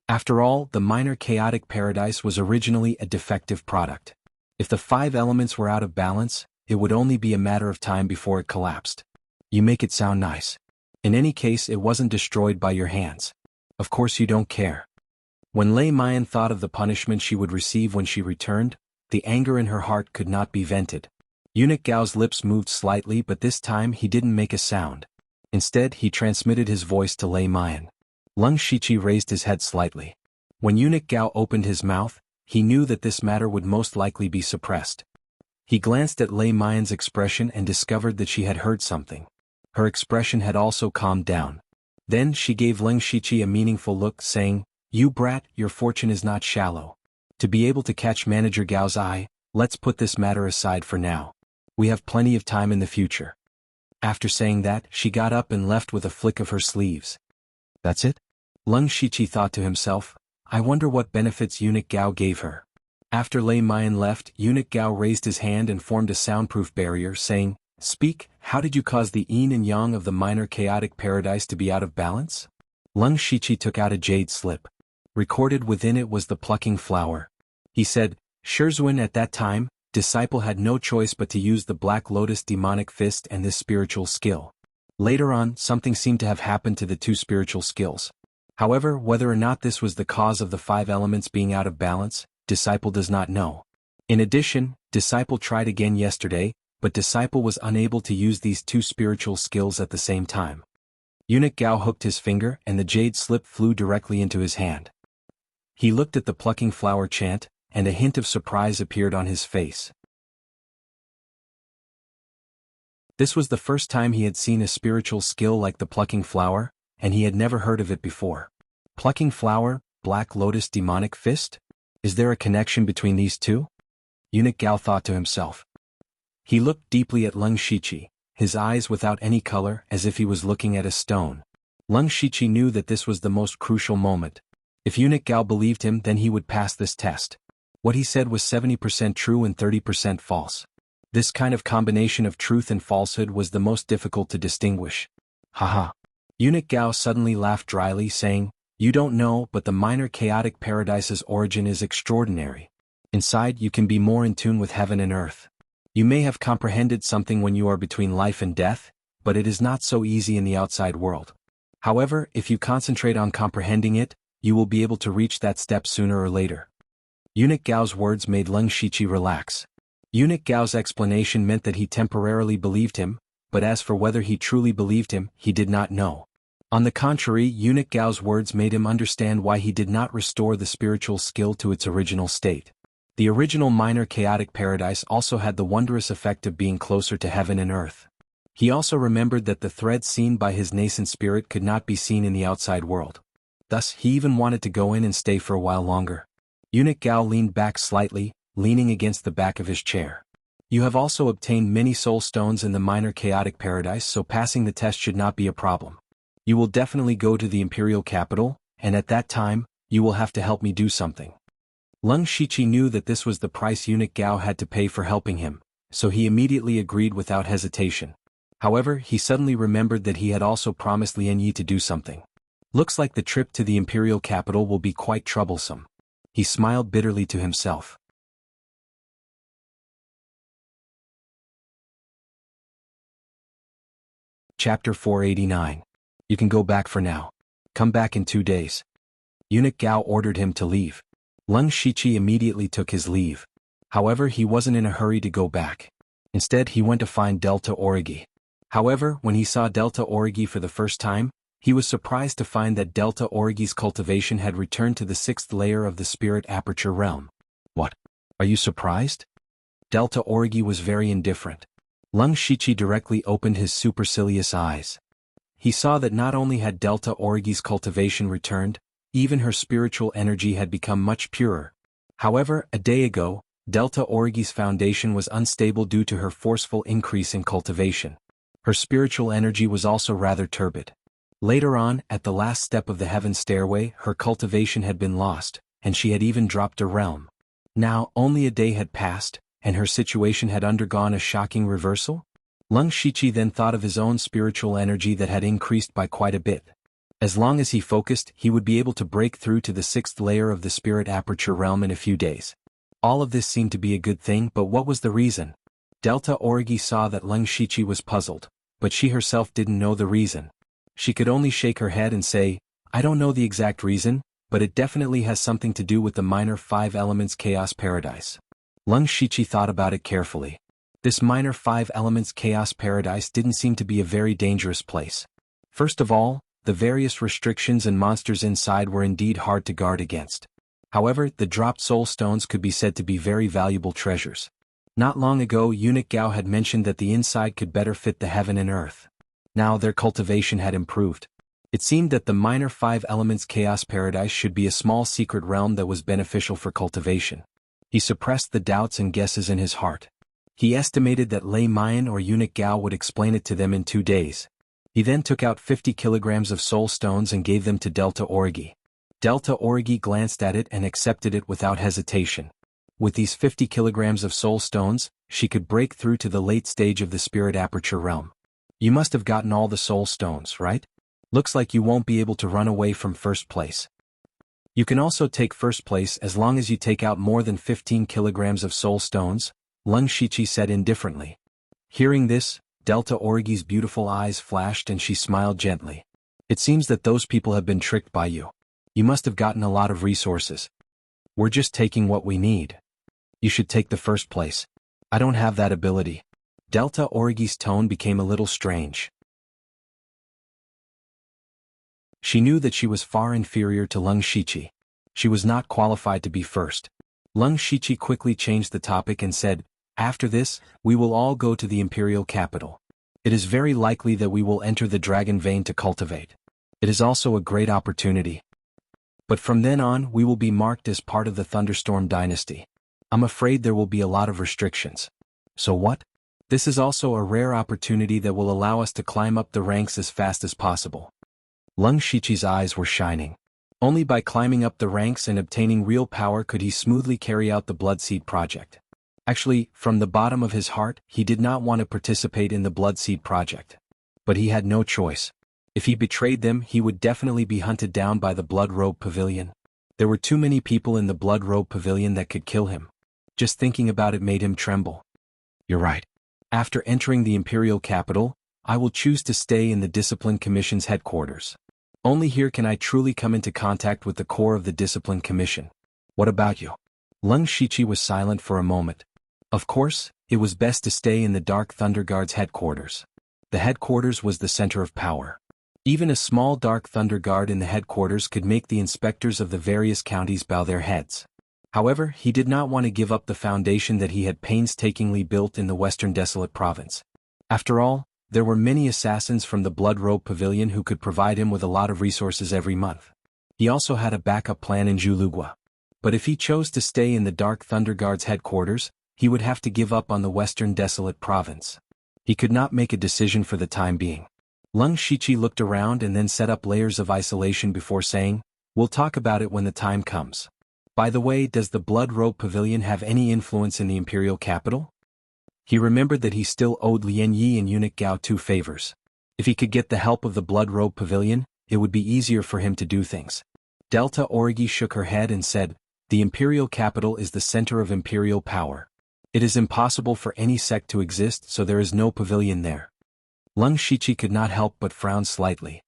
After all, the minor chaotic paradise was originally a defective product. If the 5 elements were out of balance, it would only be a matter of time before it collapsed. You make it sound nice. In any case, it wasn't destroyed by your hands. Of course you don't care. When Lei Mayan thought of the punishment she would receive when she returned, the anger in her heart could not be vented. Eunuch Gao's lips moved slightly, but this time he didn't make a sound. Instead, he transmitted his voice to Lei Mayan. Leng Shiqi raised his head slightly. When eunuch Gao opened his mouth, he knew that this matter would most likely be suppressed. He glanced at Lei Mayan's expression and discovered that she had heard something. Her expression had also calmed down. Then she gave Leng Shiqi a meaningful look, saying, You brat, your fortune is not shallow. To be able to catch Manager Gao's eye, let's put this matter aside for now. We have plenty of time in the future. After saying that, she got up and left with a flick of her sleeves. That's it? Leng Shiqi thought to himself, I wonder what benefits eunuch Gao gave her. After Lei Mayan left, eunuch Gao raised his hand and formed a soundproof barrier, saying, Speak, how did you cause the yin and yang of the minor chaotic paradise to be out of balance? Leng Shiqi took out a jade slip. Recorded within it was the plucking flower. He said, Sherzuan at that time, disciple had no choice but to use the Black Lotus demonic fist and this spiritual skill. Later on, something seemed to have happened to the two spiritual skills. However, whether or not this was the cause of the 5 elements being out of balance, disciple does not know. In addition, disciple tried again yesterday, but disciple was unable to use these two spiritual skills at the same time. Eunuch Gao hooked his finger and the jade slip flew directly into his hand. He looked at the plucking flower chant, and a hint of surprise appeared on his face. This was the first time he had seen a spiritual skill like the plucking flower, and he had never heard of it before. Plucking flower, Black Lotus demonic fist? Is there a connection between these two? Eunuch Gao thought to himself. He looked deeply at Lung Shiqi, his eyes without any color as if he was looking at a stone. Lung Shiqi knew that this was the most crucial moment. If Eunuch Gao believed him, then he would pass this test. What he said was 70% true and 30% false. This kind of combination of truth and falsehood was the most difficult to distinguish. Haha. Eunuch Gao suddenly laughed dryly, saying, You don't know, but the minor chaotic paradise's origin is extraordinary. Inside you can be more in tune with heaven and earth. You may have comprehended something when you are between life and death, but it is not so easy in the outside world. However, if you concentrate on comprehending it, you will be able to reach that step sooner or later. Eunuch Gao's words made Lung Shiqi relax. Eunuch Gao's explanation meant that he temporarily believed him, but as for whether he truly believed him, he did not know. On the contrary, Eunuch Gao's words made him understand why he did not restore the spiritual skill to its original state. The original minor chaotic paradise also had the wondrous effect of being closer to heaven and earth. He also remembered that the thread seen by his nascent spirit could not be seen in the outside world. Thus, he even wanted to go in and stay for a while longer. Eunuch Gao leaned back slightly, leaning against the back of his chair. You have also obtained many soul stones in the minor chaotic paradise, so passing the test should not be a problem. You will definitely go to the imperial capital, and at that time, you will have to help me do something. Lung Shiqi knew that this was the price Eunuch Gao had to pay for helping him, so he immediately agreed without hesitation. However, he suddenly remembered that he had also promised Lian Yi to do something. Looks like the trip to the imperial capital will be quite troublesome. He smiled bitterly to himself. Chapter 489. You can go back for now. Come back in 2 days. Eunuch Gao ordered him to leave. Lung Shiqi immediately took his leave. However, he wasn't in a hurry to go back. Instead, he went to find Delta Origi. However, when he saw Delta Origi for the first time, he was surprised to find that Delta Origi's cultivation had returned to the 6th layer of the spirit aperture realm. What? Are you surprised? Delta Origi was very indifferent. Lung Shiqi directly opened his supercilious eyes. He saw that not only had Delta Origi's cultivation returned, even her spiritual energy had become much purer. However, a day ago, Delta Origi's foundation was unstable due to her forceful increase in cultivation. Her spiritual energy was also rather turbid. Later on, at the last step of the heaven stairway, her cultivation had been lost, and she had even dropped a realm. Now, only a day had passed, and her situation had undergone a shocking reversal? Lung Shiqi then thought of his own spiritual energy that had increased by quite a bit. As long as he focused, he would be able to break through to the 6th layer of the spirit aperture realm in a few days. All of this seemed to be a good thing, but what was the reason? Delta Origi saw that Lung Shiqi was puzzled, but she herself didn't know the reason. She could only shake her head and say, I don't know the exact reason, but it definitely has something to do with the minor 5 elements chaos paradise. Lung Shiqi thought about it carefully. This minor 5 elements chaos paradise didn't seem to be a very dangerous place. First of all, the various restrictions and monsters inside were indeed hard to guard against. However, the dropped soul stones could be said to be very valuable treasures. Not long ago, Eunuch Gao had mentioned that the inside could better fit the heaven and earth. Now their cultivation had improved. It seemed that the minor 5 elements chaos paradise should be a small secret realm that was beneficial for cultivation. He suppressed the doubts and guesses in his heart. He estimated that Lei Mayan or Eunuch Gao would explain it to them in 2 days. He then took out 50 kilograms of soul stones and gave them to Delta Origi. Delta Origi glanced at it and accepted it without hesitation. With these 50 kilograms of soul stones, she could break through to the late stage of the spirit aperture realm. You must have gotten all the soul stones, right? Looks like you won't be able to run away from first place. You can also take first place as long as you take out more than 15 kilograms of soul stones, Lung Shiqi said indifferently. Hearing this, Delta Origi's beautiful eyes flashed and she smiled gently. It seems that those people have been tricked by you. You must have gotten a lot of resources. We're just taking what we need. You should take the first place. I don't have that ability. Delta Origi's tone became a little strange. She knew that she was far inferior to Lung Shiqi. She was not qualified to be first. Lung Shiqi quickly changed the topic and said, "After this, we will all go to the imperial capital. It is very likely that we will enter the dragon vein to cultivate. It is also a great opportunity. But from then on we will be marked as part of the Thunderstorm dynasty. I'm afraid there will be a lot of restrictions. So what? This is also a rare opportunity that will allow us to climb up the ranks as fast as possible." Lung Shiqi's eyes were shining. Only by climbing up the ranks and obtaining real power could he smoothly carry out the Bloodseed project. Actually, from the bottom of his heart, he did not want to participate in the Bloodseed project. But he had no choice. If he betrayed them, he would definitely be hunted down by the Blood Robe Pavilion. There were too many people in the Blood Robe Pavilion that could kill him. Just thinking about it made him tremble. You're right. After entering the Imperial capital, I will choose to stay in the Discipline Commission's headquarters. Only here can I truly come into contact with the core of the Discipline Commission. What about you? Lung Shiqi was silent for a moment. Of course, it was best to stay in the Dark Thunder Guard's headquarters. The headquarters was the center of power. Even a small Dark Thunder Guard in the headquarters could make the inspectors of the various counties bow their heads. However, he did not want to give up the foundation that he had painstakingly built in the Western Desolate Province. After all, there were many assassins from the Blood Robe Pavilion who could provide him with a lot of resources every month. He also had a backup plan in Julugua. But if he chose to stay in the Dark Thunder Guard's headquarters, he would have to give up on the Western Desolate Province. He could not make a decision for the time being. Lung Shiqi looked around and then set up layers of isolation before saying, "We'll talk about it when the time comes. By the way, does the Blood Robe Pavilion have any influence in the Imperial capital?" He remembered that he still owed Lien Yi and Eunuch Gao 2 favors. If he could get the help of the Blood Robe Pavilion, it would be easier for him to do things. Delta Origi shook her head and said, "The Imperial capital is the center of Imperial power. It is impossible for any sect to exist, so there is no pavilion there." Lung Shiqi could not help but frown slightly.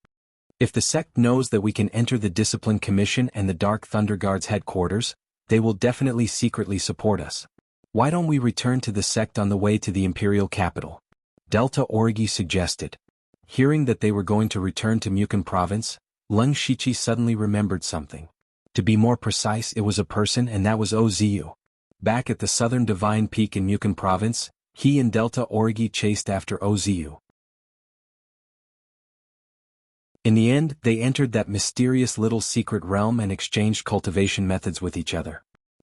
If the sect knows that we can enter the Discipline Commission and the Dark Thunder Guard's headquarters, they will definitely secretly support us. Why don't we return to the sect on the way to the Imperial capital? Delta Origi suggested. Hearing that they were going to return to Mukon province, Lung Shiqi suddenly remembered something. To be more precise, it was a person, and that was Oziu. Back at the southern Divine Peak in Mukon province, he and Delta Origi chased after Oziu. In the end, they entered that mysterious little secret realm and exchanged cultivation methods with each other.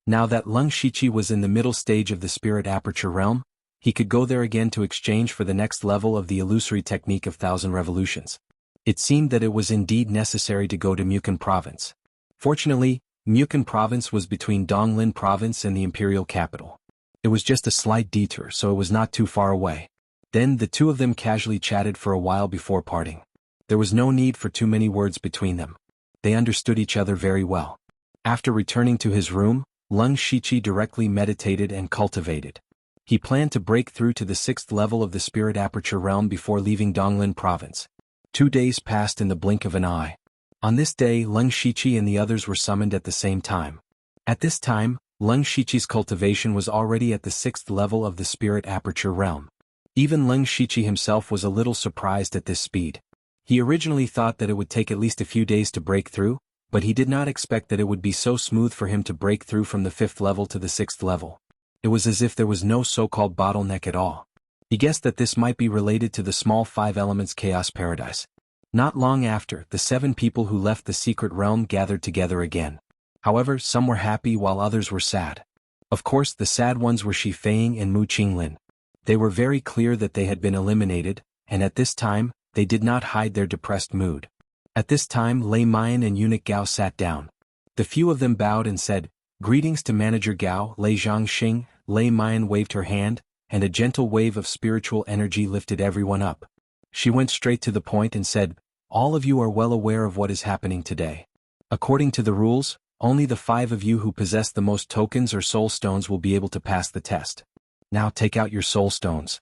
Now that Lung Shiqi was in the middle stage of the Spirit Aperture realm, he could go there again to exchange for the next level of the illusory technique of 1,000 revolutions. It seemed that it was indeed necessary to go to Mukon province. Fortunately, Mukon province was between Donglin province and the Imperial capital. It was just a slight detour, so it was not too far away. Then the two of them casually chatted for a while before parting. There was no need for too many words between them. They understood each other very well. After returning to his room, Lung Shiqi directly meditated and cultivated. He planned to break through to the 6th level of the Spirit Aperture realm before leaving Donglin province. 2 days passed in the blink of an eye. On this day, Lung Shiqi and the others were summoned at the same time. At this time, Lung Shiqi's cultivation was already at the 6th level of the Spirit Aperture realm. Even Lung Shiqi himself was a little surprised at this speed. He originally thought that it would take at least a few days to break through, but he did not expect that it would be so smooth for him to break through from the 5th level to the 6th level. It was as if there was no so-called bottleneck at all. He guessed that this might be related to the small 5 elements chaos paradise. Not long after, the 7 people who left the secret realm gathered together again. However, some were happy while others were sad. Of course, the sad ones were Shi Feiying and Mu Qinglin. They were very clear that they had been eliminated, and at this time, they did not hide their depressed mood. At this time, Lei Mian and Eunuch Gao sat down. The few of them bowed and said, "Greetings to Manager Gao." Lei Zhangxing. Lei Mian waved her hand, and a gentle wave of spiritual energy lifted everyone up. She went straight to the point and said, "All of you are well aware of what is happening today. According to the rules, Only the 5 of you who possess the most tokens or soul stones will be able to pass the test. Now take out your soul stones.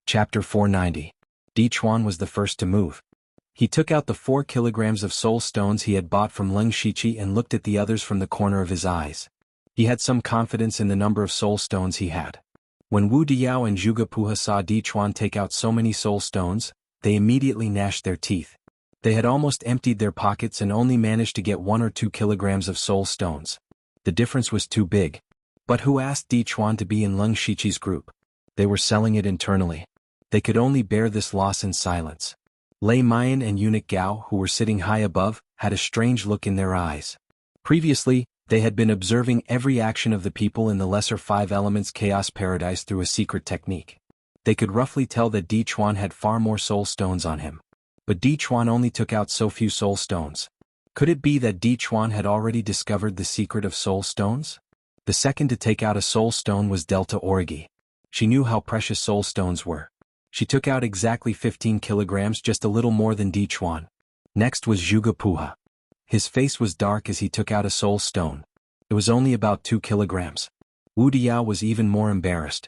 Chapter 490. Di Chuan was the first to move. He took out the 4 kilograms of soul stones he had bought from Leng Shiqi and looked at the others from the corner of his eyes. He had some confidence in the number of soul stones he had. When Wu Diao and Zhuge Puha saw Di Chuan take out so many soul stones, they immediately gnashed their teeth. They had almost emptied their pockets and only managed to get 1 or 2 kilograms of soul stones. The difference was too big. But who asked Di Chuan to be in Leng Shiqi's group? They were selling it internally. They could only bear this loss in silence. Lei Mayan and Eunuch Gao, who were sitting high above, had a strange look in their eyes. Previously, they had been observing every action of the people in the lesser 5 elements chaos paradise through a secret technique. They could roughly tell that Di Chuan had far more soul stones on him. But Di Chuan only took out so few soul stones. Could it be that Di Chuan had already discovered the secret of soul stones? The second to take out a soul stone was Delta Origi. She knew how precious soul stones were. She took out exactly 15 kilograms, just a little more than Di Chuan. Next was Zhuge Puha. His face was dark as he took out a soul stone. It was only about 2 kilograms. Wu Diao was even more embarrassed.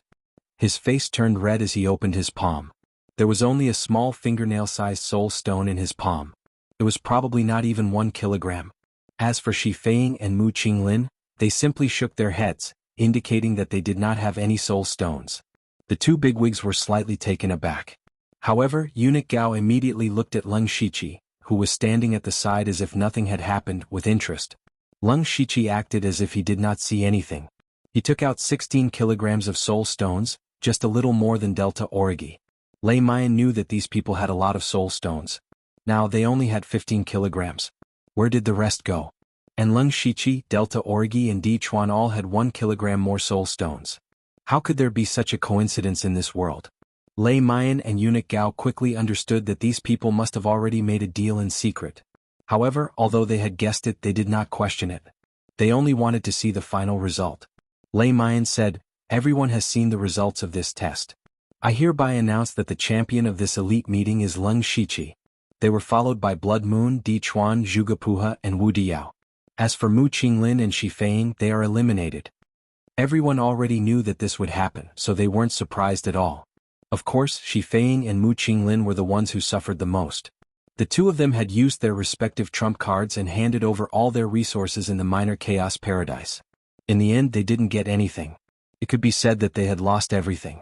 His face turned red as he opened his palm. There was only a small fingernail-sized soul stone in his palm. It was probably not even 1 kilogram. As for Shi Feiying and Mu Qinglin, they simply shook their heads, indicating that they did not have any soul stones. The 2 bigwigs were slightly taken aback. However, Eunuch Gao immediately looked at Leng Shiqi, who was standing at the side as if nothing had happened, with interest. Leng Shiqi acted as if he did not see anything. He took out 16 kilograms of soul stones, just a little more than Delta Origi. Lei Mayan knew that these people had a lot of soul stones. Now they only had 15 kilograms. Where did the rest go? And Leng Shiqi, Delta Origi and Di Chuan all had 1 kilogram more soul stones. How could there be such a coincidence in this world? Lei Mayan and Eunuch Gao quickly understood that these people must have already made a deal in secret. However, although they had guessed it, they did not question it. They only wanted to see the final result. Lei Mayan said, "Everyone has seen the results of this test. I hereby announce that the champion of this elite meeting is Leng Shiqi." They were followed by Blood Moon, Di Chuan, Zhuge Puha and Wu Diao. As for Mu Qinglin and Shi Feiying, they are eliminated. Everyone already knew that this would happen, so they weren't surprised at all. Of course, Shi Feiying and Mu Qinglin were the ones who suffered the most. The 2 of them had used their respective trump cards and handed over all their resources in the minor chaos paradise. In the end, they didn't get anything. It could be said that they had lost everything.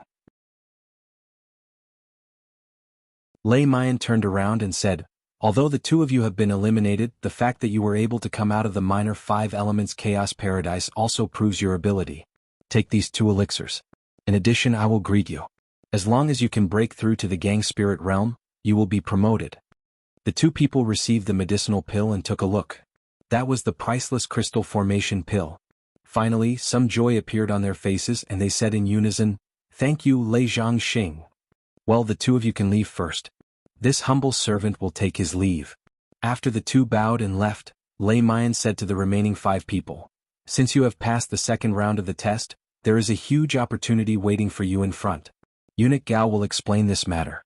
Lei Mayan turned around and said, "Although the 2 of you have been eliminated, the fact that you were able to come out of the minor 5 elements chaos paradise also proves your ability. Take these 2 elixirs. In addition, I will greet you. As long as you can break through to the gang spirit realm, you will be promoted." The 2 people received the medicinal pill and took a look. That was the priceless crystal formation pill. Finally, some joy appeared on their faces and they said in unison, "Thank you, Lei Zhangxing. Well, the 2 of you can leave first. This humble servant will take his leave." After the 2 bowed and left, Lei Mayan said to the remaining 5 people, "Since you have passed the second round of the test, there is a huge opportunity waiting for you in front. Eunuch Gao will explain this matter."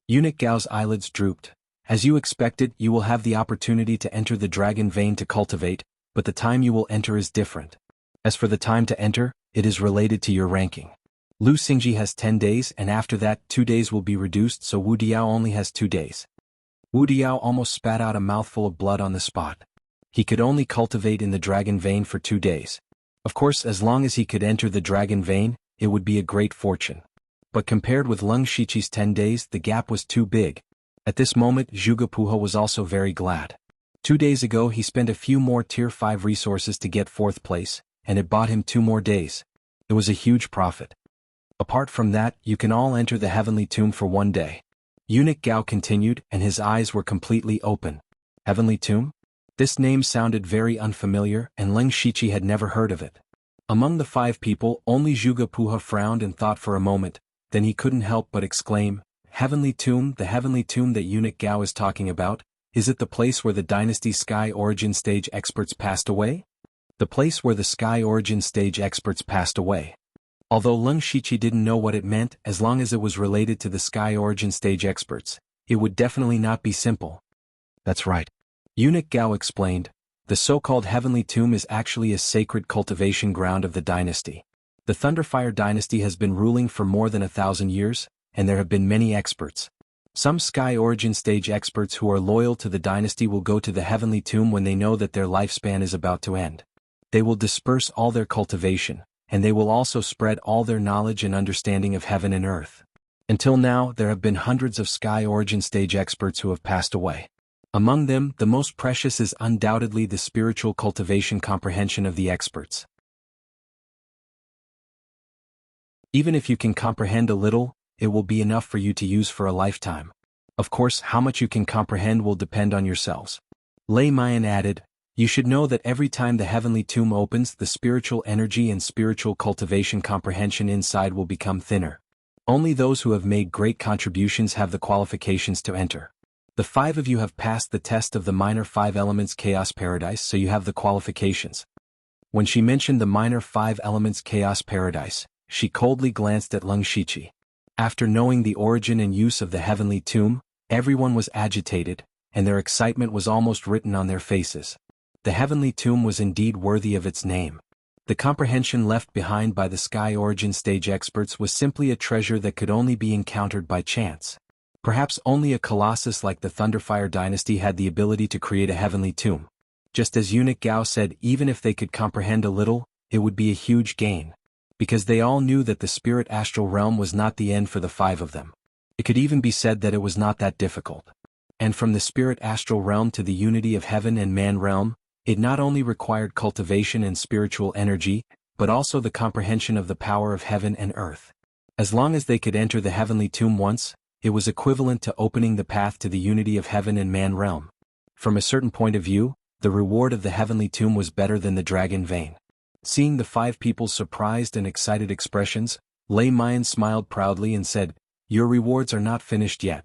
Eunuch Gao's eyelids drooped. "As you expected, you will have the opportunity to enter the dragon vein to cultivate, but the time you will enter is different. As for the time to enter, it is related to your ranking. Lu Xingji has 10 days and after that 2 days will be reduced, so Wu Diao only has 2 days. Wu Diao almost spat out a mouthful of blood on the spot. He could only cultivate in the dragon vein for 2 days. Of course, as long as he could enter the dragon vein, it would be a great fortune. But compared with Leng Shiqi's 10 days, the gap was too big. At this moment, Zhuge Puha was also very glad. 2 days ago he spent a few more tier 5 resources to get 4th place, and it bought him 2 more days. It was a huge profit. Apart from that, you can all enter the heavenly tomb for 1 day. Eunuch Gao continued, and his eyes were completely open. Heavenly tomb? This name sounded very unfamiliar, and Leng Shiqi had never heard of it. Among the 5 people, only Zhuge Puha frowned and thought for a moment, then he couldn't help but exclaim, "Heavenly tomb, the heavenly tomb that Eunuch Gao is talking about, is it the place where the Dynasty Sky Origin Stage experts passed away?" The place where the Sky Origin Stage experts passed away. Although Lung Shiqi didn't know what it meant, as long as it was related to the Sky Origin Stage experts, it would definitely not be simple. That's right. Eunuch Gao explained, the so-called Heavenly Tomb is actually a sacred cultivation ground of the dynasty. The Thunderfire dynasty has been ruling for more than 1,000 years, and there have been many experts. Some Sky Origin Stage experts who are loyal to the dynasty will go to the Heavenly Tomb when they know that their lifespan is about to end. They will disperse all their cultivation, and they will also spread all their knowledge and understanding of heaven and earth. Until now, there have been hundreds of Sky Origin Stage experts who have passed away. Among them, the most precious is undoubtedly the spiritual cultivation comprehension of the experts. Even if you can comprehend a little, it will be enough for you to use for a lifetime. Of course, how much you can comprehend will depend on yourselves. Lei Mayan added, you should know that every time the Heavenly Tomb opens, the spiritual energy and spiritual cultivation comprehension inside will become thinner. Only those who have made great contributions have the qualifications to enter. The 5 of you have passed the test of the minor 5 elements Chaos Paradise, so you have the qualifications. When she mentioned the minor 5 elements Chaos Paradise, she coldly glanced at Lung Shiqi. After knowing the origin and use of the Heavenly Tomb, everyone was agitated, and their excitement was almost written on their faces. The Heavenly Tomb was indeed worthy of its name. The comprehension left behind by the Sky Origin Stage experts was simply a treasure that could only be encountered by chance. Perhaps only a colossus like the Thunderfire dynasty had the ability to create a Heavenly Tomb. Just as Eunuch Gao said, even if they could comprehend a little, it would be a huge gain. Because they all knew that the spirit astral realm was not the end for the 5 of them. It could even be said that it was not that difficult. And from the spirit astral realm to the unity of heaven and man realm, it not only required cultivation and spiritual energy, but also the comprehension of the power of heaven and earth. As long as they could enter the Heavenly Tomb once, it was equivalent to opening the path to the unity of heaven and man realm. From a certain point of view, the reward of the Heavenly Tomb was better than the dragon vein. Seeing the 5 people's surprised and excited expressions, Lei Mayan smiled proudly and said, your rewards are not finished yet.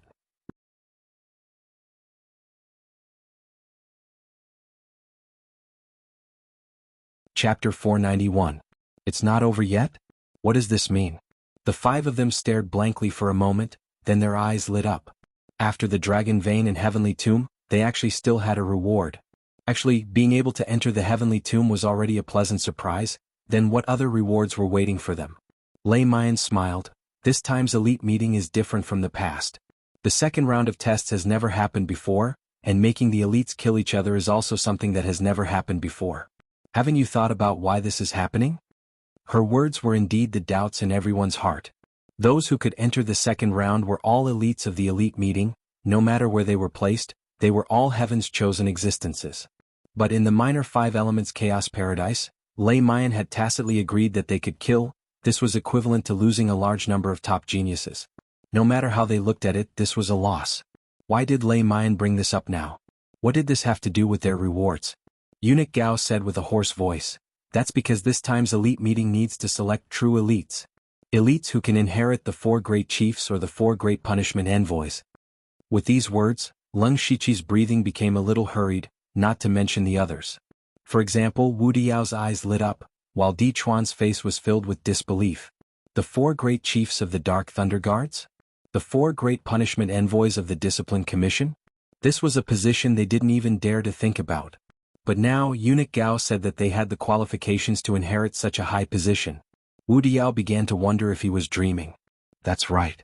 Chapter 491. It's not over yet? What does this mean? The 5 of them stared blankly for a moment, then their eyes lit up. After the dragon vein and Heavenly Tomb, they actually still had a reward. Actually, being able to enter the Heavenly Tomb was already a pleasant surprise, then what other rewards were waiting for them? Lei Mayan smiled, this time's elite meeting is different from the past. The second round of tests has never happened before, and making the elites kill each other is also something that has never happened before. Haven't you thought about why this is happening? Her words were indeed the doubts in everyone's heart. Those who could enter the second round were all elites of the elite meeting, no matter where they were placed, they were all heaven's chosen existences. But in the minor 5 elements Chaos Paradise, Lei Mayan had tacitly agreed that they could kill. This was equivalent to losing a large number of top geniuses. No matter how they looked at it, this was a loss. Why did Lei Mayan bring this up now? What did this have to do with their rewards? Eunuch Gao said with a hoarse voice, that's because this time's elite meeting needs to select true elites. Elites who can inherit the 4 great chiefs or the 4 great punishment envoys. With these words, Lung Shiqi's breathing became a little hurried, not to mention the others. For example, Wu Diao's eyes lit up, while Di Chuan's face was filled with disbelief. The 4 great chiefs of the Dark Thunder Guards? The 4 great punishment envoys of the Discipline Commission? This was a position they didn't even dare to think about. But now Eunuch Gao said that they had the qualifications to inherit such a high position. Wu Diao began to wonder if he was dreaming. That's right.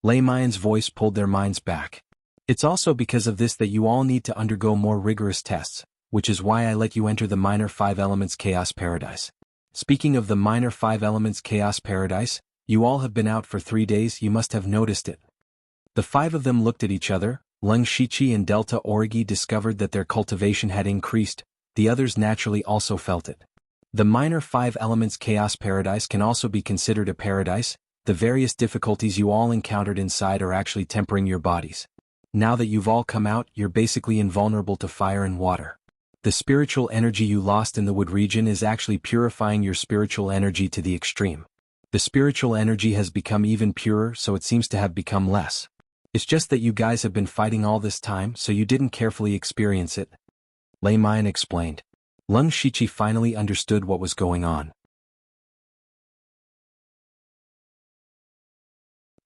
Lei Mayan's voice pulled their minds back. It's also because of this that you all need to undergo more rigorous tests, which is why I let you enter the minor 5 elements Chaos Paradise. Speaking of the minor 5 elements Chaos Paradise, you all have been out for 3 days, you must have noticed it. The 5 of them looked at each other. Lung Shiqi and Delta Origi discovered that their cultivation had increased, the others naturally also felt it. The minor 5 elements Chaos Paradise can also be considered a paradise. The various difficulties you all encountered inside are actually tempering your bodies. Now that you've all come out, you're basically invulnerable to fire and water. The spiritual energy you lost in the wood region is actually purifying your spiritual energy to the extreme. The spiritual energy has become even purer, so it seems to have become less. It's just that you guys have been fighting all this time, so you didn't carefully experience it. Lei Mayan explained. Lung Shiqi finally understood what was going on.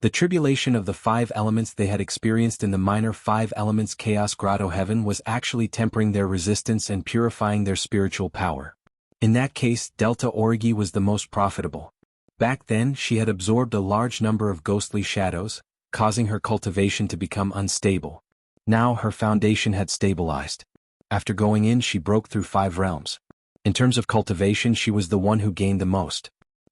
The tribulation of the 5 elements they had experienced in the minor 5 elements Chaos Grotto Heaven was actually tempering their resistance and purifying their spiritual power. In that case, Delta Origi was the most profitable. Back then she had absorbed a large number of ghostly shadows, causing her cultivation to become unstable. Now her foundation had stabilized. After going in, she broke through 5 realms. In terms of cultivation, she was the one who gained the most.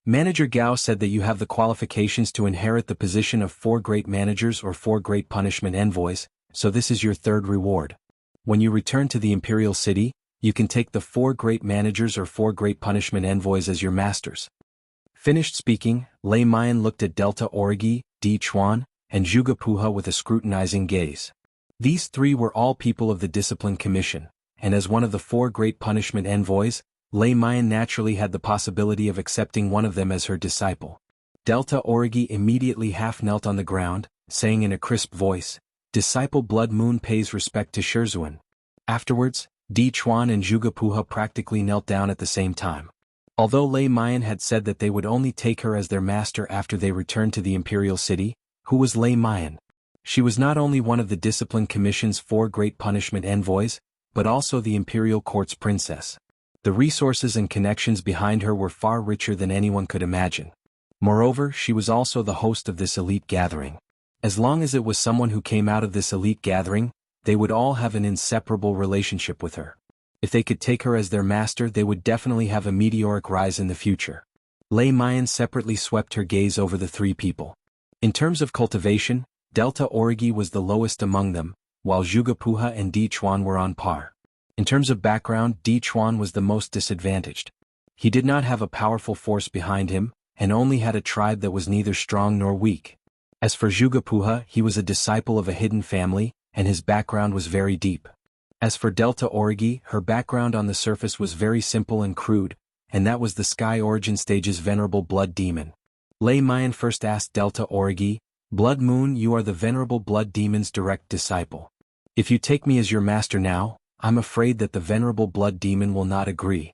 Manager Gao said that you have the qualifications to inherit the position of 4 great managers or 4 great punishment envoys, so this is your 3rd reward. When you return to the Imperial City, you can take the 4 great managers or 4 great punishment envoys as your masters. Finished speaking, Lei Mayan looked at Delta Origi, Di Chuan, and Zhuge Puha with a scrutinizing gaze. These 3 were all people of the Discipline Commission, and as one of the 4 great punishment envoys, Lei Mayan naturally had the possibility of accepting one of them as her disciple. Delta Origi immediately half-knelt on the ground, saying in a crisp voice, "Disciple Blood Moon pays respect to Shizhuan." Afterwards, Di Chuan and Zhuge Puha practically knelt down at the same time. Although Lei Mayan had said that they would only take her as their master after they returned to the Imperial City, who was Lei Mayan? She was not only one of the Discipline Commission's 4 great punishment envoys, but also the Imperial Court's princess. The resources and connections behind her were far richer than anyone could imagine. Moreover, she was also the host of this elite gathering. As long as it was someone who came out of this elite gathering, they would all have an inseparable relationship with her. If they could take her as their master, they would definitely have a meteoric rise in the future. Lei Mayan separately swept her gaze over the 3 people. In terms of cultivation, Delta Origi was the lowest among them, while Zhuge Puha and Di Chuan were on par. In terms of background, Di Chuan was the most disadvantaged. He did not have a powerful force behind him, and only had a tribe that was neither strong nor weak. As for Zhuge Puha, he was a disciple of a hidden family, and his background was very deep. As for Delta Origi, her background on the surface was very simple and crude, and that was the Sky Origin Stage's Venerable Blood Demon. Lei Mayan first asked Delta Origi, "Blood Moon, you are the Venerable Blood Demon's direct disciple. If you take me as your master now, I'm afraid that the Venerable Blood Demon will not agree."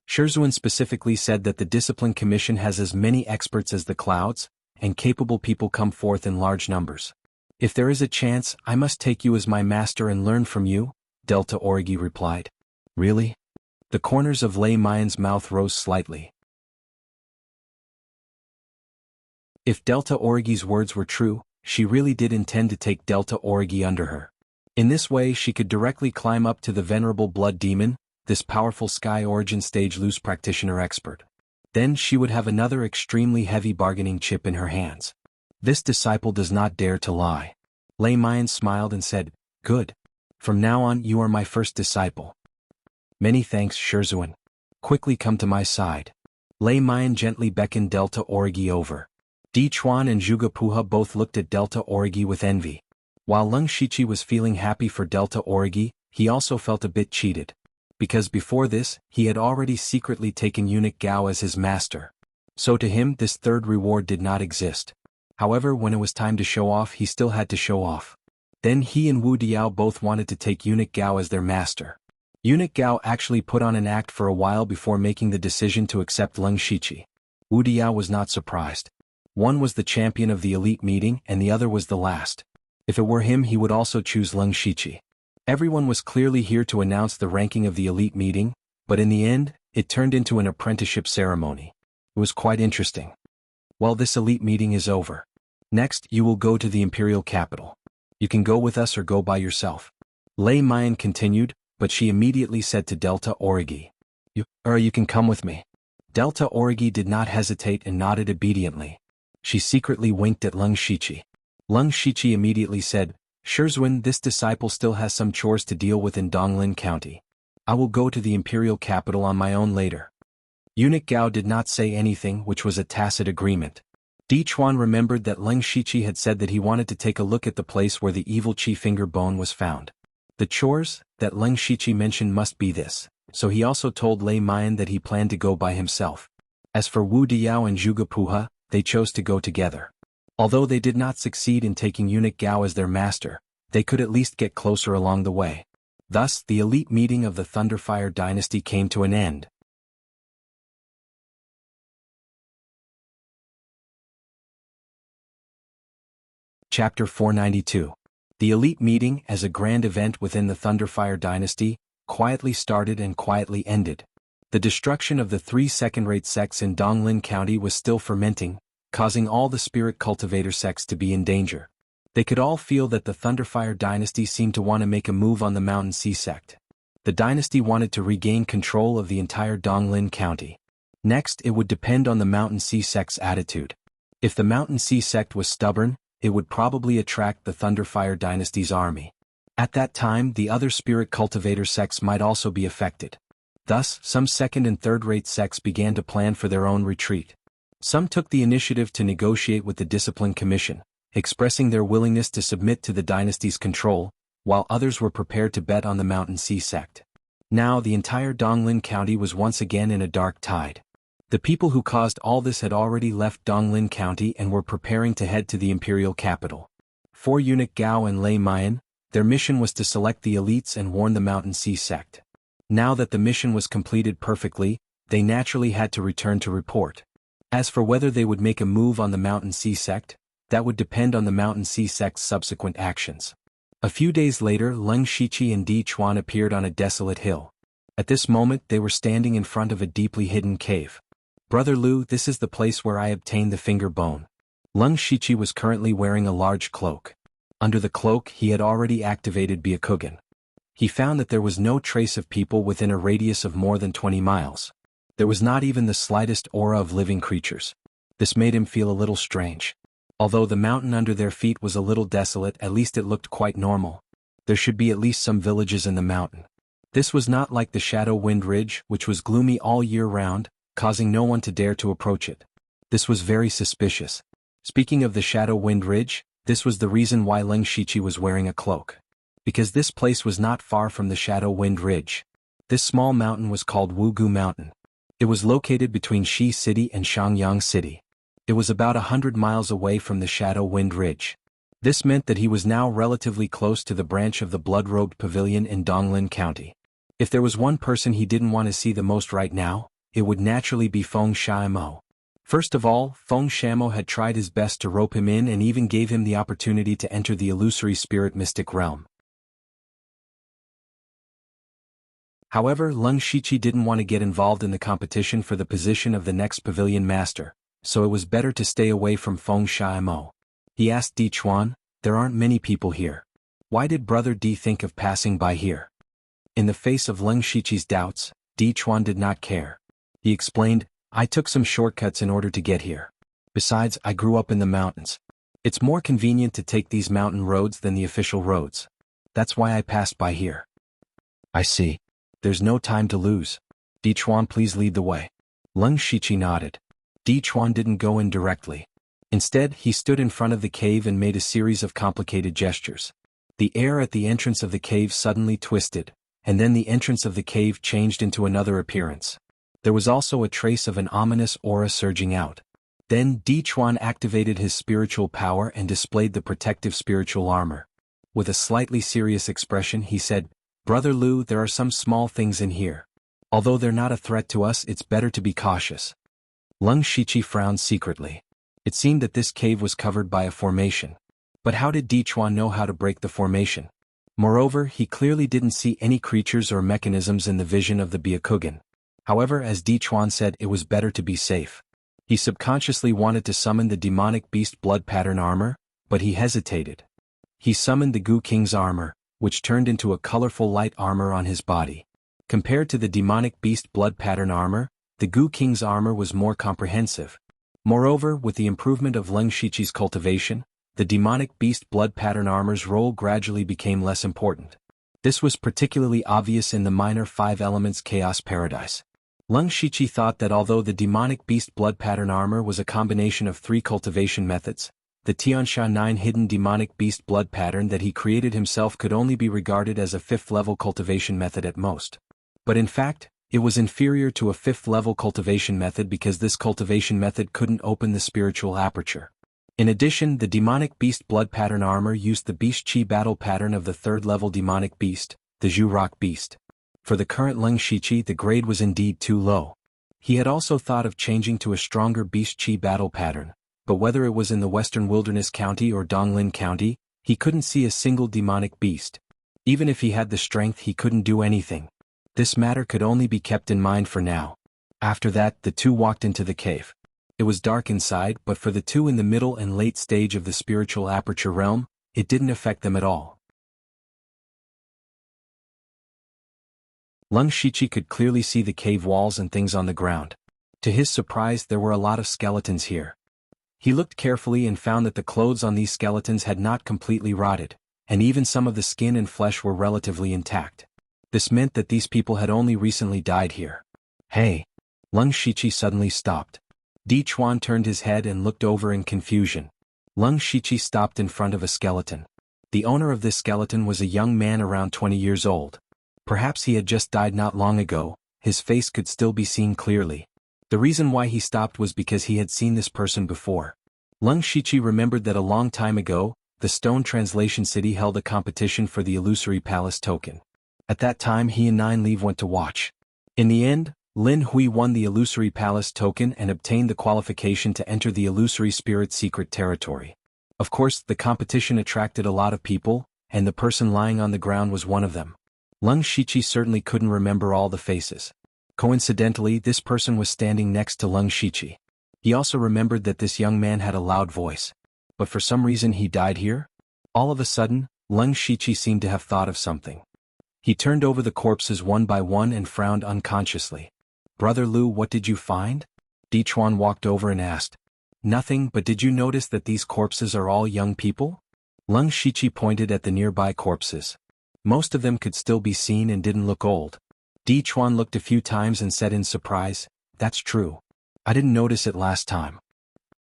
Shizhuan specifically said that the Discipline Commission has as many experts as the clouds, and capable people come forth in large numbers. "If there is a chance, I must take you as my master and learn from you," Delta Origi replied. "Really?" The corners of Lei Mayan's mouth rose slightly. If Delta Origi's words were true, she really did intend to take Delta Origi under her. In this way she could directly climb up to the Venerable Blood Demon, this powerful Sky Origin Stage loose practitioner expert. Then she would have another extremely heavy bargaining chip in her hands. This disciple does not dare to lie. Lei Mayan smiled and said, "Good. From now on you are my first disciple." "Many thanks, Shizhuan. Quickly come to my side." Lei Mayan gently beckoned Delta Origi over. Di Chuan and Zhuge Puha both looked at Delta Origi with envy. While Leng Shiqi was feeling happy for Delta Origi, he also felt a bit cheated. Because before this, he had already secretly taken Eunuch Gao as his master. So to him this 3rd reward did not exist. However, when it was time to show off, he still had to show off. Then he and Wu Diao both wanted to take Eunuch Gao as their master. Eunuch Gao actually put on an act for a while before making the decision to accept Leng Shiqi. Wu Diao was not surprised. One was the champion of the elite meeting and the other was the last. If it were him, he would also choose Leng Shiqi. Everyone was clearly here to announce the ranking of the elite meeting, but in the end, it turned into an apprenticeship ceremony. It was quite interesting. Well, this elite meeting is over. Next, you will go to the imperial capital. You can go with us or go by yourself. Lei Mayan continued, but she immediately said to Delta Origi, You can come with me." Delta Origi did not hesitate and nodded obediently. She secretly winked at Leng Shiqi. Leng Shiqi immediately said, "Shizhuan, this disciple still has some chores to deal with in Donglin County. I will go to the imperial capital on my own later." Eunuch Gao did not say anything, which was a tacit agreement. Di Chuan remembered that Leng Shiqi had said that he wanted to take a look at the place where the evil Qi finger bone was found. The chores that Leng Shiqi mentioned must be this, so he also told Lei Mayan that he planned to go by himself. As for Wu Diao and Zhuge Puha, they chose to go together. Although they did not succeed in taking Eunuch Gao as their master, they could at least get closer along the way. Thus, the elite meeting of the Thunderfire dynasty came to an end. Chapter 492. The elite meeting, as a grand event within the Thunderfire dynasty, quietly started and quietly ended. The destruction of the 3 second-rate sects in Donglin County was still fermenting, causing all the spirit cultivator sects to be in danger. They could all feel that the Thunderfire dynasty seemed to want to make a move on the Mountain Sea sect. The dynasty wanted to regain control of the entire Donglin County. Next, it would depend on the Mountain Sea sect's attitude. If the Mountain Sea sect was stubborn, it would probably attract the Thunderfire dynasty's army. At that time, the other spirit cultivator sects might also be affected. Thus, some second- and third-rate sects began to plan for their own retreat. Some took the initiative to negotiate with the Discipline Commission, expressing their willingness to submit to the dynasty's control, while others were prepared to bet on the Mountain Sea sect. Now the entire Donglin County was once again in a dark tide. The people who caused all this had already left Donglin County and were preparing to head to the imperial capital. For Eunuch Gao and Lei Mayan, their mission was to select the elites and warn the Mountain Sea sect. Now that the mission was completed perfectly, they naturally had to return to report. As for whether they would make a move on the Mountain Sea sect, that would depend on the Mountain Sea sect's subsequent actions. A few days later, Leng Shiqi and Di Chuan appeared on a desolate hill. At this moment they were standing in front of a deeply hidden cave. "Brother Lu, this is the place where I obtained the finger bone." Leng Shiqi was currently wearing a large cloak. Under the cloak he had already activated Byakugan. He found that there was no trace of people within a radius of more than 20 miles. There was not even the slightest aura of living creatures. This made him feel a little strange. Although the mountain under their feet was a little desolate, at least it looked quite normal. There should be at least some villages in the mountain. This was not like the Shadow Wind Ridge, which was gloomy all year round, causing no one to dare to approach it. This was very suspicious. Speaking of the Shadow Wind Ridge, this was the reason why Leng Shiqi was wearing a cloak. Because this place was not far from the Shadow Wind Ridge. This small mountain was called Wugu Mountain. It was located between Shi City and Shangyang City. It was about 100 miles away from the Shadow Wind Ridge. This meant that he was now relatively close to the branch of the Blood-Robed Pavilion in Donglin County. If there was one person he didn't want to see the most right now, it would naturally be Feng Xiaomo. First of all, Feng Xiaomo had tried his best to rope him in and even gave him the opportunity to enter the illusory spirit mystic realm. However, Leng Shiqi didn't want to get involved in the competition for the position of the next pavilion master, so it was better to stay away from Feng Xiaomo. He asked Di Chuan, "There aren't many people here. Why did Brother Di think of passing by here?" In the face of Leng Shiqi's doubts, Di Chuan did not care. He explained, "I took some shortcuts in order to get here. Besides, I grew up in the mountains. It's more convenient to take these mountain roads than the official roads. That's why I passed by here." "I see. There's no time to lose. Di Chuan, please lead the way." Leng Shiqi nodded. Di Chuan didn't go in directly. Instead, he stood in front of the cave and made a series of complicated gestures. The air at the entrance of the cave suddenly twisted, and then the entrance of the cave changed into another appearance. There was also a trace of an ominous aura surging out. Then Di Chuan activated his spiritual power and displayed the protective spiritual armor. With a slightly serious expression he said, "Brother Lu, there are some small things in here. Although they're not a threat to us, it's better to be cautious." Leng Shiqi frowned secretly. It seemed that this cave was covered by a formation. But how did Di Chuan know how to break the formation? Moreover, he clearly didn't see any creatures or mechanisms in the vision of the Byakugan. However, as Di Chuan said, it was better to be safe. He subconsciously wanted to summon the demonic beast blood pattern armor, but he hesitated. He summoned the Gu King's armor, which turned into a colorful light armor on his body. Compared to the demonic beast blood pattern armor, the Gu King's armor was more comprehensive. Moreover, with the improvement of Leng Shiqi's cultivation, the demonic beast blood pattern armor's role gradually became less important. This was particularly obvious in the minor 5 elements chaos paradise. Leng Shiqi thought that although the demonic beast blood pattern armor was a combination of 3 cultivation methods, the Tiansha 9 hidden demonic beast blood pattern that he created himself could only be regarded as a 5th-level cultivation method at most. But in fact, it was inferior to a 5th-level cultivation method because this cultivation method couldn't open the spiritual aperture. In addition, the demonic beast blood pattern armor used the beast chi battle pattern of the 3rd-level demonic beast, the Zhu Rock beast. For the current Leng Shiqi, the grade was indeed too low. He had also thought of changing to a stronger beast chi battle pattern, but whether it was in the Western Wilderness County or Donglin County, he couldn't see a single demonic beast. Even if he had the strength, he couldn't do anything. This matter could only be kept in mind for now. After that, the two walked into the cave. It was dark inside, but for the two in the middle and late stage of the spiritual aperture realm, it didn't affect them at all. Lung Shichi could clearly see the cave walls and things on the ground. To his surprise, there were a lot of skeletons here. He looked carefully and found that the clothes on these skeletons had not completely rotted, and even some of the skin and flesh were relatively intact. This meant that these people had only recently died here. Hey! Lung Shichi suddenly stopped. Di Chuan turned his head and looked over in confusion. Lung Shichi stopped in front of a skeleton. The owner of this skeleton was a young man around 20 years old. Perhaps he had just died not long ago. His face could still be seen clearly. The reason why he stopped was because he had seen this person before. Lung Shichi remembered that a long time ago, the Stone Translation City held a competition for the Illusory Palace token. At that time he and Nine Leave went to watch. In the end, Lin Hui won the Illusory Palace token and obtained the qualification to enter the Illusory Spirit secret territory. Of course, the competition attracted a lot of people, and the person lying on the ground was one of them. Lung Shichi certainly couldn't remember all the faces. Coincidentally, this person was standing next to Lung Shichi. He also remembered that this young man had a loud voice. But for some reason he died here? All of a sudden, Lung Shichi seemed to have thought of something. He turned over the corpses one by one and frowned unconsciously. Brother Lu, what did you find? Di Chuan walked over and asked. Nothing, but did you notice that these corpses are all young people? Lung Shichi pointed at the nearby corpses. Most of them could still be seen and didn't look old. Di Chuan looked a few times and said in surprise, that's true. I didn't notice it last time.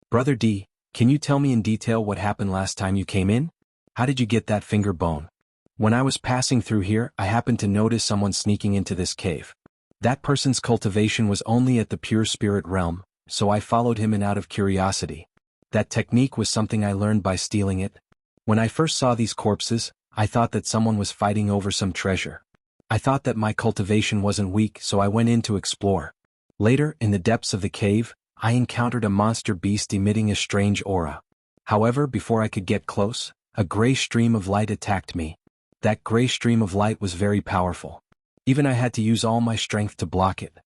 Brother Di, can you tell me in detail what happened last time you came in? How did you get that finger bone? When I was passing through here, I happened to notice someone sneaking into this cave. That person's cultivation was only at the pure spirit realm, so I followed him in out of curiosity. That technique was something I learned by stealing it. When I first saw these corpses, I thought that someone was fighting over some treasure. I thought that my cultivation wasn't weak, so I went in to explore. Later, in the depths of the cave, I encountered a monster beast emitting a strange aura. However, before I could get close, a gray stream of light attacked me. That gray stream of light was very powerful. Even I had to use all my strength to block it.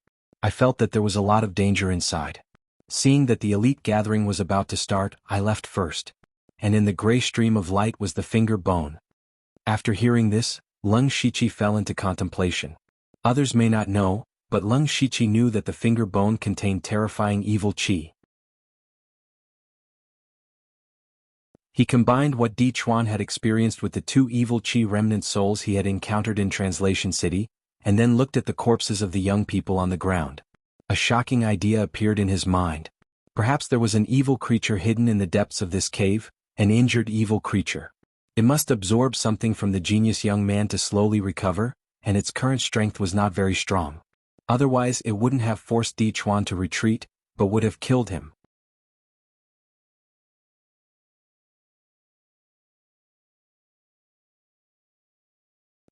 I felt that there was a lot of danger inside. Seeing that the elite gathering was about to start, I left first. And in the gray stream of light was the finger bone. After hearing this, Lung Shichi fell into contemplation. Others may not know, but Lung Shichi knew that the finger bone contained terrifying evil qi. He combined what Di Chuan had experienced with the two evil qi remnant souls he had encountered in Translation City, and then looked at the corpses of the young people on the ground. A shocking idea appeared in his mind. Perhaps there was an evil creature hidden in the depths of this cave, an injured evil creature. It must absorb something from the genius young man to slowly recover, and its current strength was not very strong. Otherwise it wouldn't have forced Di Chuan to retreat, but would have killed him.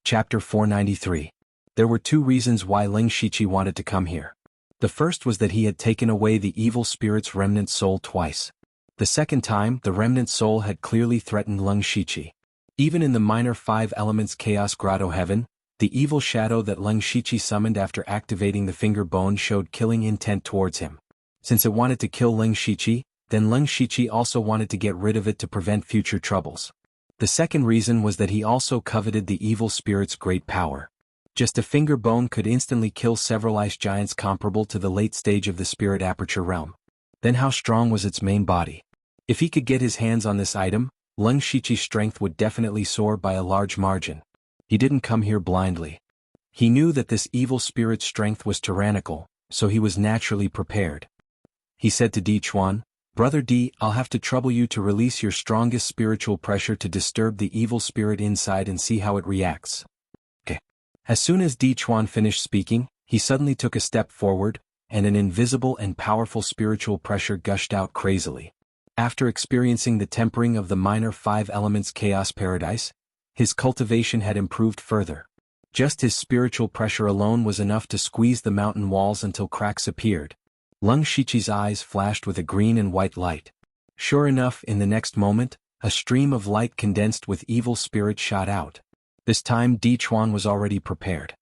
Chapter 493. There were two reasons why Lung Shichi wanted to come here. The first was that he had taken away the evil spirit's remnant soul twice. The second time, the remnant soul had clearly threatened Lung Shichi. Even in the minor 5 elements Chaos Grotto Heaven, the evil shadow that Lung Shichi summoned after activating the finger bone showed killing intent towards him. Since it wanted to kill Lung Shichi, then Lung Shichi also wanted to get rid of it to prevent future troubles. The second reason was that he also coveted the evil spirit's great power. Just a finger bone could instantly kill several ice giants comparable to the late stage of the spirit aperture realm. Then how strong was its main body? If he could get his hands on this item, Lung Shichi's strength would definitely soar by a large margin. He didn't come here blindly. He knew that this evil spirit's strength was tyrannical, so he was naturally prepared. He said to Di Chuan, "Brother Di, I'll have to trouble you to release your strongest spiritual pressure to disturb the evil spirit inside and see how it reacts." Okay. As soon as Di Chuan finished speaking, he suddenly took a step forward, and an invisible and powerful spiritual pressure gushed out crazily. After experiencing the tempering of the minor 5 elements chaos paradise, his cultivation had improved further. Just his spiritual pressure alone was enough to squeeze the mountain walls until cracks appeared. Lung Shichi's eyes flashed with a green and white light. Sure enough, in the next moment, a stream of light condensed with evil spirit shot out. This time Di Chuan was already prepared.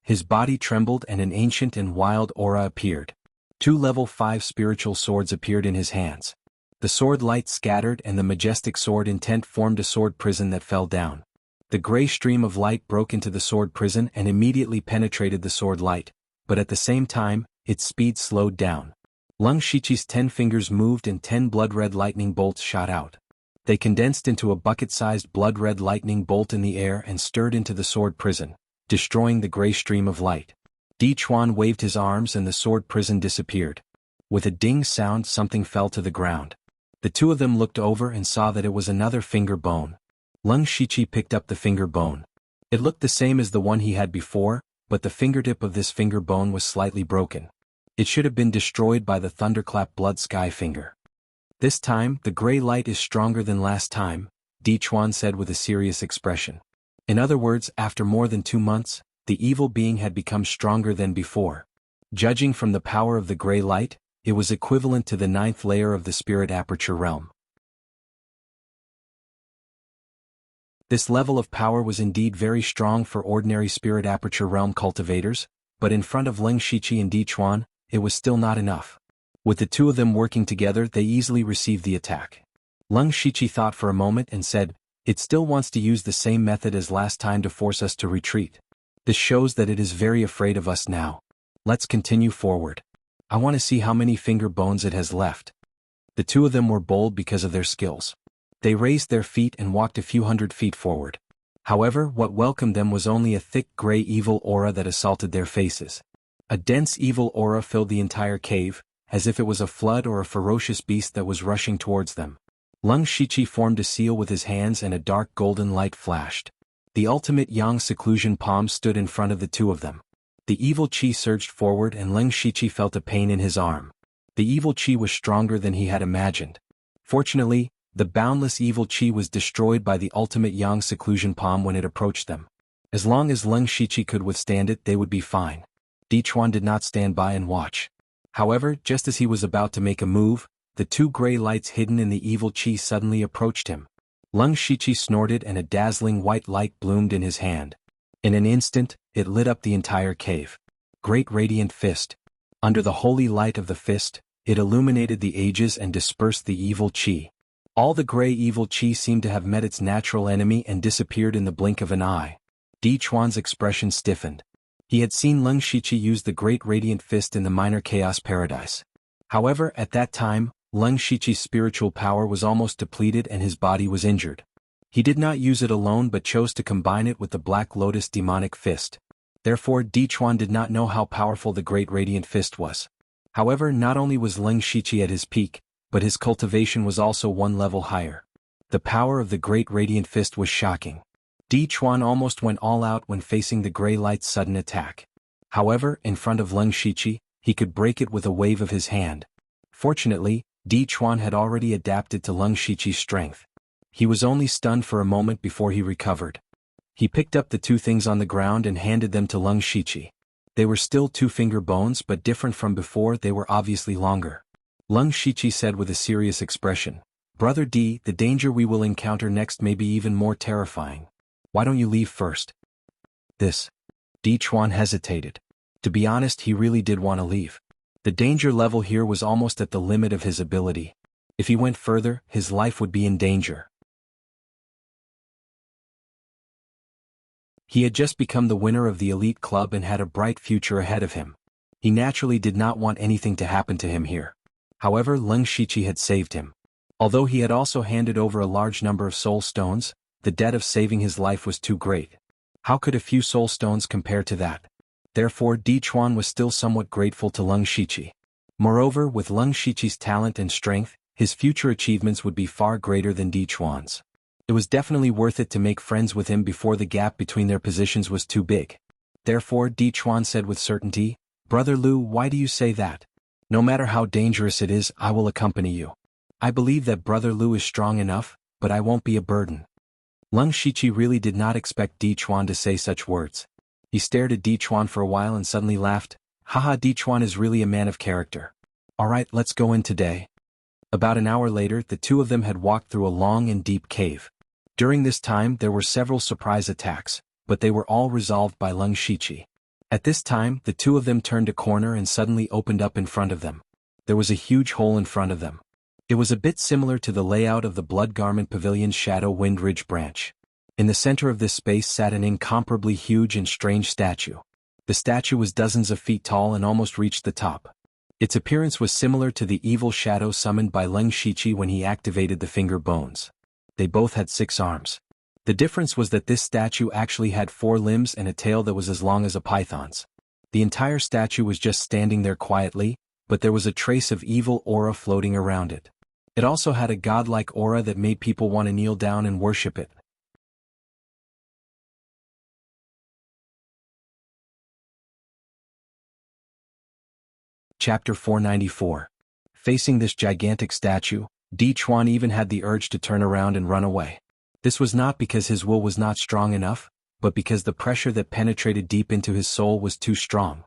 His body trembled and an ancient and wild aura appeared. 2 level 5 spiritual swords appeared in his hands. The sword light scattered and the majestic sword intent formed a sword prison that fell down. The gray stream of light broke into the sword prison and immediately penetrated the sword light, but at the same time, its speed slowed down. Lung Shiqi's 10 fingers moved and 10 blood-red lightning bolts shot out. They condensed into a bucket-sized blood-red lightning bolt in the air and stirred into the sword prison, destroying the gray stream of light. Di Chuan waved his arms and the sword prison disappeared. With a ding sound, something fell to the ground. The two of them looked over and saw that it was another finger bone. Lung Shiqi picked up the finger bone. It looked the same as the one he had before, but the fingertip of this finger bone was slightly broken. It should have been destroyed by the thunderclap blood sky finger. This time, the gray light is stronger than last time, Di Chuan said with a serious expression. In other words, after more than 2 months, the evil being had become stronger than before. Judging from the power of the gray light, it was equivalent to the 9th layer of the spirit aperture realm. This level of power was indeed very strong for ordinary spirit aperture realm cultivators, but in front of Lung Shiqi and Di Chuan, it was still not enough. With the two of them working together, they easily received the attack. Lung Shiqi thought for a moment and said, "It still wants to use the same method as last time to force us to retreat. This shows that it is very afraid of us now. Let's continue forward. I want to see how many finger bones it has left." The two of them were bold because of their skills. They raised their feet and walked a few hundred feet forward. However, what welcomed them was only a thick gray evil aura that assaulted their faces. A dense evil aura filled the entire cave, as if it was a flood or a ferocious beast that was rushing towards them. Lung Shiqi formed a seal with his hands and a dark golden light flashed. The ultimate yang seclusion palm stood in front of the two of them. The evil chi surged forward and Lung Shiqi felt a pain in his arm. The evil chi was stronger than he had imagined. Fortunately, the boundless evil chi was destroyed by the ultimate yang seclusion palm when it approached them. As long as Lung Shiqi could withstand it, they would be fine. Di Chuan did not stand by and watch. However, just as he was about to make a move, the two gray lights hidden in the evil chi suddenly approached him. Lung Shiqi snorted and a dazzling white light bloomed in his hand. In an instant, it lit up the entire cave. Great radiant fist. Under the holy light of the fist, it illuminated the ages and dispersed the evil chi. All the gray evil chi seemed to have met its natural enemy and disappeared in the blink of an eye. Di Chuan's expression stiffened. He had seen Lung Shiqi use the great radiant fist in the minor chaos paradise. However, at that time, Lung Shiqi's spiritual power was almost depleted and his body was injured. He did not use it alone but chose to combine it with the Black Lotus demonic fist. Therefore, Di Chuan did not know how powerful the great radiant fist was. However, not only was Lung Shiqi at his peak, but his cultivation was also 1 level higher. The power of the great radiant fist was shocking. Di Chuan almost went all out when facing the gray light's sudden attack. However, in front of Lung Shiqi, he could break it with a wave of his hand. Fortunately, Di Chuan had already adapted to Lung Shiqi's strength. He was only stunned for a moment before he recovered. He picked up the two things on the ground and handed them to Lung Shiqi. They were still 2 finger bones but different from before, they were obviously longer. Lung Shiqi said with a serious expression, "Brother Di, the danger we will encounter next may be even more terrifying. Why don't you leave first?" Di Chuan hesitated. To be honest, he really did want to leave. The danger level here was almost at the limit of his ability. If he went further, his life would be in danger. He had just become the winner of the elite club and had a bright future ahead of him. He naturally did not want anything to happen to him here. However, Lung Shiqi had saved him. Although he had also handed over a large number of soul stones, the debt of saving his life was too great. How could a few soul stones compare to that? Therefore, Di Chuan was still somewhat grateful to Lung Shiqi. Moreover, with Lung Shiqi's talent and strength, his future achievements would be far greater than Di Chuan's. It was definitely worth it to make friends with him before the gap between their positions was too big. Therefore, Di Chuan said with certainty, "Brother Lu, why do you say that? No matter how dangerous it is, I will accompany you. I believe that Brother Lu is strong enough, but I won't be a burden." Lung Shiqi really did not expect Di Chuan to say such words. He stared at Di Chuan for a while and suddenly laughed. "Haha, Di Chuan is really a man of character. Alright, let's go in today." About an hour later, the two of them had walked through a long and deep cave. During this time there were several surprise attacks, but they were all resolved by Leng Shiqi. At this time, the two of them turned a corner and suddenly opened up in front of them. There was a huge hole in front of them. It was a bit similar to the layout of the Blood Garment Pavilion's Shadow Wind Ridge branch. In the center of this space sat an incomparably huge and strange statue. The statue was dozens of feet tall and almost reached the top. Its appearance was similar to the evil shadow summoned by Leng Shiqi when he activated the finger bones. They both had 6 arms. The difference was that this statue actually had 4 limbs and a tail that was as long as a python's. The entire statue was just standing there quietly, but there was a trace of evil aura floating around it. It also had a godlike aura that made people want to kneel down and worship it. Chapter 494. Facing this gigantic statue, Di Chuan even had the urge to turn around and run away. This was not because his will was not strong enough, but because the pressure that penetrated deep into his soul was too strong.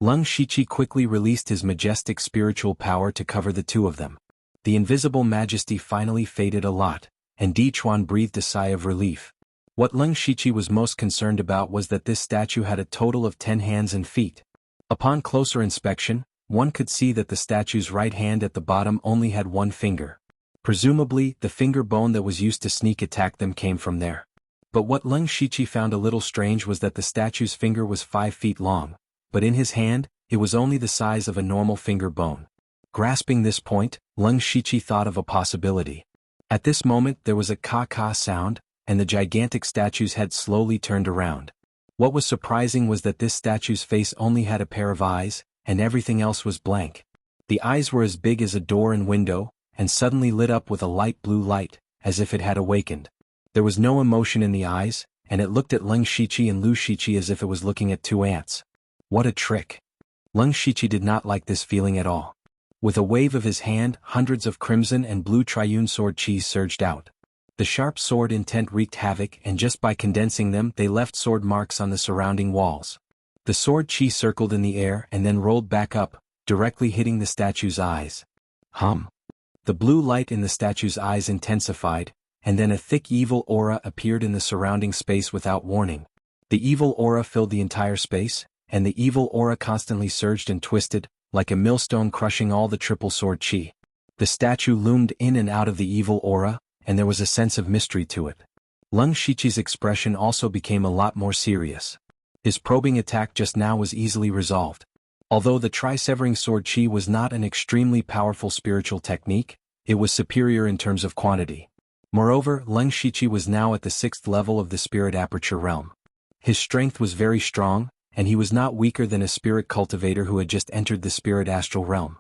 Leng Shiqi quickly released his majestic spiritual power to cover the two of them. The invisible majesty finally faded a lot, and Di Chuan breathed a sigh of relief. What Leng Shiqi was most concerned about was that this statue had a total of 10 hands and feet. Upon closer inspection, one could see that the statue's right hand at the bottom only had 1 finger. Presumably, the finger bone that was used to sneak attack them came from there. But what Leng Shiqi found a little strange was that the statue's finger was 5 feet long, but in his hand, it was only the size of a normal finger bone. Grasping this point, Leng Shiqi thought of a possibility. At this moment there was a ka-ka sound, and the gigantic statue's head slowly turned around. What was surprising was that this statue's face only had a pair of eyes, and everything else was blank. The eyes were as big as a door and window, and suddenly lit up with a light blue light, as if it had awakened. There was no emotion in the eyes, and it looked at Leng Shiqi and Lu Shiqi as if it was looking at 2 ants. What a trick! Leng Shiqi did not like this feeling at all. With a wave of his hand, hundreds of crimson and blue triune sword chi surged out. The sharp sword intent wreaked havoc, and just by condensing them they left sword marks on the surrounding walls. The sword chi circled in the air and then rolled back up, directly hitting the statue's eyes. The blue light in the statue's eyes intensified, and then a thick evil aura appeared in the surrounding space without warning. The evil aura filled the entire space, and the evil aura constantly surged and twisted, like a millstone crushing all the triple sword chi. The statue loomed in and out of the evil aura, and there was a sense of mystery to it. Leng Shiqi's expression also became a lot more serious. His probing attack just now was easily resolved. Although the tri-severing sword chi was not an extremely powerful spiritual technique, it was superior in terms of quantity. Moreover, Leng Shiqi was now at the 6th level of the spirit aperture realm. His strength was very strong, and he was not weaker than a spirit cultivator who had just entered the spirit astral realm.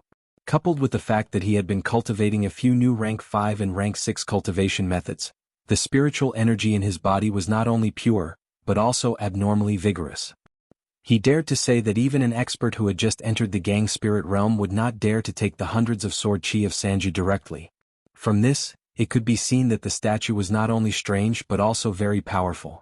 Coupled with the fact that he had been cultivating a few new rank 5 and rank 6 cultivation methods, the spiritual energy in his body was not only pure, but also abnormally vigorous. He dared to say that even an expert who had just entered the gang spirit realm would not dare to take the hundreds of sword chi of Sanju directly. From this, it could be seen that the statue was not only strange but also very powerful.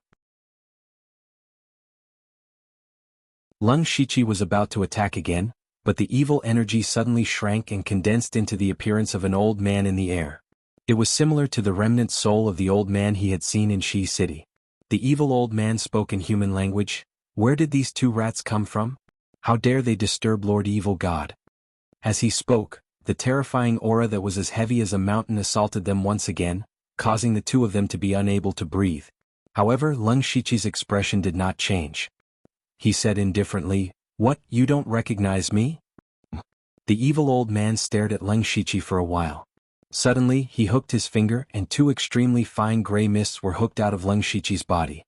Leng Shiqi was about to attack again, but the evil energy suddenly shrank and condensed into the appearance of an old man in the air. It was similar to the remnant soul of the old man he had seen in Shi City. The evil old man spoke in human language. Where did these 2 rats come from? How dare they disturb Lord Evil God? As he spoke, the terrifying aura that was as heavy as a mountain assaulted them once again, causing the 2 of them to be unable to breathe. However, Leng Shiqi's expression did not change. He said indifferently, "What, you don't recognize me?" The evil old man stared at Leng Shiqi for a while. Suddenly, he hooked his finger and 2 extremely fine gray mists were hooked out of Leng Shiqi's body.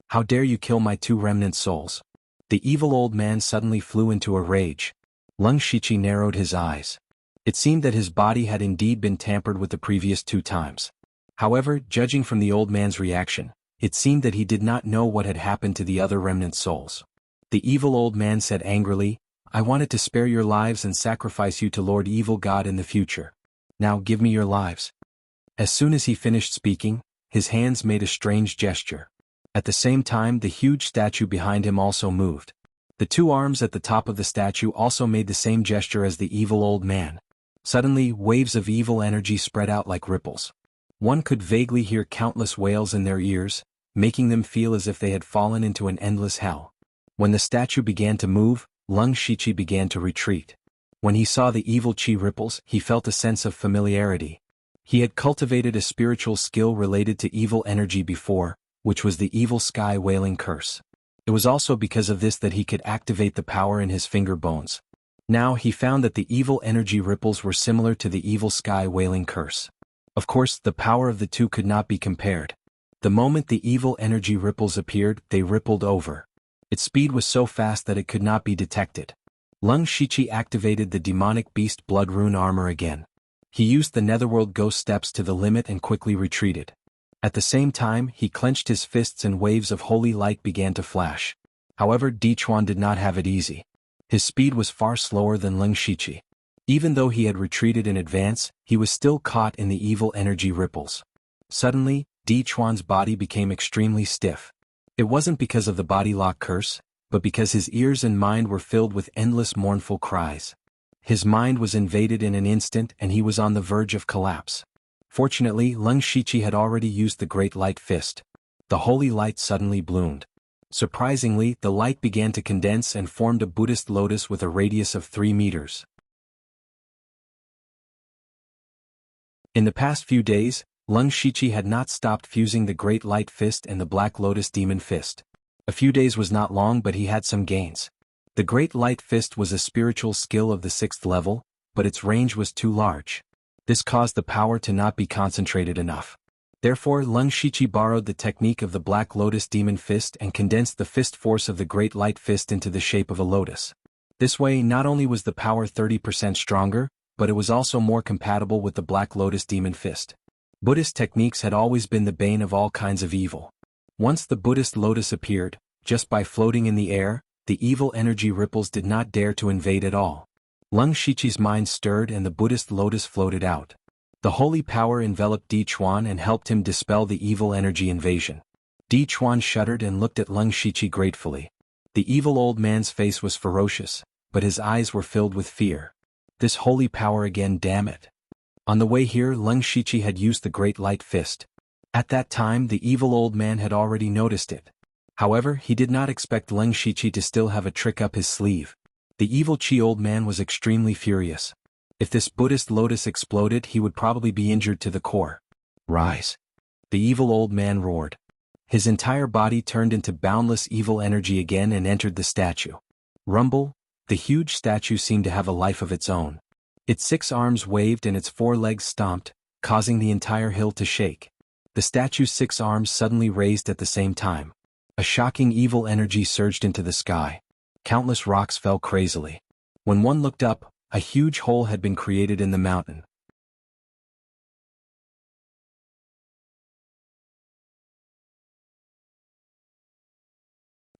"How dare you kill my 2 remnant souls?" The evil old man suddenly flew into a rage. Leng Shiqi narrowed his eyes. It seemed that his body had indeed been tampered with the previous 2 times. However, judging from the old man's reaction, it seemed that he did not know what had happened to the other remnant souls. The evil old man said angrily, "I wanted to spare your lives and sacrifice you to Lord Evil God in the future. Now give me your lives." As soon as he finished speaking, his hands made a strange gesture. At the same time, the huge statue behind him also moved. The 2 arms at the top of the statue also made the same gesture as the evil old man. Suddenly, waves of evil energy spread out like ripples. One could vaguely hear countless wails in their ears, making them feel as if they had fallen into an endless hell. When the statue began to move, Lung Shichi began to retreat. When he saw the evil chi ripples, he felt a sense of familiarity. He had cultivated a spiritual skill related to evil energy before, which was the evil sky wailing curse. It was also because of this that he could activate the power in his finger bones. Now he found that the evil energy ripples were similar to the evil sky wailing curse. Of course, the power of the two could not be compared. The moment the evil energy ripples appeared, they rippled over. Its speed was so fast that it could not be detected. Lung Shichi activated the demonic beast blood rune armor again. He used the netherworld ghost steps to the limit and quickly retreated. At the same time, he clenched his fists and waves of holy light began to flash. However, Dichuan did not have it easy. His speed was far slower than Lung Shichi. Even though he had retreated in advance, he was still caught in the evil energy ripples. Suddenly, Dichuan's body became extremely stiff. It wasn't because of the body lock curse, but because his ears and mind were filled with endless mournful cries. His mind was invaded in an instant and he was on the verge of collapse. Fortunately, Lung Shichi had already used the Great Light Fist. The holy light suddenly bloomed. Surprisingly, the light began to condense and formed a Buddhist lotus with a radius of 3 meters. In the past few days, Lung Shichi had not stopped fusing the Great Light Fist and the Black Lotus Demon Fist. A few days was not long, but he had some gains. The Great Light Fist was a spiritual skill of the 6th level, but its range was too large. This caused the power to not be concentrated enough. Therefore, Lung Shichi borrowed the technique of the Black Lotus Demon Fist and condensed the fist force of the Great Light Fist into the shape of a lotus. This way, not only was the power 30% stronger, but it was also more compatible with the Black Lotus Demon Fist. Buddhist techniques had always been the bane of all kinds of evil. Once the Buddhist lotus appeared, just by floating in the air, the evil energy ripples did not dare to invade at all. Lung Shichi's mind stirred and the Buddhist lotus floated out. The holy power enveloped Dichuan and helped him dispel the evil energy invasion. Dichuan shuddered and looked at Lung Shichi gratefully. The evil old man's face was ferocious, but his eyes were filled with fear. This holy power again, damn it. On the way here, Lung Shichi had used the Great Light Fist. At that time, the evil old man had already noticed it. However, he did not expect Lung Shichi to still have a trick up his sleeve. The evil Chi old man was extremely furious. If this Buddhist lotus exploded, he would probably be injured to the core. Rise! The evil old man roared. His entire body turned into boundless evil energy again and entered the statue. Rumble! The huge statue seemed to have a life of its own. Its 6 arms waved and its 4 legs stomped, causing the entire hill to shake. The statue's 6 arms suddenly raised at the same time. A shocking evil energy surged into the sky. Countless rocks fell crazily. When one looked up, a huge hole had been created in the mountain.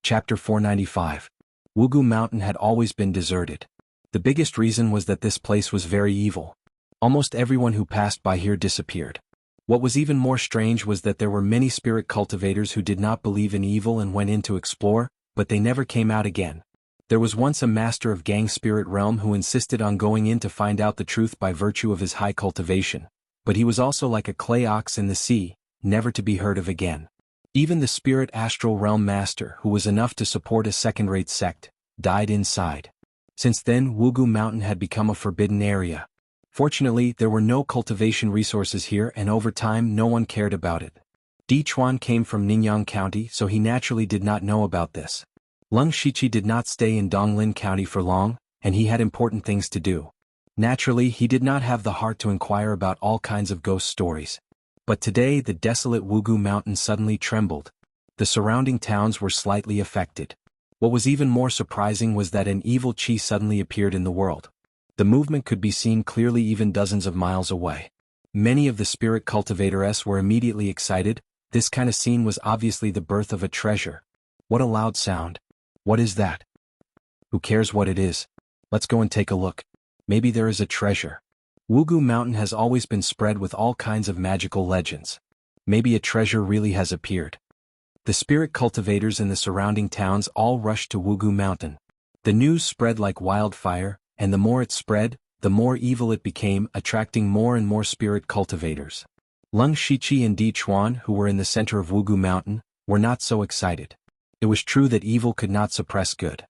Chapter 495. Wugu Mountain had always been deserted. The biggest reason was that this place was very evil. Almost everyone who passed by here disappeared. What was even more strange was that there were many spirit cultivators who did not believe in evil and went in to explore, but they never came out again. There was once a master of Gang Spirit Realm who insisted on going in to find out the truth by virtue of his high cultivation, but he was also like a clay ox in the sea, never to be heard of again. Even the Spirit Astral Realm Master, who was enough to support a second-rate sect, died inside. Since then, Wugu Mountain had become a forbidden area. Fortunately, there were no cultivation resources here and over time no one cared about it. Dichuan came from Ningyan County, so he naturally did not know about this. Lung Shichi did not stay in Donglin County for long, and he had important things to do. Naturally, he did not have the heart to inquire about all kinds of ghost stories. But today the desolate Wugu Mountain suddenly trembled. The surrounding towns were slightly affected. What was even more surprising was that an evil chi suddenly appeared in the world. The movement could be seen clearly even dozens of miles away. Many of the spirit cultivators were immediately excited. This kind of scene was obviously the birth of a treasure. What a loud sound. What is that? Who cares what it is? Let's go and take a look. Maybe there is a treasure. Wugu Mountain has always been spread with all kinds of magical legends. Maybe a treasure really has appeared. The spirit cultivators in the surrounding towns all rushed to Wugu Mountain. The news spread like wildfire, and the more it spread, the more evil it became, attracting more and more spirit cultivators. Lung Shiqi and Di Chuan, who were in the center of Wugu Mountain, were not so excited. It was true that evil could not suppress good.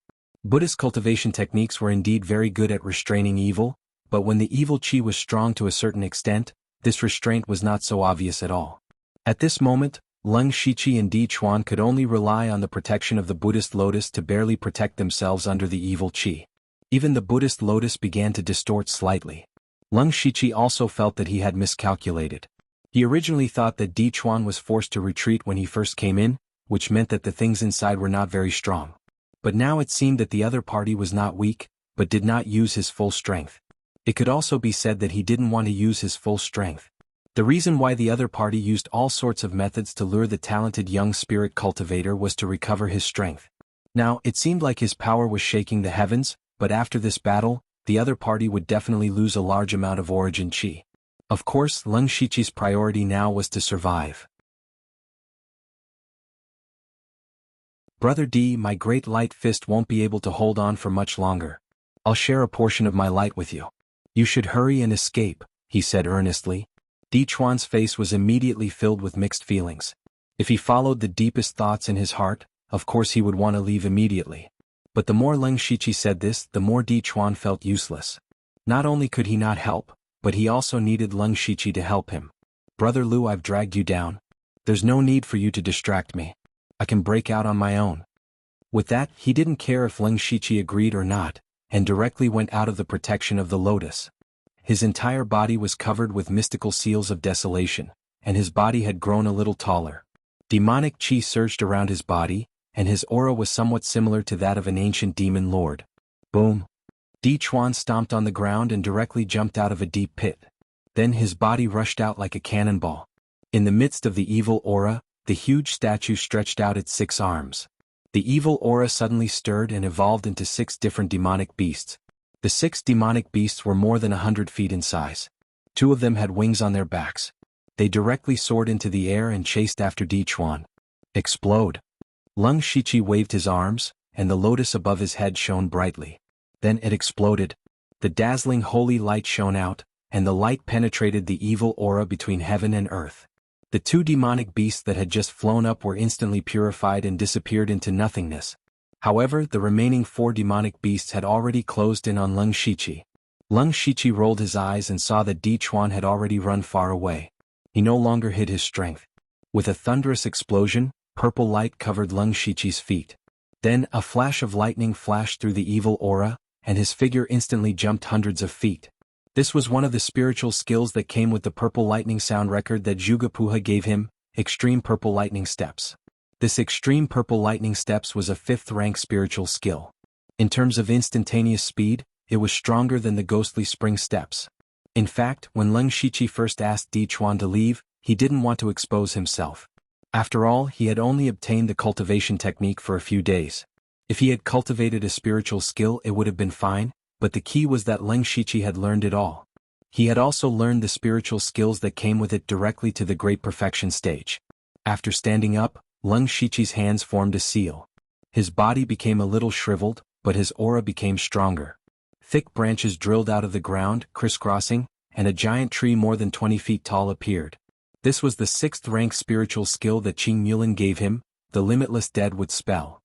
Buddhist cultivation techniques were indeed very good at restraining evil, but when the evil qi was strong to a certain extent, this restraint was not so obvious at all. At this moment, Lung Shiqi and Di Chuan could only rely on the protection of the Buddhist lotus to barely protect themselves under the evil qi. Even the Buddhist lotus began to distort slightly. Lung Shiqi also felt that he had miscalculated. He originally thought that Di Chuan was forced to retreat when he first came in, which meant that the things inside were not very strong. But now it seemed that the other party was not weak, but did not use his full strength. It could also be said that he didn't want to use his full strength. The reason why the other party used all sorts of methods to lure the talented young spirit cultivator was to recover his strength. Now, it seemed like his power was shaking the heavens, but after this battle, the other party would definitely lose a large amount of origin qi. Of course, Lung Shiqi's priority now was to survive. Brother D, my great light fist won't be able to hold on for much longer. I'll share a portion of my light with you. You should hurry and escape, he said earnestly. Di Chuan's face was immediately filled with mixed feelings. If he followed the deepest thoughts in his heart, of course he would want to leave immediately. But the more Lung Shiqi said this, the more Di Chuan felt useless. Not only could he not help, but he also needed Lung Shiqi to help him. Brother Lu, I've dragged you down. There's no need for you to distract me. I can break out on my own. With that, he didn't care if Lung Shiqi agreed or not, and directly went out of the protection of the lotus. His entire body was covered with mystical seals of desolation, and his body had grown a little taller. Demonic qi surged around his body, and his aura was somewhat similar to that of an ancient demon lord. Boom! Di Chuan stomped on the ground and directly jumped out of a deep pit. Then his body rushed out like a cannonball. In the midst of the evil aura, the huge statue stretched out its 6 arms. The evil aura suddenly stirred and evolved into 6 different demonic beasts. The 6 demonic beasts were more than 100 feet in size. 2 of them had wings on their backs. They directly soared into the air and chased after Di Chuan. Explode! Lung Shiqi waved his arms, and the lotus above his head shone brightly. Then it exploded. The dazzling holy light shone out, and the light penetrated the evil aura between heaven and earth. The 2 demonic beasts that had just flown up were instantly purified and disappeared into nothingness. However, the remaining 4 demonic beasts had already closed in on Lung Shiqi. Lung Shiqi rolled his eyes and saw that Di Chuan had already run far away. He no longer hid his strength. With a thunderous explosion, purple light covered Lung Shiqi's feet. Then a flash of lightning flashed through the evil aura, and his figure instantly jumped hundreds of feet. This was one of the spiritual skills that came with the purple lightning sound record that Jugapuha gave him, extreme purple lightning steps. This extreme purple lightning steps was a 5th rank spiritual skill. In terms of instantaneous speed, it was stronger than the ghostly spring steps. In fact, when Lung Shiqi first asked Di Chuan to leave, he didn't want to expose himself. After all, he had only obtained the cultivation technique for a few days. If he had cultivated a spiritual skill, it would have been fine, but the key was that Lung Shiqi had learned it all. He had also learned the spiritual skills that came with it directly to the great perfection stage. After standing up, Lung Shiqi's hands formed a seal. His body became a little shriveled, but his aura became stronger. Thick branches drilled out of the ground, crisscrossing, and a giant tree more than 20 feet tall appeared. This was the 6th rank spiritual skill that Qing Mulin gave him, the limitless deadwood spell.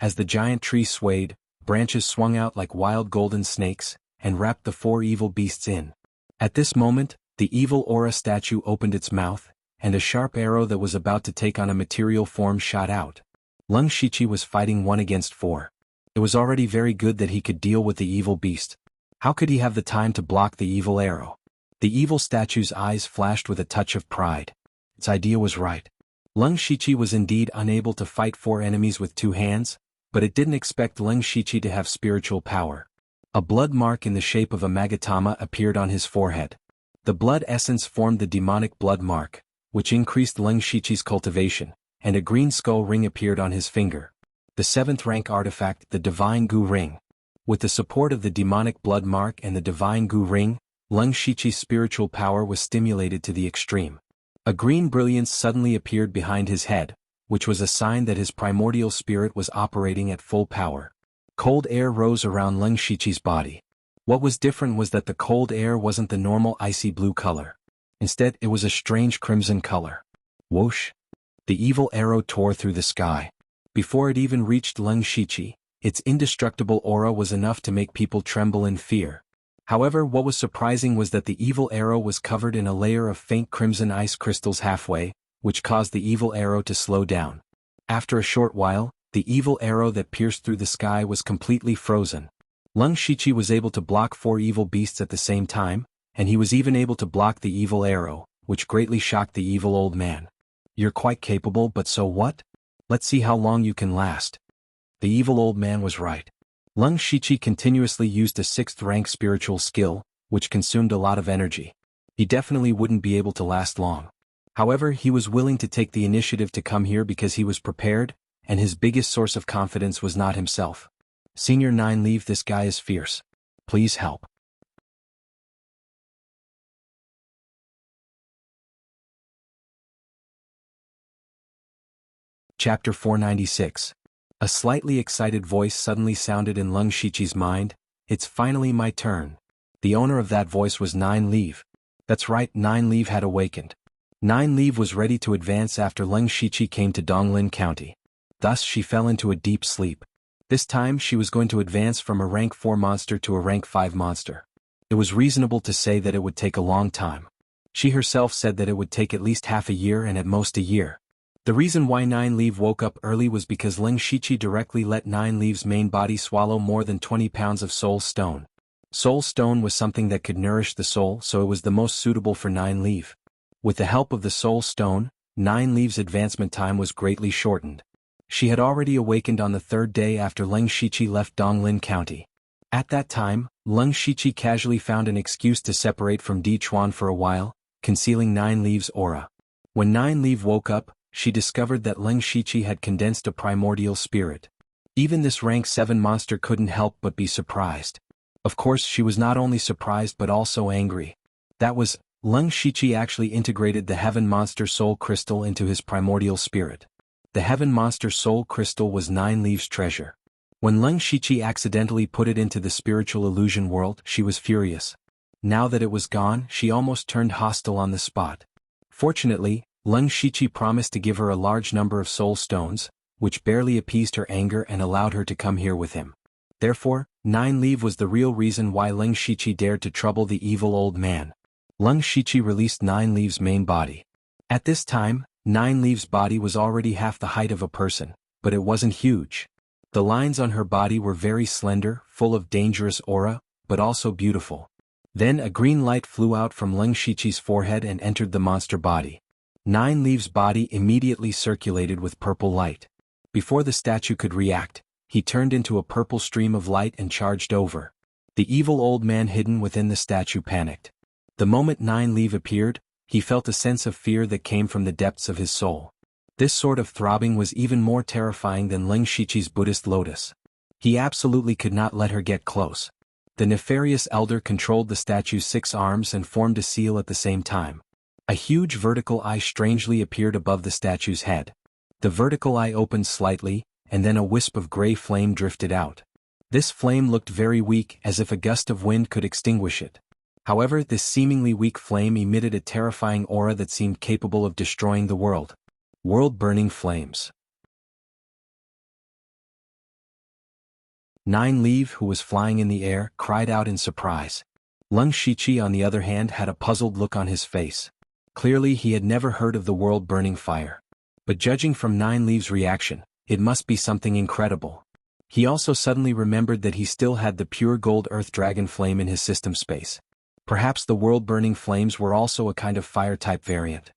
As the giant tree swayed, branches swung out like wild golden snakes, and wrapped the 4 evil beasts in. At this moment, the evil aura statue opened its mouth, and a sharp arrow that was about to take on a material form shot out. Lung Shiqi was fighting 1 against 4. It was already very good that he could deal with the evil beast. How could he have the time to block the evil arrow? The evil statue's eyes flashed with a touch of pride. Its idea was right. Lung Shiqi was indeed unable to fight 4 enemies with 2 hands, but it didn't expect Lung Shiqi to have spiritual power. A blood mark in the shape of a magatama appeared on his forehead. The blood essence formed the demonic blood mark, which increased Lung Shiqi's cultivation, and a green skull ring appeared on his finger. The 7th rank artifact, the Divine Gu Ring. With the support of the demonic blood mark and the Divine Gu Ring, Lung Shiqi's spiritual power was stimulated to the extreme. A green brilliance suddenly appeared behind his head, which was a sign that his primordial spirit was operating at full power. Cold air rose around Leng Shiqi's body. What was different was that the cold air wasn't the normal icy blue color. Instead, it was a strange crimson color. Whoosh! The evil arrow tore through the sky. Before it even reached Leng Shiqi, its indestructible aura was enough to make people tremble in fear. However, what was surprising was that the evil arrow was covered in a layer of faint crimson ice crystals halfway, which caused the evil arrow to slow down. After a short while, the evil arrow that pierced through the sky was completely frozen. Leng Shiqi was able to block 4 evil beasts at the same time, and he was even able to block the evil arrow, which greatly shocked the evil old man. "You're quite capable, but so what? Let's see how long you can last." The evil old man was right. Leng Shiqi continuously used a 6th-rank spiritual skill, which consumed a lot of energy. He definitely wouldn't be able to last long. However, he was willing to take the initiative to come here because he was prepared, and his biggest source of confidence was not himself. "Senior 9 Leave, this guy is fierce. Please help." Chapter 496. A slightly excited voice suddenly sounded in Leng Shiqi's mind. "It's finally my turn." The owner of that voice was 9 Leave. That's right, 9 Leave had awakened. 9 Leave was ready to advance after Leng Shiqi came to Donglin County. Thus she fell into a deep sleep. This time she was going to advance from a rank 4 monster to a rank 5 monster. It was reasonable to say that it would take a long time. She herself said that it would take at least half a year and at most a year. The reason why 9 Leave woke up early was because Leng Shiqi directly let 9 Leave's main body swallow more than 20 pounds of soul stone. Soul stone was something that could nourish the soul, so it was the most suitable for 9 Leave. With the help of the soul stone, 9 Leave's advancement time was greatly shortened. She had already awakened on the 3rd day after Leng Shiqi left Donglin County. At that time, Leng Shiqi casually found an excuse to separate from Di Chuan for a while, concealing 9 Leave's aura. When 9 Leave woke up, she discovered that Leng Shiqi had condensed a primordial spirit. Even this rank 7 monster couldn't help but be surprised. Of course, she was not only surprised but also angry. That was, Leng Shiqi actually integrated the Heaven Monster Soul Crystal into his primordial spirit. The Heaven Monster Soul Crystal was 9 Leave's treasure. When Leng Shiqi accidentally put it into the spiritual illusion world, she was furious. Now that it was gone, she almost turned hostile on the spot. Fortunately, Leng Shiqi promised to give her a large number of soul stones, which barely appeased her anger and allowed her to come here with him. Therefore, 9 Leave was the real reason why Leng Shiqi dared to trouble the evil old man. Leng Shiqi released 9 Leave's main body. At this time, 9 Leave's body was already half the height of a person, but it wasn't huge. The lines on her body were very slender, full of dangerous aura, but also beautiful. Then a green light flew out from Leng Shiqi's forehead and entered the monster body. 9 Leave's body immediately circulated with purple light. Before the statue could react, he turned into a purple stream of light and charged over. The evil old man hidden within the statue panicked. The moment 9 Leave appeared, he felt a sense of fear that came from the depths of his soul. This sort of throbbing was even more terrifying than Leng Shiqi's Buddhist lotus. He absolutely could not let her get close. The nefarious elder controlled the statue's 6 arms and formed a seal at the same time. A huge vertical eye strangely appeared above the statue's head. The vertical eye opened slightly, and then a wisp of gray flame drifted out. This flame looked very weak, as if a gust of wind could extinguish it. However, this seemingly weak flame emitted a terrifying aura that seemed capable of destroying the world. World-burning flames. 9 Leave, who was flying in the air, cried out in surprise. Leng Shiqi, on the other hand, had a puzzled look on his face. Clearly he had never heard of the world-burning fire. But judging from 9 Leave's reaction, it must be something incredible. He also suddenly remembered that he still had the pure gold earth dragon flame in his system space. Perhaps the world-burning flames were also a kind of fire-type variant.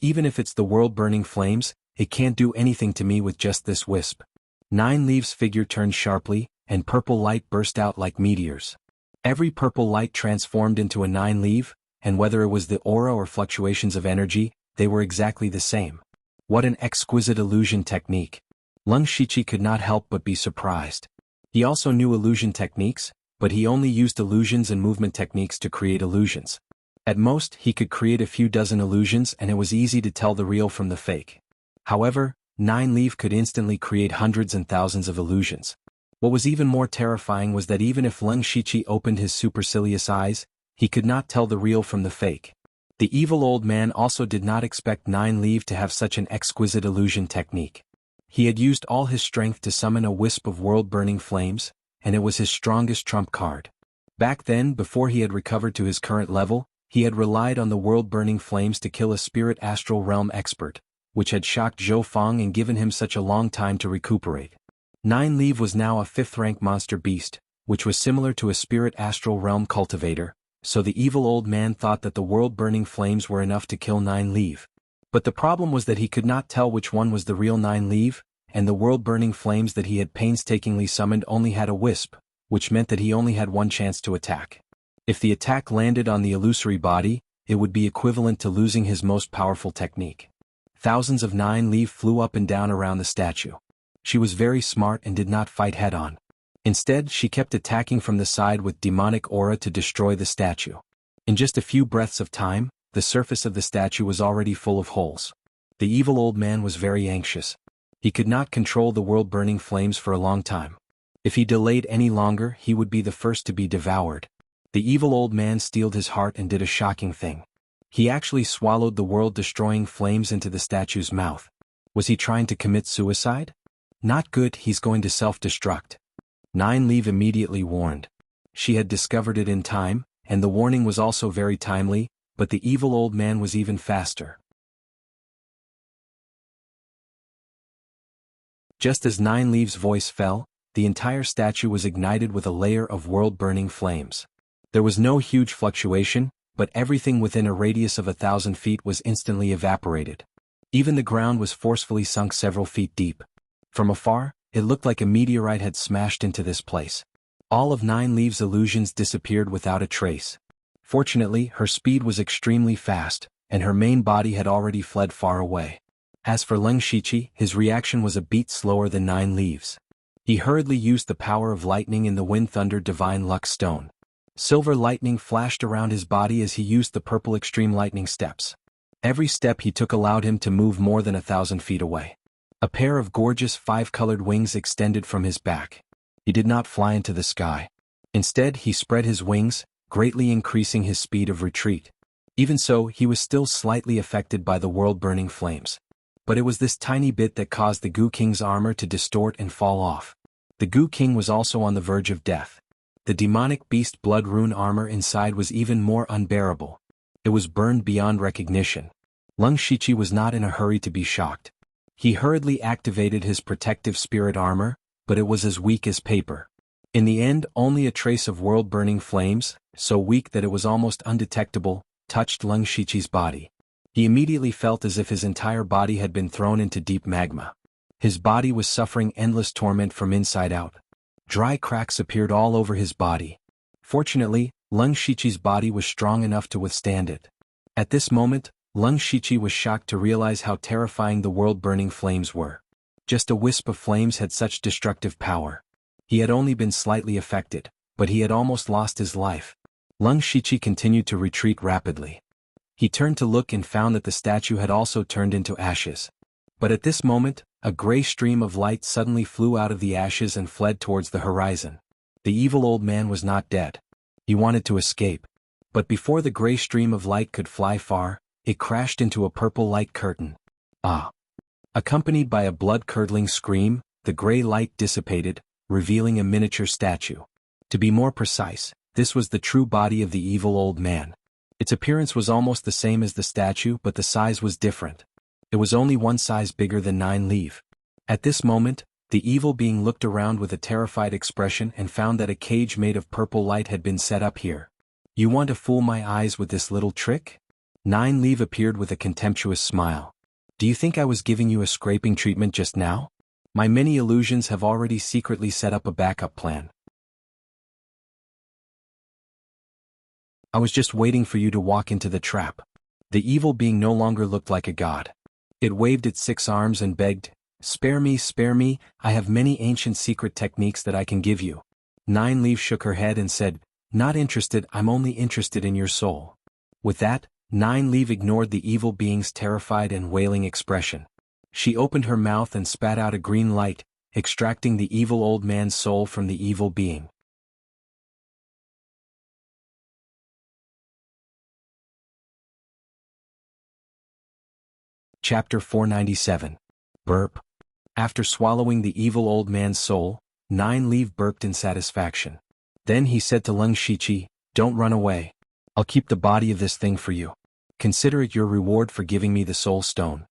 Even if it's the world-burning flames, it can't do anything to me with just this wisp. 9 Leave's figure turned sharply, and purple light burst out like meteors. Every purple light transformed into a 9 Leave, and whether it was the aura or fluctuations of energy, they were exactly the same. What an exquisite illusion technique. Leng Shiqi could not help but be surprised. He also knew illusion techniques, but he only used illusions and movement techniques to create illusions. At most, he could create a few dozen illusions and it was easy to tell the real from the fake. However, Nine Leaf could instantly create hundreds and thousands of illusions. What was even more terrifying was that even if Leng Shiqi opened his supercilious eyes, he could not tell the real from the fake. The evil old man also did not expect Nine Leaf to have such an exquisite illusion technique. He had used all his strength to summon a wisp of world-burning flames, and it was his strongest trump card. Back then, before he had recovered to his current level, he had relied on the world-burning flames to kill a spirit astral realm expert, which had shocked Zhou Fang and given him such a long time to recuperate. Nine Leaf was now a 5th-rank monster beast, which was similar to a spirit astral realm cultivator, so the evil old man thought that the world-burning flames were enough to kill Nine Leaf. But the problem was that he could not tell which one was the real Nine Leaf, and the world-burning flames that he had painstakingly summoned only had a wisp, which meant that he only had one chance to attack. If the attack landed on the illusory body, it would be equivalent to losing his most powerful technique. Thousands of Nine Leaf flew up and down around the statue. She was very smart and did not fight head-on. Instead, she kept attacking from the side with demonic aura to destroy the statue. In just a few breaths of time, the surface of the statue was already full of holes. The evil old man was very anxious. He could not control the world-burning flames for a long time. If he delayed any longer, he would be the first to be devoured. The evil old man steeled his heart and did a shocking thing. He actually swallowed the world-destroying flames into the statue's mouth. Was he trying to commit suicide? Not good, he's going to self-destruct. Nine Leaf immediately warned. She had discovered it in time, and the warning was also very timely, but the evil old man was even faster. Just as Nine Leaf's voice fell, the entire statue was ignited with a layer of world-burning flames. There was no huge fluctuation, but everything within a radius of 1,000 feet was instantly evaporated. Even the ground was forcefully sunk several feet deep. From afar, it looked like a meteorite had smashed into this place. All of Nine Leaf's illusions disappeared without a trace. Fortunately, her speed was extremely fast, and her main body had already fled far away. As for Leng Shiqi, his reaction was a beat slower than Nine Leaf's. He hurriedly used the power of lightning in the Wind Thunder Divine Luck Stone. Silver lightning flashed around his body as he used the purple extreme lightning steps. Every step he took allowed him to move more than 1,000 feet away. A pair of gorgeous 5-colored wings extended from his back. He did not fly into the sky. Instead, he spread his wings, greatly increasing his speed of retreat. Even so, he was still slightly affected by the world-burning flames. But it was this tiny bit that caused the Gu King's armor to distort and fall off. The Gu King was also on the verge of death. The demonic beast blood rune armor inside was even more unbearable. It was burned beyond recognition. Leng Shiqi was not in a hurry to be shocked. He hurriedly activated his protective spirit armor, but it was as weak as paper. In the end, only a trace of world-burning flames, so weak that it was almost undetectable, touched Leng Shiqi's body. He immediately felt as if his entire body had been thrown into deep magma. His body was suffering endless torment from inside out. Dry cracks appeared all over his body. Fortunately, Leng Shiqi's body was strong enough to withstand it. At this moment, Leng Shiqi was shocked to realize how terrifying the world-burning flames were. Just a wisp of flames had such destructive power. He had only been slightly affected, but he had almost lost his life. Leng Shiqi continued to retreat rapidly. He turned to look and found that the statue had also turned into ashes. But at this moment, a gray stream of light suddenly flew out of the ashes and fled towards the horizon. The evil old man was not dead. He wanted to escape. But before the gray stream of light could fly far, it crashed into a purple light curtain. Ah! Accompanied by a blood-curdling scream, the gray light dissipated, revealing a miniature statue. To be more precise, this was the true body of the evil old man. Its appearance was almost the same as the statue, but the size was different. It was only one size bigger than Nine Leaf. At this moment, the evil being looked around with a terrified expression and found that a cage made of purple light had been set up here. You want to fool my eyes with this little trick? Nine Leaf appeared with a contemptuous smile. Do you think I was giving you a scraping treatment just now? My many illusions have already secretly set up a backup plan. I was just waiting for you to walk into the trap. The evil being no longer looked like a god. It waved its 6 arms and begged, spare me, I have many ancient secret techniques that I can give you. Nine Leaf shook her head and said, not interested, I'm only interested in your soul. With that, Nine Leaf ignored the evil being's terrified and wailing expression. She opened her mouth and spat out a green light, extracting the evil old man's soul from the evil being. Chapter 497. Burp. After swallowing the evil old man's soul, Nine Leaf burped in satisfaction. Then he said to Lung Shichi, "Don't run away. I'll keep the body of this thing for you. Consider it your reward for giving me the soul stone."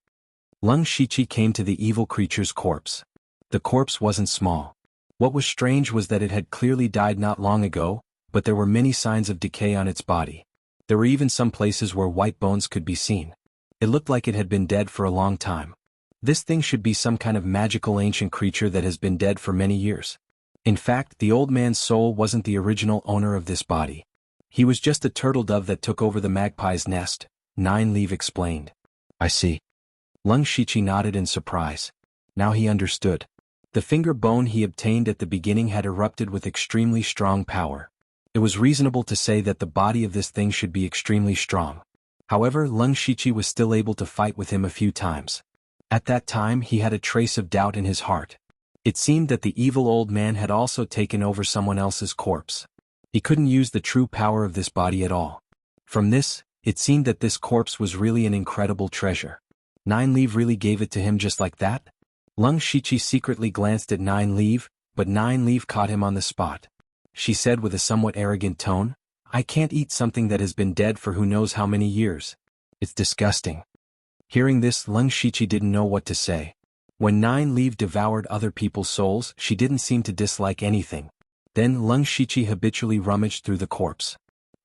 Lung Shichi came to the evil creature's corpse. The corpse wasn't small. What was strange was that it had clearly died not long ago, but there were many signs of decay on its body. There were even some places where white bones could be seen. It looked like it had been dead for a long time. This thing should be some kind of magical ancient creature that has been dead for many years. In fact, the old man's soul wasn't the original owner of this body. He was just a turtle dove that took over the magpie's nest, Nine Leaf explained. "I see." Lung Shichi nodded in surprise. Now he understood. The finger bone he obtained at the beginning had erupted with extremely strong power. It was reasonable to say that the body of this thing should be extremely strong. However, Lung Shichi was still able to fight with him a few times. At that time he had a trace of doubt in his heart. It seemed that the evil old man had also taken over someone else's corpse. He couldn't use the true power of this body at all. From this, it seemed that this corpse was really an incredible treasure. Nine Leaf really gave it to him just like that? Lung Shichi secretly glanced at Nine Leaf, but Nine Leaf caught him on the spot. She said with a somewhat arrogant tone, "I can't eat something that has been dead for who knows how many years. It's disgusting." Hearing this, Lung Shichi didn't know what to say. When Nine Leaf devoured other people's souls, she didn't seem to dislike anything. Then Lung Shichi habitually rummaged through the corpse.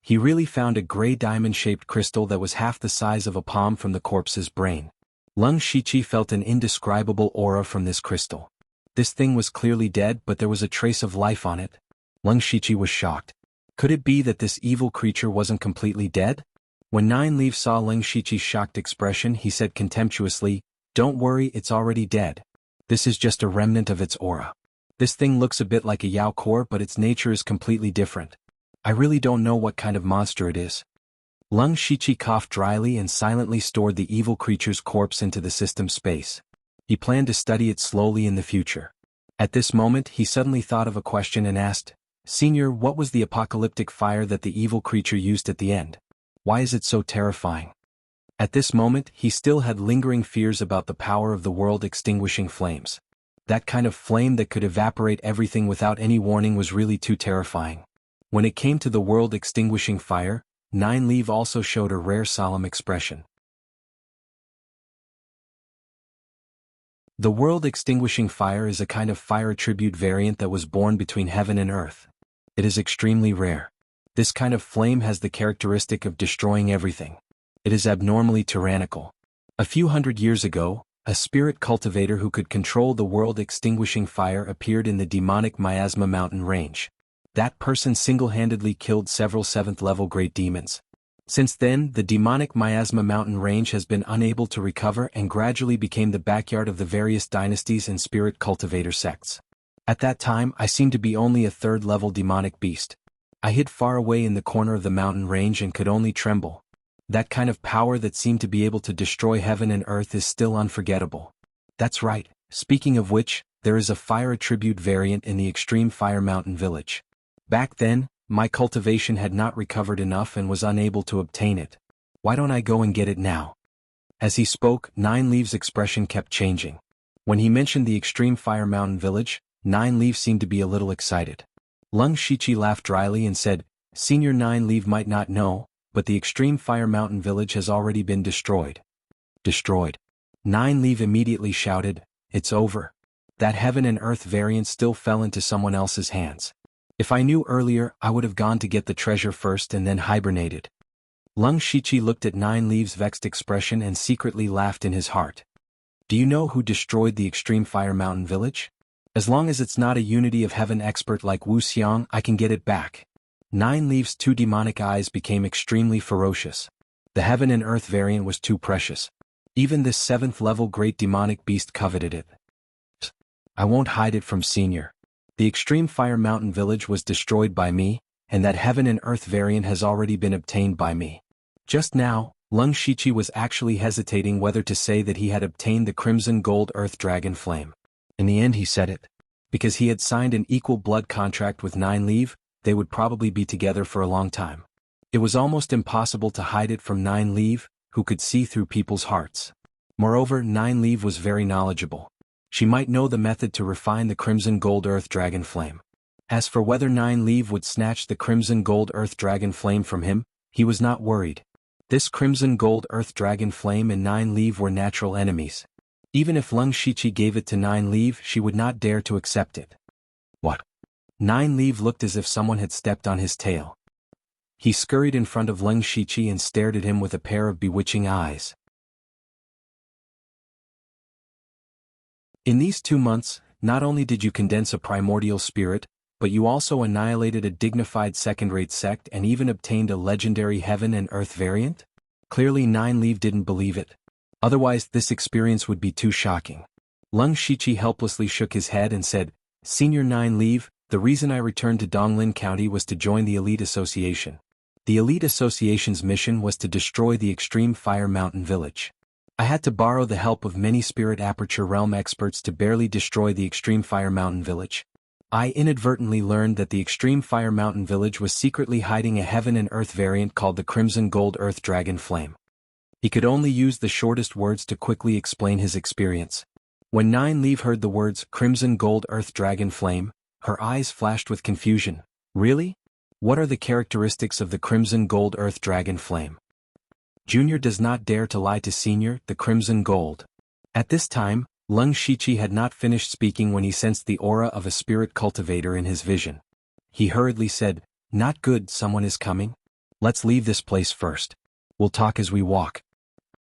He really found a gray diamond-shaped crystal that was half the size of a palm from the corpse's brain. Lung Shichi felt an indescribable aura from this crystal. This thing was clearly dead, but there was a trace of life on it. Lung Shichi was shocked. Could it be that this evil creature wasn't completely dead? When Nine Leaf saw Lung Shichi's shocked expression, he said contemptuously, "Don't worry, it's already dead. This is just a remnant of its aura. This thing looks a bit like a Yao core, but its nature is completely different. I really don't know what kind of monster it is." Lung Shichi coughed dryly and silently stored the evil creature's corpse into the system space. He planned to study it slowly in the future. At this moment, he suddenly thought of a question and asked, "Senior, what was the apocalyptic fire that the evil creature used at the end? Why is it so terrifying?" At this moment, he still had lingering fears about the power of the world-extinguishing flames. That kind of flame that could evaporate everything without any warning was really too terrifying. When it came to the world-extinguishing fire, Nine Leaf also showed a rare solemn expression. The world-extinguishing fire is a kind of fire attribute variant that was born between heaven and earth. It is extremely rare. This kind of flame has the characteristic of destroying everything. It is abnormally tyrannical. A few hundred years ago, a spirit cultivator who could control the world-extinguishing fire appeared in the demonic Miasma mountain range. That person single-handedly killed several 7th-level great demons. Since then, the demonic Miasma mountain range has been unable to recover and gradually became the backyard of the various dynasties and spirit cultivator sects. At that time, I seemed to be only a 3rd-level demonic beast. I hid far away in the corner of the mountain range and could only tremble. That kind of power that seemed to be able to destroy heaven and earth is still unforgettable. That's right. Speaking of which, there is a fire attribute variant in the extreme fire mountain village. Back then, my cultivation had not recovered enough and was unable to obtain it. Why don't I go and get it now? As he spoke, Nine Leaf's expression kept changing. When he mentioned the extreme fire mountain village, Nine Leaf seemed to be a little excited. Lung Shichi laughed dryly and said, "Senior Nine Leaf might not know, but the extreme fire mountain village has already been destroyed." Destroyed. Nine Leaf immediately shouted, "It's over. That heaven and earth variant still fell into someone else's hands. If I knew earlier, I would have gone to get the treasure first and then hibernated." Lung Shichi looked at Nine Leaf's vexed expression and secretly laughed in his heart. "Do you know who destroyed the extreme fire mountain village? As long as it's not a unity of heaven expert like Wuxia, I can get it back." Nine Leaf's 2 demonic eyes became extremely ferocious. The heaven and earth variant was too precious. Even this 7th-level great demonic beast coveted it. "I won't hide it from Senior. The extreme fire mountain village was destroyed by me, and that heaven and earth variant has already been obtained by me. Just now, Lung Shichi was actually hesitating whether to say that he had obtained the crimson gold earth dragon flame. In the end he said it. Because he had signed an equal blood contract with Nine Leaf, they would probably be together for a long time. It was almost impossible to hide it from Nine Leaf, who could see through people's hearts. Moreover, Nine Leaf was very knowledgeable. She might know the method to refine the crimson gold earth dragon flame. As for whether Nine Leaf would snatch the crimson gold earth dragon flame from him, he was not worried. This crimson gold earth dragon flame and Nine Leaf were natural enemies. Even if Lung Shichi gave it to Nine Leaf, she would not dare to accept it. What? Nine Leaf looked as if someone had stepped on his tail. He scurried in front of Lung Shichi and stared at him with a pair of bewitching eyes. In these 2 months, not only did you condense a primordial spirit, but you also annihilated a dignified second-rate sect and even obtained a legendary heaven and earth variant? Clearly Nine Leaf didn't believe it. Otherwise this experience would be too shocking. Lung Shichi helplessly shook his head and said, "Senior Nine Leaf, the reason I returned to Donglin County was to join the Elite Association. The Elite Association's mission was to destroy the Extreme Fire Mountain Village. I had to borrow the help of many Spirit Aperture Realm experts to barely destroy the Extreme Fire Mountain Village. I inadvertently learned that the Extreme Fire Mountain Village was secretly hiding a heaven and earth variant called the Crimson Gold Earth Dragon Flame." He could only use the shortest words to quickly explain his experience. When Nine Leaf heard the words Crimson Gold Earth Dragon Flame, her eyes flashed with confusion. Really? What are the characteristics of the Crimson Gold Earth Dragon Flame? Junior does not dare to lie to Senior, the Crimson Gold. At this time, Lung Shichi had not finished speaking when he sensed the aura of a spirit cultivator in his vision. He hurriedly said, "Not good, someone is coming. Let's leave this place first. We'll talk as we walk.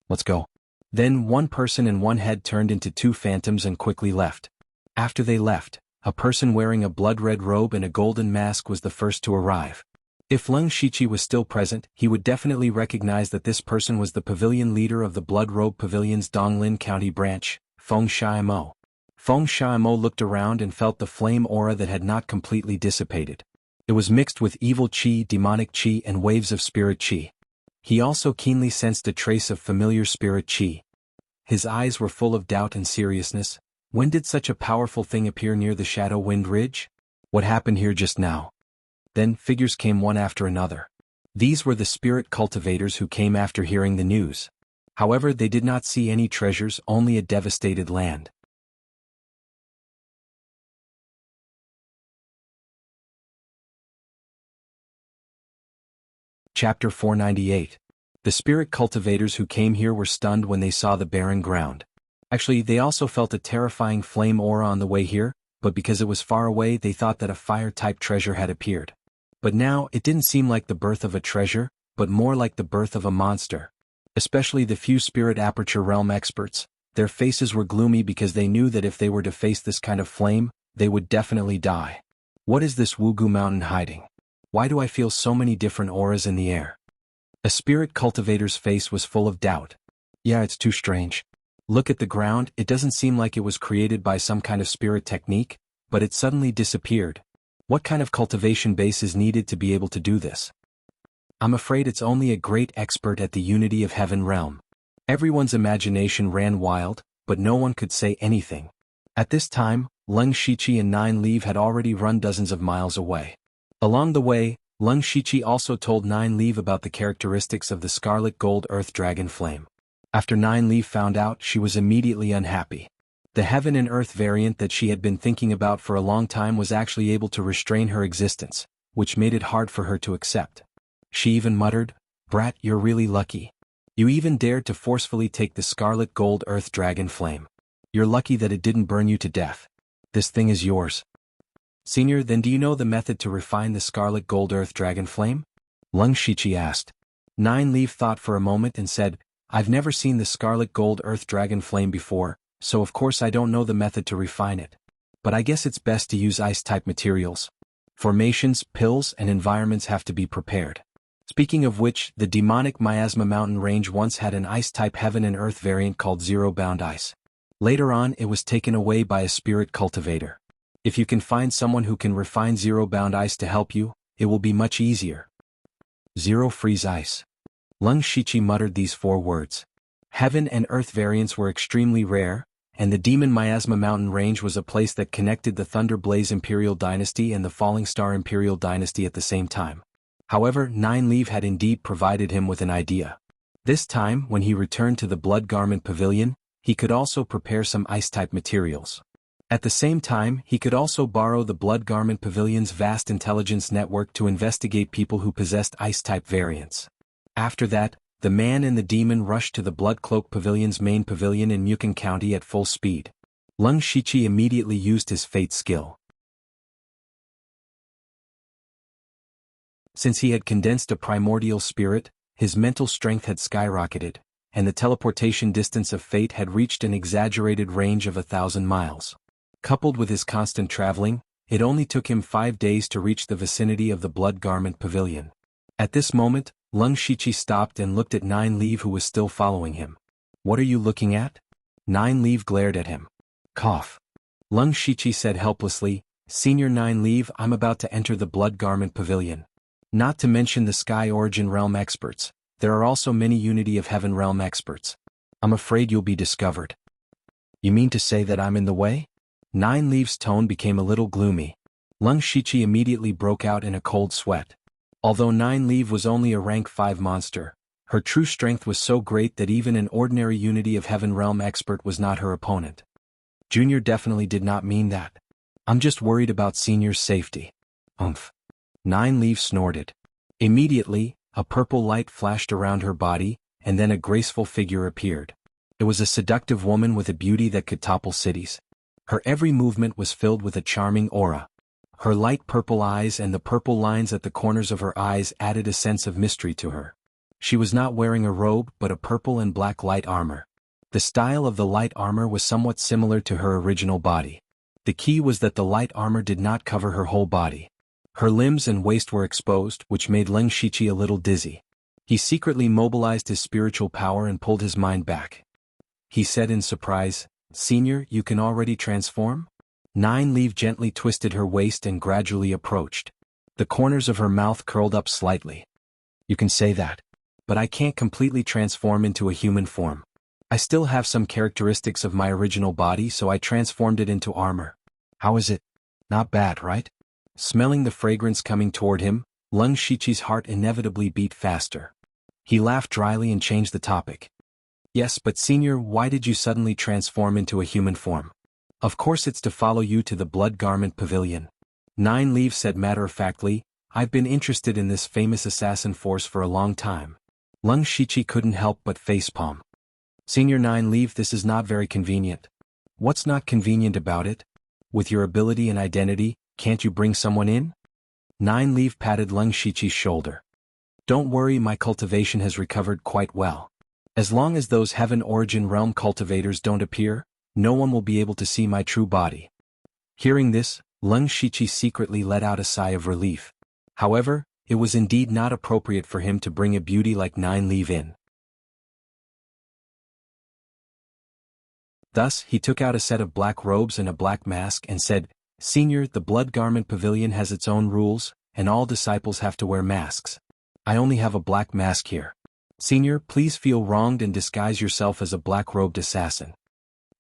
Let's go." Then one person and one head turned into 2 phantoms and quickly left. After they left, a person wearing a blood-red robe and a golden mask was the first to arrive. If Lung Shichi was still present, he would definitely recognize that this person was the pavilion leader of the Blood Robe Pavilion's Donglin County branch, Feng Shiamo. Feng Shiamo looked around and felt the flame aura that had not completely dissipated. It was mixed with evil chi, demonic chi, and waves of spirit chi. He also keenly sensed a trace of familiar spirit chi. His eyes were full of doubt and seriousness. When did such a powerful thing appear near the Shadow Wind Ridge? What happened here just now? Then figures came one after another. These were the spirit cultivators who came after hearing the news. However, they did not see any treasures, only a devastated land. Chapter 498. The spirit cultivators who came here were stunned when they saw the barren ground. Actually, they also felt a terrifying flame aura on the way here, but because it was far away they thought that a fire-type treasure had appeared. But now, it didn't seem like the birth of a treasure, but more like the birth of a monster. Especially the few Spirit Aperture Realm experts, their faces were gloomy because they knew that if they were to face this kind of flame, they would definitely die. What is this Wugu mountain hiding? Why do I feel so many different auras in the air? A spirit cultivator's face was full of doubt. Yeah, it's too strange. Look at the ground, it doesn't seem like it was created by some kind of spirit technique, but it suddenly disappeared. What kind of cultivation base is needed to be able to do this? I'm afraid it's only a great expert at the Unity of Heaven realm. Everyone's imagination ran wild, but no one could say anything. At this time, Lung Shichi and Nine Leaf had already run dozens of miles away. Along the way, Lung Shichi also told Nine Leaf about the characteristics of the Scarlet Gold Earth Dragon Flame. After Nine Leaf found out, she was immediately unhappy. The Heaven and Earth variant that she had been thinking about for a long time was actually able to restrain her existence, which made it hard for her to accept. She even muttered, "Brat, you're really lucky. You even dared to forcefully take the Scarlet Gold Earth Dragon Flame. You're lucky that it didn't burn you to death. This thing is yours." "Senior, then do you know the method to refine the Scarlet Gold Earth Dragon Flame?" Lung Shichi asked. Nine Leaf thought for a moment and said, "I've never seen the Scarlet Gold Earth Dragon Flame before, so of course I don't know the method to refine it. But I guess it's best to use ice-type materials. Formations, pills, and environments have to be prepared." Speaking of which, the demonic Miasma Mountain range once had an ice-type Heaven and Earth variant called Zero Bound Ice. Later on, it was taken away by a spirit cultivator. If you can find someone who can refine Zero Bound Ice to help you, it will be much easier. Zero Freeze Ice. Lung Shiqi muttered these 4 words. Heaven and earth variants were extremely rare, and the demon Miasma mountain range was a place that connected the Thunder Blaze Imperial Dynasty and the Falling Star Imperial Dynasty at the same time. However, Nine Leaf had indeed provided him with an idea. This time, when he returned to the Blood Garment Pavilion, he could also prepare some ice-type materials. At the same time, he could also borrow the Blood Garment Pavilion's vast intelligence network to investigate people who possessed ice-type variants. After that, the man and the demon rushed to the Blood Cloak Pavilion's main pavilion in Mukon County at full speed. Lung Shiqi immediately used his fate skill. Since he had condensed a primordial spirit, his mental strength had skyrocketed, and the teleportation distance of fate had reached an exaggerated range of 1,000 miles. Coupled with his constant traveling, it only took him 5 days to reach the vicinity of the Blood Garment Pavilion. At this moment, Lung Shiqi stopped and looked at Nine Leaf, who was still following him. "What are you looking at?" Nine Leaf glared at him. Cough. Lung Shiqi said helplessly, "Senior Nine Leaf, I'm about to enter the Blood Garment Pavilion. Not to mention the Sky Origin Realm experts, there are also many Unity of Heaven Realm experts. I'm afraid you'll be discovered." "You mean to say that I'm in the way?" Nine Leaf's tone became a little gloomy. Lung Shiqi immediately broke out in a cold sweat. Although Nine Leaf was only a rank 5 monster, her true strength was so great that even an ordinary Unity of Heaven Realm expert was not her opponent. Junior definitely did not mean that. "I'm just worried about Senior's safety." "Umph." Nine Leaf snorted. Immediately, a purple light flashed around her body, and then a graceful figure appeared. It was a seductive woman with a beauty that could topple cities. Her every movement was filled with a charming aura. Her light purple eyes and the purple lines at the corners of her eyes added a sense of mystery to her. She was not wearing a robe but a purple and black light armor. The style of the light armor was somewhat similar to her original body. The key was that the light armor did not cover her whole body. Her limbs and waist were exposed, which made Lung Shiqi a little dizzy. He secretly mobilized his spiritual power and pulled his mind back. He said in surprise, "Senior, you can already transform?" Nine Leaf gently twisted her waist and gradually approached. The corners of her mouth curled up slightly. "You can say that. But I can't completely transform into a human form. I still have some characteristics of my original body, so I transformed it into armor. How is it? Not bad, right?" Smelling the fragrance coming toward him, Lung Shiqi's heart inevitably beat faster. He laughed dryly and changed the topic. "Yes, but Senior, why did you suddenly transform into a human form?" "Of course it's to follow you to the Blood Garment Pavilion." Nine Leaf said matter-of-factly, "I've been interested in this famous assassin force for a long time." Lung Shiqi couldn't help but facepalm. "Senior Nine Leaf, this is not very convenient." "What's not convenient about it? With your ability and identity, can't you bring someone in?" Nine Leaf patted Lung Shiqi's shoulder. "Don't worry, my cultivation has recovered quite well. As long as those Heaven Origin Realm cultivators don't appear, no one will be able to see my true body." Hearing this, Lung Shiqi secretly let out a sigh of relief. However, it was indeed not appropriate for him to bring a beauty like Nine Leaf in. Thus, he took out a set of black robes and a black mask and said, "Senior, the Blood Garment Pavilion has its own rules, and all disciples have to wear masks. I only have a black mask here. Senior, please feel wronged and disguise yourself as a black-robed assassin."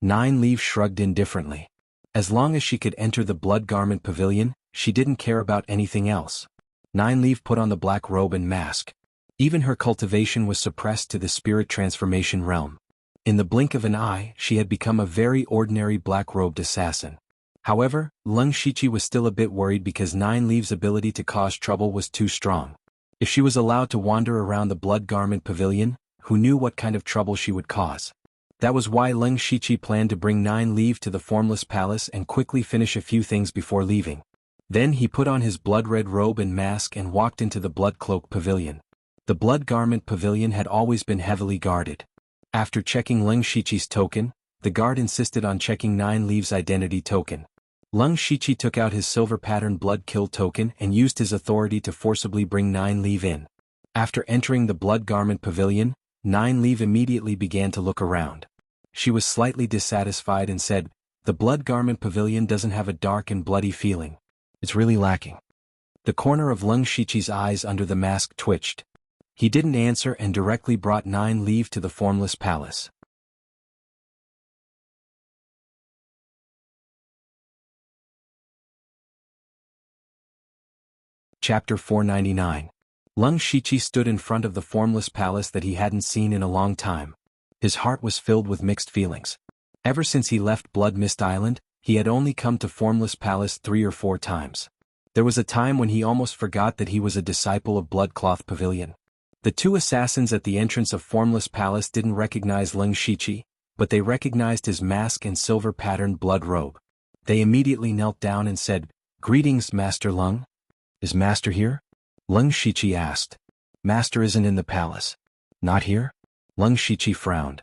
Nine Leaf shrugged indifferently. As long as she could enter the Blood Garment Pavilion, she didn't care about anything else. Nine Leaf put on the black robe and mask. Even her cultivation was suppressed to the spirit transformation realm. In the blink of an eye, she had become a very ordinary black-robed assassin. However, Lung Shiqi was still a bit worried because Nine Leaf's ability to cause trouble was too strong. If she was allowed to wander around the Blood Garment Pavilion, who knew what kind of trouble she would cause? That was why Lung Shiqi planned to bring Nine Leaf to the Formless Palace and quickly finish a few things before leaving. Then he put on his blood-red robe and mask and walked into the Blood Cloak Pavilion. The Blood Garment Pavilion had always been heavily guarded. After checking Lung Shiqi's token, the guard insisted on checking Nine Leaf's identity token. Lung Shiqi took out his silver-patterned blood kill token and used his authority to forcibly bring Nine Leaf in. After entering the Blood Garment Pavilion, Nine Leaf immediately began to look around. She was slightly dissatisfied and said, "The Blood Garment Pavilion doesn't have a dark and bloody feeling. It's really lacking." The corner of Lung Shiqi's eyes under the mask twitched. He didn't answer and directly brought 9 leave to the formless palace. Chapter 499. Lung Shiqi stood in front of the formless palace that he hadn't seen in a long time. His heart was filled with mixed feelings. Ever since he left Blood Mist Island, he had only come to Formless Palace 3 or 4 times. There was a time when he almost forgot that he was a disciple of Bloodcloth Pavilion. The 2 assassins at the entrance of Formless Palace didn't recognize Lung Shiqi, but they recognized his mask and silver-patterned blood robe. They immediately knelt down and said, "Greetings, Master Lung." "Is Master here?" Lung Shiqi asked. "Master isn't in the palace." "Not here?" Lung Shiqi frowned.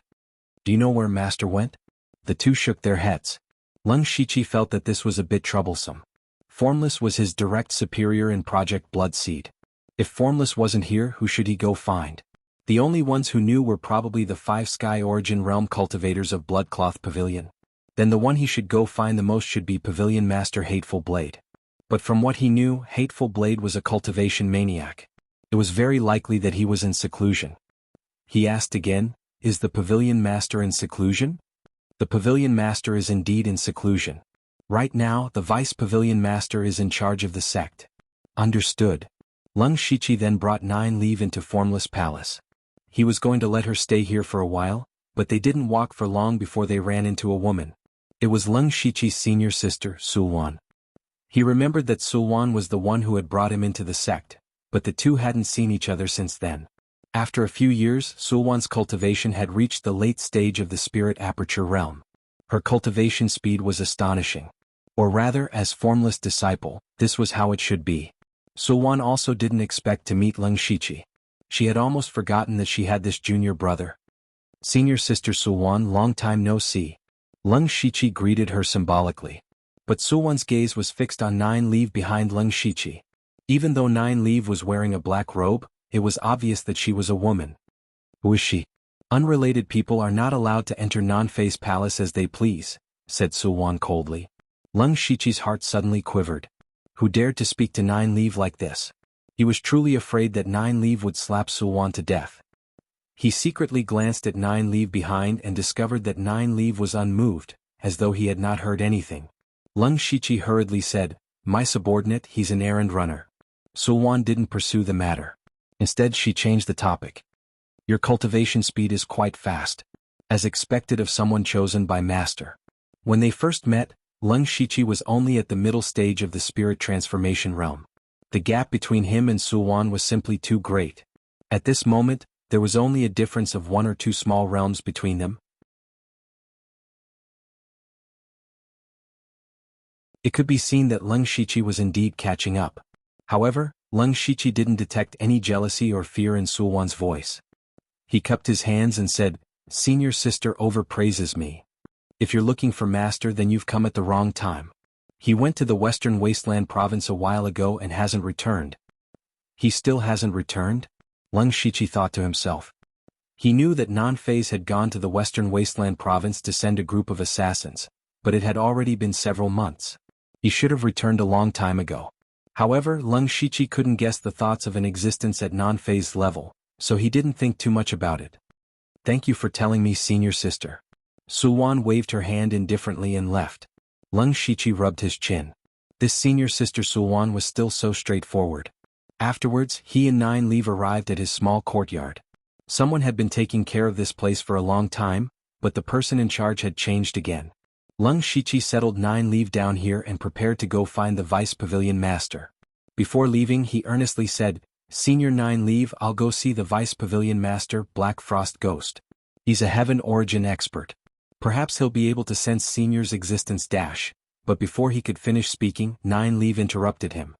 "Do you know where Master went?" The 2 shook their heads. Lung Shiqi felt that this was a bit troublesome. Formless was his direct superior in Project Bloodseed. If Formless wasn't here, who should he go find? The only ones who knew were probably the 5 Sky Origin Realm cultivators of Bloodcloth Pavilion. Then the one he should go find the most should be Pavilion Master Hateful Blade. But from what he knew, Hateful Blade was a cultivation maniac. It was very likely that he was in seclusion. He asked again, "Is the Pavilion Master in seclusion?" The Pavilion Master is indeed in seclusion. Right now, the Vice Pavilion Master is in charge of the sect. Understood. Lung Shiqi then brought 9 leave into Formless Palace. He was going to let her stay here for a while, but they didn't walk for long before they ran into a woman. It was Lung Shiqi's senior sister, Sulwan. He remembered that Sulwan was the one who had brought him into the sect, but the 2 hadn't seen each other since then. After a few years, Sulwan's cultivation had reached the late stage of the Spirit Aperture realm. Her cultivation speed was astonishing. Or rather, as Formless disciple, this was how it should be. Sulwan also didn't expect to meet Lung Shiqi. She had almost forgotten that she had this junior brother. "Senior sister Sulwan, long time no see." Lung Shiqi greeted her symbolically. But Sulwan's gaze was fixed on 9 leave behind Lung Shiqi. Even though 9 leave was wearing a black robe, it was obvious that she was a woman. "Who is she?" "Unrelated people are not allowed to enter Non-Face Palace as they please," said Sulwan coldly. Lung Shiqi's heart suddenly quivered. Who dared to speak to 9 leave like this? He was truly afraid that 9 leave would slap Sulwan to death. He secretly glanced at 9 leave behind and discovered that 9 leave was unmoved, as though he had not heard anything. Lung Shiqi hurriedly said, "My subordinate, he's an errand runner." Sulwan didn't pursue the matter. Instead, she changed the topic. "Your cultivation speed is quite fast. As expected of someone chosen by Master." When they first met, Lung Shiqi was only at the middle stage of the spirit transformation realm. The gap between him and Sulwan was simply too great. At this moment, there was only a difference of 1 or 2 small realms between them. It could be seen that Lung Shiqi was indeed catching up. However, Lung Shiqi didn't detect any jealousy or fear in Sulwan's voice. He cupped his hands and said, "Senior sister overpraises me. If you're looking for Master, then you've come at the wrong time. He went to the Western Wasteland province a while ago and hasn't returned." "He still hasn't returned?" Lung Shiqi thought to himself. He knew that Non-Phase had gone to the Western Wasteland province to send a group of assassins, but it had already been several months. He should have returned a long time ago. However, Lung Shiqi couldn't guess the thoughts of an existence at Non-Phase level, so he didn't think too much about it. "Thank you for telling me, senior sister." Sulwan waved her hand indifferently and left. Lung Shiqi rubbed his chin. This senior sister Sulwan was still so straightforward. Afterwards, he and 9 leave arrived at his small courtyard. Someone had been taking care of this place for a long time, but the person in charge had changed again. Lung Shiqi settled 9 leave down here and prepared to go find the Vice Pavilion Master. Before leaving, he earnestly said, "Senior 9 leave, I'll go see the Vice Pavilion Master, Black Frost Ghost. He's a heaven origin expert. Perhaps he'll be able to sense Senior's existence dash." But before he could finish speaking, 9 leave interrupted him.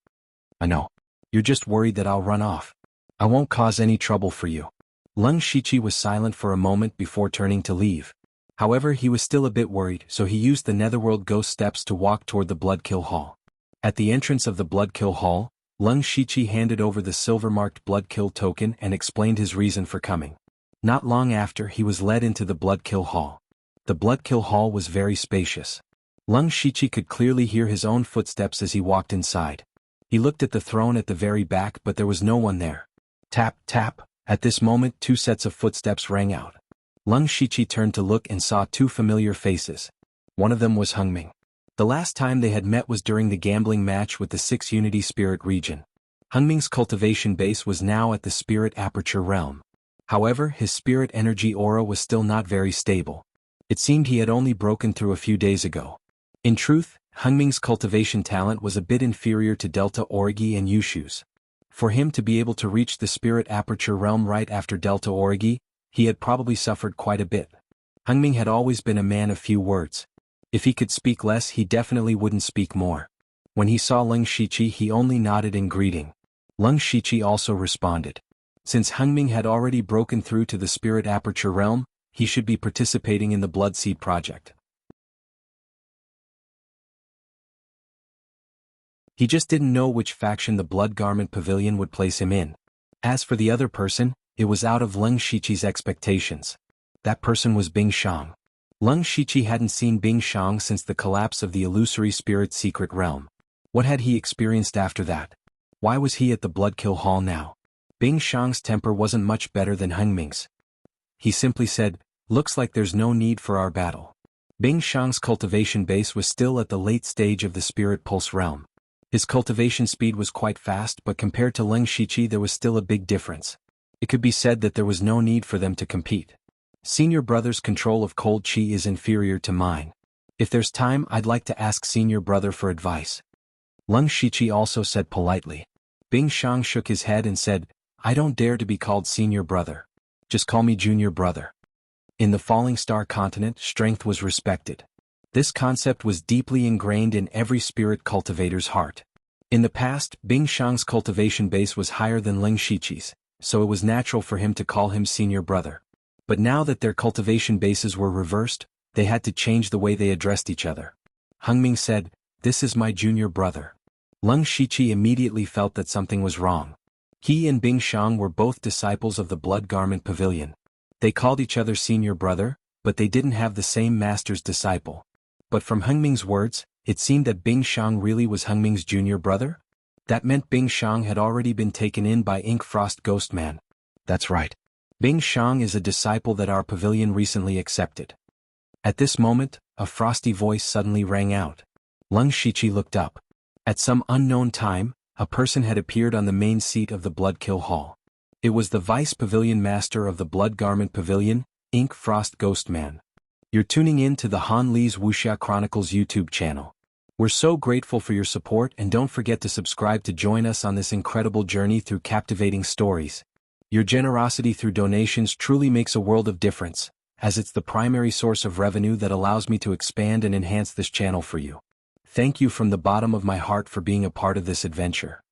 "I know. You're just worried that I'll run off. I won't cause any trouble for you." Lung Shiqi was silent for a moment before turning to leave. However, he was still a bit worried, so he used the Netherworld Ghost steps to walk toward the Bloodkill Hall. At the entrance of the Bloodkill Hall, Lung Shiqi handed over the silver-marked Bloodkill token and explained his reason for coming. Not long after, he was led into the Bloodkill Hall. The Bloodkill Hall was very spacious. Lung Shiqi could clearly hear his own footsteps as he walked inside. He looked at the throne at the very back, but there was no one there. Tap, tap, At this moment 2 sets of footsteps rang out. Lung Shiqi turned to look and saw 2 familiar faces. One of them was Hungming. The last time they had met was during the gambling match with the 6 Unity Spirit region. Hungming's cultivation base was now at the Spirit Aperture realm. However, his spirit energy aura was still not very stable. It seemed he had only broken through a few days ago. In truth, Hungming's cultivation talent was a bit inferior to Delta Origi and Yushu's. For him to be able to reach the Spirit Aperture realm right after Delta Origi, he had probably suffered quite a bit. Hungming had always been a man of few words. If he could speak less, he definitely wouldn't speak more. When he saw Lung Shiqi, he only nodded in greeting. Lung Shiqi also responded. Since Hungming had already broken through to the Spirit Aperture realm, he should be participating in the Bloodseed project. He just didn't know which faction the Blood Garment Pavilion would place him in. As for the other person, it was out of Lung Shiqi's expectations. That person was Bing Shang. Lung Shiqi hadn't seen Bing Shang since the collapse of the illusory spirit secret realm. What had he experienced after that? Why was he at the Bloodkill Hall now? Bing Shang's temper wasn't much better than Hungming's. He simply said, "Looks like there's no need for our battle." Bing Shang's cultivation base was still at the late stage of the Spirit Pulse realm. His cultivation speed was quite fast, but compared to Lung Shiqi there was still a big difference. It could be said that there was no need for them to compete. Senior Brother's control of cold chi is inferior to mine. If there's time, I'd like to ask Senior Brother for advice. Lung Shiqi also said politely. Bing Shang shook his head and said, "I don't dare to be called Senior Brother. Just call me Junior Brother." In the Falling Star continent, strength was respected. This concept was deeply ingrained in every spirit cultivator's heart. In the past, Bing Shang's cultivation base was higher than Lung Shiqi's, so it was natural for him to call him Senior Brother. But now that their cultivation bases were reversed, they had to change the way they addressed each other. Hungming said, "This is my Junior Brother." Lung Shiqi immediately felt that something was wrong. He and Bing Shang were both disciples of the Blood Garment Pavilion. They called each other Senior Brother, but they didn't have the same master's disciple. But from Hungming's words, it seemed that Bing Shang really was Hungming's Junior Brother? That meant Bing Shang had already been taken in by Ink Frost Ghostman. That's right. Bing Shang is a disciple that our pavilion recently accepted. At this moment, a frosty voice suddenly rang out. Lung Shiqi looked up. At some unknown time, a person had appeared on the main seat of the Bloodkill Hall. It was the Vice Pavilion Master of the Blood Garment Pavilion, Ink Frost Ghostman. You're tuning in to the Han Li's Wuxia Chronicles YouTube channel. We're so grateful for your support, and don't forget to subscribe to join us on this incredible journey through captivating stories. Your generosity through donations truly makes a world of difference, as it's the primary source of revenue that allows me to expand and enhance this channel for you. Thank you from the bottom of my heart for being a part of this adventure.